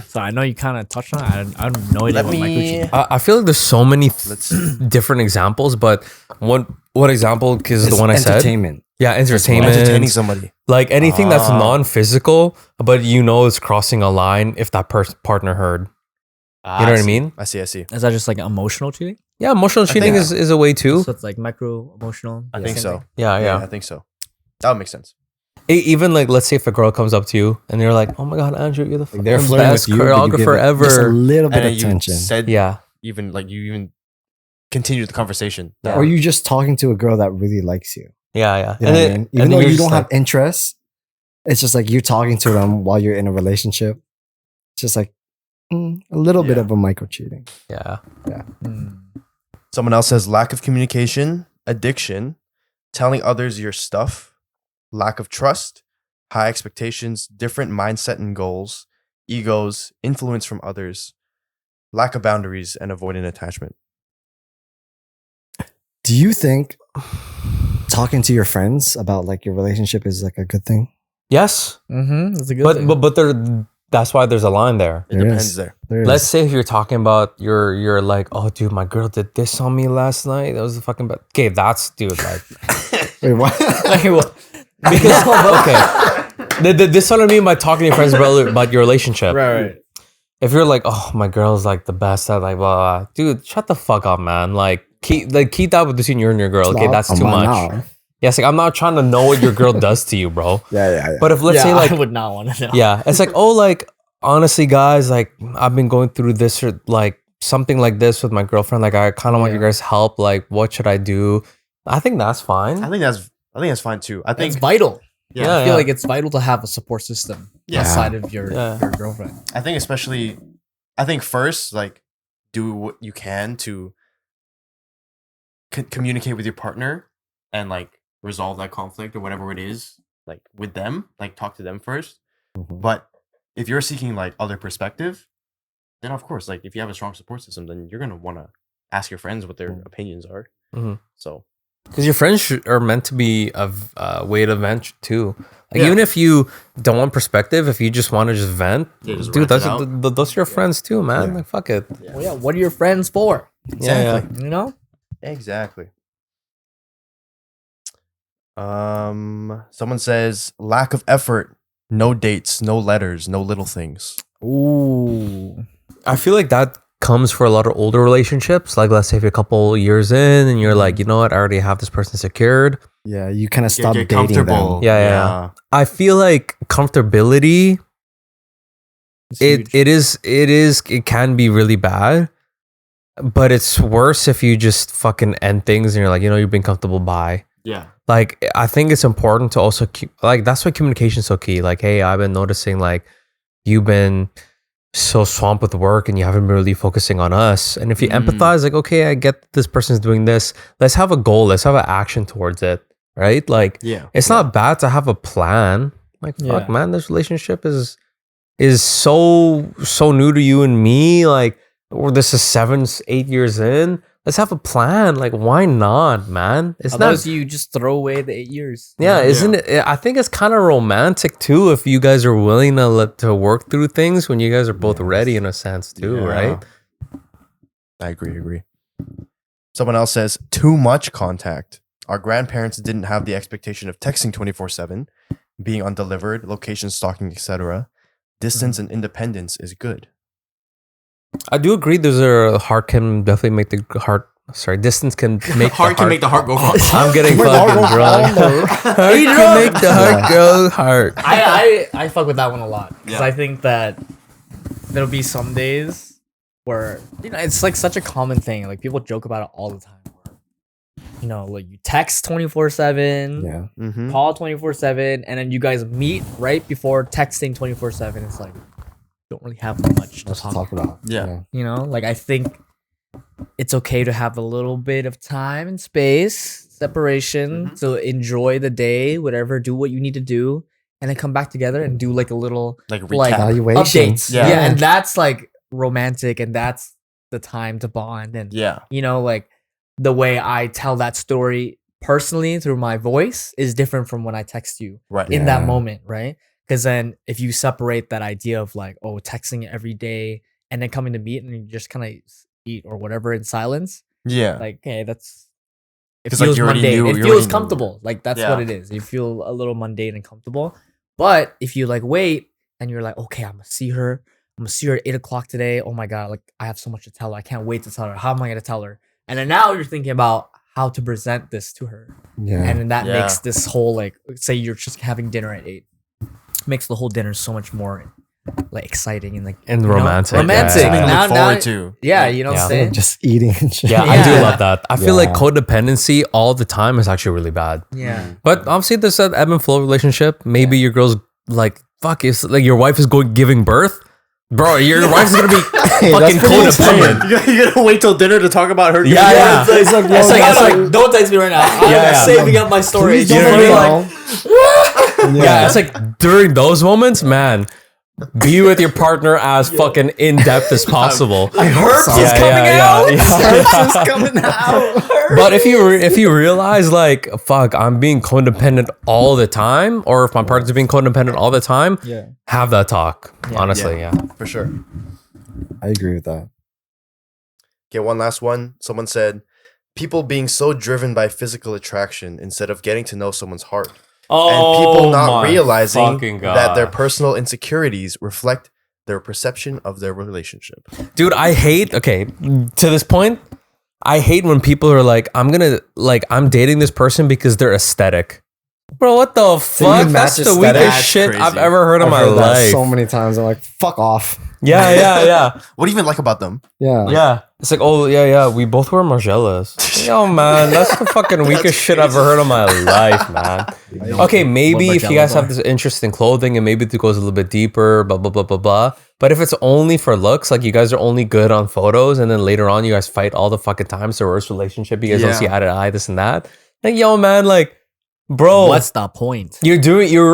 Speaker 1: So I know you kind of touched on it. I have no idea what micro cheating.
Speaker 3: I feel like there's so many different examples, but one example is the one I said.
Speaker 2: Entertainment.
Speaker 3: Yeah, entertainment.
Speaker 4: Entertaining somebody.
Speaker 3: Like anything that's non-physical, but you know it's crossing a line if that partner heard. You know what I mean?
Speaker 4: I see.
Speaker 1: Is that just like emotional cheating?
Speaker 3: Yeah, emotional cheating is a way too.
Speaker 1: So it's like micro emotional.
Speaker 4: I think so.
Speaker 3: Yeah.
Speaker 4: I think so. That would make sense.
Speaker 3: Even like, let's say if a girl comes up to you and you're like, "Oh my god, Andrew, you're the fucking
Speaker 2: They're flirting
Speaker 3: best
Speaker 2: with you, but you give
Speaker 3: choreographer
Speaker 2: it
Speaker 3: ever."
Speaker 2: just a little bit
Speaker 4: And
Speaker 2: of
Speaker 4: you
Speaker 2: attention.
Speaker 4: said
Speaker 3: Yeah.
Speaker 4: even like you even continued the conversation.
Speaker 2: Or you just talking to a girl that really likes you.
Speaker 3: Yeah.
Speaker 2: You know what I mean? Even though you don't have interest, it's just like you're talking to them while you're in a relationship. It's just like a little bit of a micro cheating.
Speaker 3: Yeah.
Speaker 4: Someone else says lack of communication, addiction, telling others your stuff, lack of trust, high expectations, different mindset and goals, egos, influence from others, lack of boundaries, and avoiding attachment.
Speaker 2: Do you think talking to your friends about like your relationship is like a good thing?
Speaker 3: Yes.
Speaker 1: That's a good
Speaker 3: But
Speaker 1: thing.
Speaker 3: but that's why there's a line there.
Speaker 4: It
Speaker 2: There
Speaker 4: depends
Speaker 2: is.
Speaker 4: there.
Speaker 2: There is.
Speaker 3: Let's say if you're talking about you're like, oh dude, my girl did this on me last night. That was a fucking bad. Okay, that's dude like
Speaker 2: Wait, what?
Speaker 1: Like, what?
Speaker 3: because okay. This is what I mean by talking to your friends about your relationship.
Speaker 1: Right.
Speaker 3: If you're like, oh my girl's like the best at like blah, blah, dude, shut the fuck up, man. Like keep that between you and your girl. Okay, that's too much. Yeah, it's like I'm not trying to know what your girl does to you, bro.
Speaker 2: Yeah.
Speaker 3: But if let's say like
Speaker 1: I would not want to know.
Speaker 3: yeah, it's like, oh, like, honestly, guys, like, I've been going through this or like something like this with my girlfriend. Like, I kind of want your guys' help. Like, what should I do? I think that's fine.
Speaker 4: I think that's fine too. I think
Speaker 1: It's vital.
Speaker 3: Yeah,
Speaker 1: I feel like it's vital to have a support system
Speaker 4: Yeah.
Speaker 1: outside of your
Speaker 3: Yeah.
Speaker 1: girlfriend.
Speaker 4: I think first, like, do what you can to communicate with your partner and like resolve that conflict or whatever it is, like with them, like talk to them first. But if you're seeking like other perspective, then of course, like if you have a strong support system, then you're gonna want to ask your friends what their opinions are.
Speaker 3: Mhm.
Speaker 4: So
Speaker 3: Because your friends are meant to be a way to vent too. Like,
Speaker 4: Yeah.
Speaker 3: even if you don't want perspective, if you just want to just vent,
Speaker 4: Yeah, just
Speaker 3: dude,
Speaker 4: rant
Speaker 3: those
Speaker 4: it
Speaker 3: those are your friends too, man.
Speaker 2: Yeah.
Speaker 3: Like, fuck it.
Speaker 1: Well, yeah. What are your friends for?
Speaker 4: exactly,
Speaker 1: You know?
Speaker 4: exactly. Someone says lack of effort, no dates, no letters, no little things.
Speaker 1: Ooh.
Speaker 3: I feel like that comes for a lot of older relationships. Like, let's say if you're a couple years in and you're like, you know what, I already have this person secured.
Speaker 2: Yeah, you kind of stop
Speaker 4: Get
Speaker 2: dating
Speaker 4: comfortable.
Speaker 2: them.
Speaker 3: Yeah. I feel like comfortability,
Speaker 1: It's huge.
Speaker 3: it can be really bad, but it's worse if you just fucking end things and you're like, you know, you've been comfortable, bye.
Speaker 4: Yeah.
Speaker 3: Like, I think it's important to also keep, like, that's why communication is so key. Like, hey, I've been noticing like you've been so swamped with work and you haven't been really focusing on us. And if you empathize, like, okay, I get this person's doing this. Let's have a goal. Let's have an action towards it. Right? Like,
Speaker 4: Yeah.
Speaker 3: it's not bad to have a plan. Like, fuck,
Speaker 1: Yeah.
Speaker 3: man, this relationship is so new to you and me. Like, or this is 7-8 years in. Let's have a plan. Like, why not, man? It's
Speaker 1: Otherwise,
Speaker 3: not.
Speaker 1: you just throw away the 8 years.
Speaker 3: Yeah, isn't it? I think it's kind of romantic too if you guys are willing to work through things when you guys are both ready in a sense too,
Speaker 4: Yeah.
Speaker 3: right?
Speaker 4: I agree. Someone else says too much contact. Our grandparents didn't have the expectation of texting 24/7, being undelivered, location stalking, etc. Distance and independence is good.
Speaker 3: I do agree. There's a heart can definitely make the heart. Sorry, distance can make
Speaker 4: Heart can make the heart go hard.
Speaker 3: I'm getting fucking drunk. Heart can make the heart go hard.
Speaker 1: I fuck with that one a lot because
Speaker 4: Yeah.
Speaker 1: I think that there'll be some days where, you know, it's like such a common thing. Like, people joke about it all the time. Where, you know, like, you text 24/7,
Speaker 2: Yeah.
Speaker 4: Mm-hmm.
Speaker 1: call 24/7, and then you guys meet right before texting 24/7. It's like, don't really have much to
Speaker 2: Let's
Speaker 1: talk
Speaker 2: talk about.
Speaker 4: Yeah.
Speaker 1: You know, like, I think it's okay to have a little bit of time and space separation to enjoy the day, whatever, do what you need to do, and then come back together and do like a little
Speaker 4: Like recap.
Speaker 1: like
Speaker 2: Evaluation.
Speaker 1: updates.
Speaker 4: Yeah.
Speaker 1: Yeah, and that's like romantic, and that's the time to bond. And
Speaker 4: Yeah.
Speaker 1: you know, like, the way I tell that story personally through my voice is different from when I text you
Speaker 4: Right.
Speaker 1: in that
Speaker 2: Yeah.
Speaker 1: moment, right? Because then if you separate that idea of like, oh, texting every day and then coming to meet and you just kind of eat or whatever in silence,
Speaker 4: Yeah.
Speaker 1: like, hey, that's, it
Speaker 4: 'Cause, like,
Speaker 1: feels
Speaker 4: you already
Speaker 1: mundane.
Speaker 4: knew-
Speaker 1: It
Speaker 4: you
Speaker 1: feels
Speaker 4: already knew.
Speaker 1: comfortable. Like, that's
Speaker 4: Yeah.
Speaker 1: what it is. You feel a little mundane and comfortable. But if you like wait and you're like, okay, I'm gonna see her. I'm gonna see her at 8 o'clock today. Oh my god, like, I have so much to tell her. I can't wait to tell her. How am I gonna tell her? And then now you're thinking about how to present this to her.
Speaker 2: Yeah.
Speaker 1: And then that
Speaker 4: Yeah.
Speaker 1: makes this whole, like, say you're just having dinner at 8, makes the whole dinner so much more like exciting and like,
Speaker 3: And
Speaker 1: you know,
Speaker 3: romantic.
Speaker 1: romantic.
Speaker 3: Yeah.
Speaker 4: Something to
Speaker 1: Now-
Speaker 4: look forward
Speaker 1: now-
Speaker 4: to.
Speaker 1: Yeah, you know what
Speaker 3: Yeah.
Speaker 1: I'm saying?
Speaker 2: Just eating and shit.
Speaker 3: Yeah, I do
Speaker 1: Yeah.
Speaker 3: love that. I feel like
Speaker 2: Yeah.
Speaker 3: codependency all the time is actually really bad.
Speaker 1: Yeah.
Speaker 3: But obviously, there's that ebb and flow relationship. Maybe your girl's like fuck, it's like your wife is giving birth, bro. Your wife's gonna be fucking
Speaker 2: that's pretty
Speaker 3: codependent.
Speaker 4: You're gonna wait till dinner to talk about her.
Speaker 3: Yeah.
Speaker 1: It's like, don't text me right now. I'm
Speaker 3: Yeah.
Speaker 1: saving up my storage.
Speaker 2: Please
Speaker 3: You know
Speaker 2: don't
Speaker 3: what I mean?
Speaker 2: like,
Speaker 3: Yeah, it's like during those moments, man, be with your partner as fucking in depth as possible.
Speaker 1: Herbs is
Speaker 3: Yeah,
Speaker 1: coming
Speaker 3: yeah,
Speaker 1: out.
Speaker 3: yeah.
Speaker 2: Herbs is coming out.
Speaker 3: But if you realize like fuck, I'm being codependent all the time, or if my partner's being codependent all the time,
Speaker 1: Yeah.
Speaker 3: have that talk. Honestly, yeah.
Speaker 4: For sure.
Speaker 2: I agree with that.
Speaker 5: Okay, one last one. Someone said, people being so driven by physical attraction instead of getting to know someone's heart. And people not
Speaker 3: my
Speaker 5: realizing
Speaker 3: fucking
Speaker 5: that their
Speaker 3: God.
Speaker 5: personal insecurities reflect their perception of their relationship.
Speaker 3: Dude, I hate, okay, to this point, I hate when people are like, I'm dating this person because they're aesthetic. Bro, what the fuck?
Speaker 2: match
Speaker 3: That's the
Speaker 2: aesthetic?
Speaker 3: weakest
Speaker 4: That's
Speaker 3: shit
Speaker 4: crazy.
Speaker 3: I've ever heard in
Speaker 2: I've
Speaker 3: my
Speaker 2: heard that
Speaker 3: life.
Speaker 2: so many times. I'm like, fuck off.
Speaker 3: Yeah.
Speaker 4: What do you even like about them?
Speaker 2: Yeah.
Speaker 3: Yeah. It's like, oh, yeah, we both wear Margielas. Yo, man, that's the fucking weakest shit I've ever heard in my life, man. Okay, maybe if you guys have this interest in clothing and maybe it goes a little bit deeper, blah, blah, blah, blah, blah. But if it's only for looks, like you guys are only good on photos and then later on you guys fight all the fucking time, it's a worse relationship, you guys don't
Speaker 4: Yeah.
Speaker 3: see eye to eye, this and that. Like, yo, man, like, bro,
Speaker 1: What's the point?
Speaker 3: you're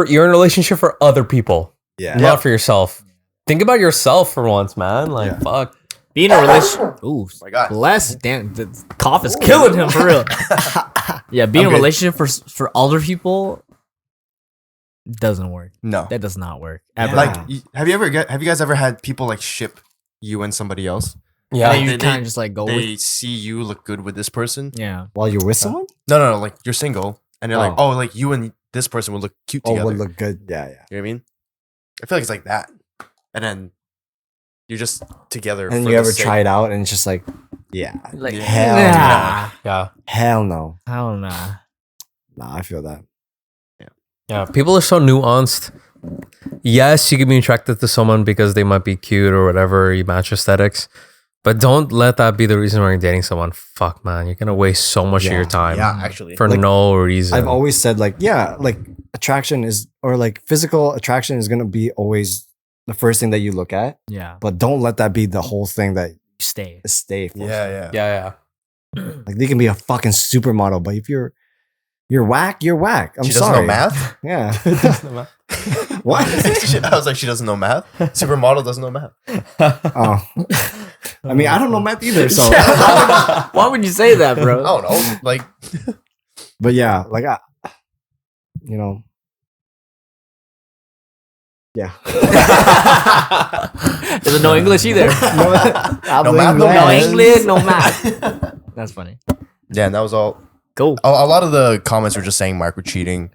Speaker 3: in a relationship for other people,
Speaker 5: Yeah.
Speaker 3: not for yourself. Think about yourself for once, man. Like, fuck.
Speaker 1: Being in a relationship. Ooh,
Speaker 5: my God.
Speaker 1: bless. Damn, the cough is killing him for real. Yeah, being in a
Speaker 4: good.
Speaker 1: relationship for other people doesn't work.
Speaker 4: No.
Speaker 1: That does not work. Ever.
Speaker 4: Like, have you guys ever had people like ship you and somebody else?
Speaker 3: Yeah.
Speaker 1: and you
Speaker 4: they-
Speaker 1: kind of just like go
Speaker 4: They
Speaker 1: with.
Speaker 4: see you look good with this person.
Speaker 1: Yeah.
Speaker 2: While you're with someone?
Speaker 4: No, like you're single, and they're like,
Speaker 2: Oh.
Speaker 4: oh, like you and this person would look cute
Speaker 2: Oh,
Speaker 4: together.
Speaker 2: would look good. Yeah, yeah.
Speaker 4: You know what I mean? I feel like it's like that, and then you're just together.
Speaker 2: And
Speaker 4: for
Speaker 2: you
Speaker 4: the
Speaker 2: ever
Speaker 4: sake-
Speaker 2: try it out and it's just like, yeah.
Speaker 1: Like
Speaker 2: Hell
Speaker 1: nah.
Speaker 3: Yeah.
Speaker 2: Hell no.
Speaker 1: Hell nah.
Speaker 2: Nah, I feel that.
Speaker 3: Yeah, people are so nuanced. Yes, you can be attracted to someone because they might be cute or whatever, you match aesthetics. But don't let that be the reason why you're dating someone. Fuck, man. You're going to waste so much of
Speaker 2: Yeah.
Speaker 3: your time
Speaker 4: Yeah, actually.
Speaker 3: for
Speaker 2: Like,
Speaker 3: no reason.
Speaker 2: I've always said like, yeah, like attraction is, or like physical attraction is going to be always the first thing that you look at,
Speaker 1: Yeah.
Speaker 2: but don't let that be the whole thing that
Speaker 1: Stay.
Speaker 2: you stay for.
Speaker 4: Yeah.
Speaker 3: yeah.
Speaker 2: Like they can be a fucking supermodel, but if you're whack, you're whack. I'm
Speaker 5: She doesn't
Speaker 2: sorry.
Speaker 5: know math?
Speaker 2: Yeah. What?
Speaker 5: I was like, she doesn't know math? Supermodel doesn't know math.
Speaker 2: Oh. I mean, I don't know math either, so
Speaker 1: Why would you say that, bro?
Speaker 5: I don't know. Like,
Speaker 2: but yeah, like you know. Yeah.
Speaker 1: There's no English either.
Speaker 5: No math,
Speaker 1: No
Speaker 5: no
Speaker 1: English, no math. That's funny.
Speaker 5: yeah, and that was all.
Speaker 1: Cool.
Speaker 5: A lot of the comments were just saying micro cheating,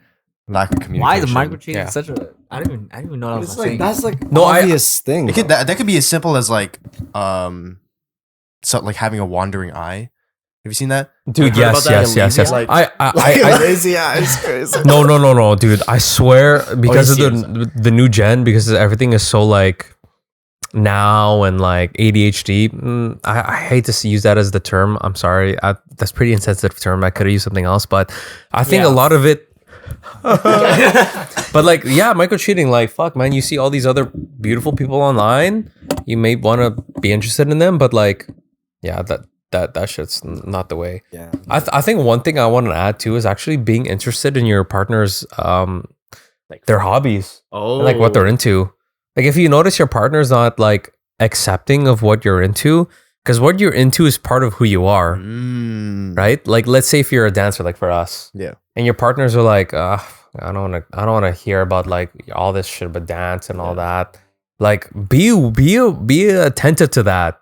Speaker 5: lack of communication.
Speaker 1: Why is micro cheating
Speaker 3: Yeah.
Speaker 1: such a? I didn't even know that was
Speaker 2: It's
Speaker 1: a
Speaker 2: like
Speaker 1: thing.
Speaker 2: that's like
Speaker 3: No,
Speaker 2: obvious thing.
Speaker 4: It could, that could be as simple as like, so like having a wandering eye. Have you seen that?
Speaker 3: Dude,
Speaker 4: You heard about
Speaker 3: yes.
Speaker 4: that?
Speaker 5: Like-
Speaker 3: I
Speaker 2: lazy eyes, crazy.
Speaker 3: no, dude. I swear, because
Speaker 4: you
Speaker 3: of the new gen, because everything is so like now and like ADHD. I hate to use that as the term. I'm sorry. That's pretty insensitive term. I could have used something else, but I think a lot of it. But like, yeah, micro cheating. Like, fuck, man. You see all these other beautiful people online. You may want to be interested in them, but like, yeah, that shit's not the way.
Speaker 2: Yeah.
Speaker 3: I think one thing I want to add too is actually being interested in your partner's like their hobbies,
Speaker 1: Oh,
Speaker 3: and, like what they're into. Like if you notice your partner's not like accepting of what you're into, because what you're into is part of who you are, right? Like let's say if you're a dancer, like for us,
Speaker 5: Yeah.
Speaker 3: and your partners are like, I don't want to hear about like all this shit about dance and all that. Like be attentive to that.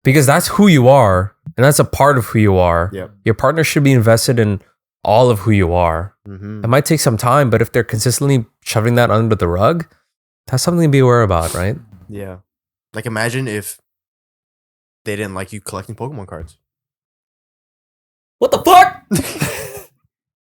Speaker 3: Because that's who you are, and that's a part of who you are.
Speaker 5: Yep.
Speaker 3: Your partner should be invested in all of who you are.
Speaker 5: Mm-hmm.
Speaker 3: It might take some time, but if they're consistently shoving that under the rug, that's something to be aware about, right?
Speaker 5: Yeah. Like imagine if they didn't like you collecting Pokemon cards.
Speaker 1: what the fuck?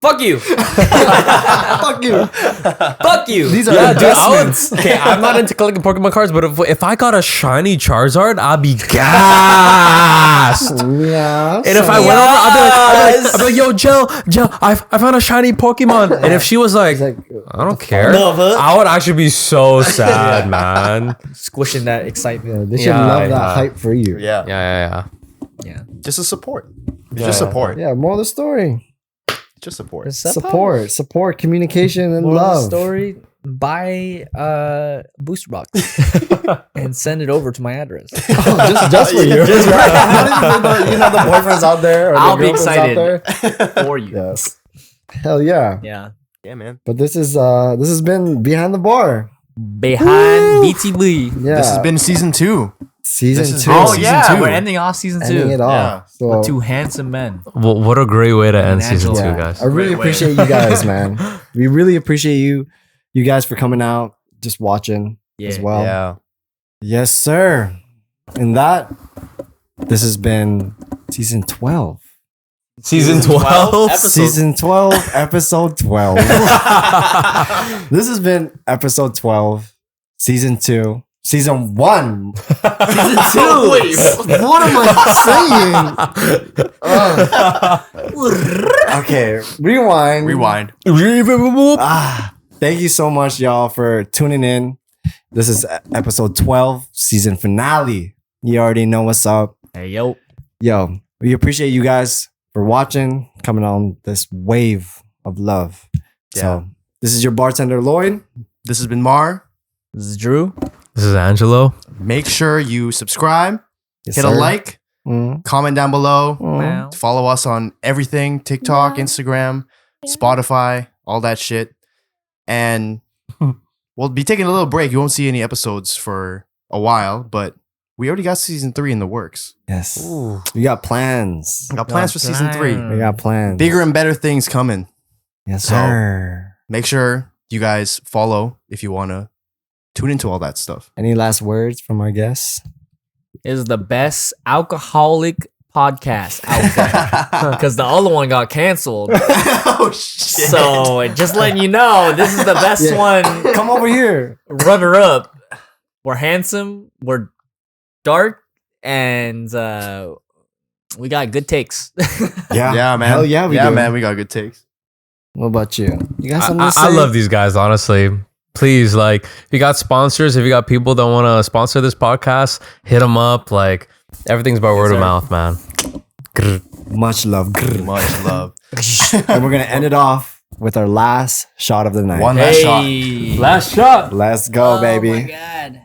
Speaker 1: Fuck you.
Speaker 2: Fuck you.
Speaker 1: Fuck you.
Speaker 2: These are
Speaker 3: Yeah, dude,
Speaker 2: investments.
Speaker 3: okay, I'm not into collecting Pokemon cards, but if I got a shiny Charizard, I'd be gassed.
Speaker 2: Yeah.
Speaker 3: And if I went over, I'd be like, yo, Jill, I found a shiny Pokemon. And if she was like, I don't care, I would actually be so sad, man.
Speaker 1: Squishing that excitement.
Speaker 2: They should
Speaker 3: Yeah,
Speaker 2: love that
Speaker 3: yeah.
Speaker 2: hype for you.
Speaker 5: Yeah.
Speaker 1: Yeah.
Speaker 5: Just a support. It's just support.
Speaker 2: Yeah, more of the story.
Speaker 5: Just support.
Speaker 2: Support, communication, and
Speaker 1: Moral of the
Speaker 2: love.
Speaker 1: story. Buy booster box and send it over to my address.
Speaker 2: Just for you. You know the boyfriends out there. Or the
Speaker 1: I'll be
Speaker 2: girlfriends out
Speaker 1: excited
Speaker 2: there.
Speaker 1: for you.
Speaker 2: Yes. Hell yeah.
Speaker 1: Yeah.
Speaker 5: Yeah, man.
Speaker 2: But this has been Behind the Bar.
Speaker 1: Behind BTB.
Speaker 2: Yeah.
Speaker 5: This has been season 2.
Speaker 2: season
Speaker 5: this is
Speaker 2: 2.
Speaker 5: Oh,
Speaker 1: Oh
Speaker 5: season
Speaker 1: yeah,
Speaker 5: two.
Speaker 1: we're ending off season 2.
Speaker 2: Ending it off.
Speaker 5: Yeah.
Speaker 2: So
Speaker 1: Two handsome men.
Speaker 3: Well, what a great way to end season
Speaker 1: Angelo.
Speaker 3: 2, guys.
Speaker 2: I really
Speaker 1: Great way.
Speaker 2: appreciate you guys, man. We really appreciate you guys for coming out, just watching as
Speaker 1: Yeah.
Speaker 2: well.
Speaker 5: Yeah.
Speaker 2: Yes, sir. And this has been season 12.
Speaker 3: Season 12?
Speaker 2: Season 12, episode 12. This has been episode 12, season 2, season 1. Season 2. What am I saying? Okay, rewind. Thank you so much, y'all, for tuning in. This is episode 12, season finale. You already know what's up.
Speaker 1: Hey yo.
Speaker 2: Yo, we appreciate you guys for watching, coming on this wave of love.
Speaker 5: Yeah.
Speaker 2: So, this is your bartender, Lloyd.
Speaker 5: This has been Mar.
Speaker 1: This is Drew.
Speaker 3: This is Angelo.
Speaker 5: Make sure you subscribe,
Speaker 2: Yes,
Speaker 5: hit
Speaker 2: sir.
Speaker 5: a like,
Speaker 2: Mm,
Speaker 5: comment down below,
Speaker 2: mm.
Speaker 1: Wow.
Speaker 5: follow us on everything TikTok, Instagram, Spotify, all that shit. And we'll be taking a little break. You won't see any episodes for a while, but we already got season 3 in the works.
Speaker 2: Yes. We got plans.
Speaker 5: Got plans for season 3.
Speaker 2: We got plans.
Speaker 5: Bigger and better things coming.
Speaker 2: Yes,
Speaker 5: So-
Speaker 2: sir.
Speaker 5: Make sure you guys follow if you want to tune into all that stuff.
Speaker 2: Any last words from our guests?
Speaker 1: Is the best alcoholic podcast out there. Because the other one got canceled.
Speaker 5: Oh, shit.
Speaker 1: So just letting you know, this is the best
Speaker 2: Yeah.
Speaker 1: one.
Speaker 2: Come over here.
Speaker 1: Runner up. We're handsome. We're dark. And we got good takes.
Speaker 2: Yeah.
Speaker 5: Yeah, man.
Speaker 2: Hell yeah, we
Speaker 5: yeah,
Speaker 2: do.
Speaker 5: man. We got good takes.
Speaker 2: What about you? You got something
Speaker 3: I
Speaker 2: to say?
Speaker 3: I love these guys, honestly. Please, like, if you got sponsors, if you got people that want to sponsor this podcast, hit them up. Like, everything's by word of mouth, man.
Speaker 2: Much love.
Speaker 5: Much love.
Speaker 2: And we're going to end it off with our last shot of the night.
Speaker 5: One last shot.
Speaker 1: Hey.
Speaker 3: Last shot.
Speaker 2: Let's go, baby.
Speaker 1: Oh my God.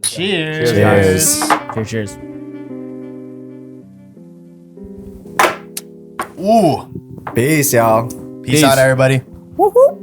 Speaker 5: Cheers.
Speaker 2: Cheers.
Speaker 1: Cheers.
Speaker 5: Ooh.
Speaker 2: Peace, y'all.
Speaker 5: Peace out, everybody.
Speaker 1: Woo-hoo.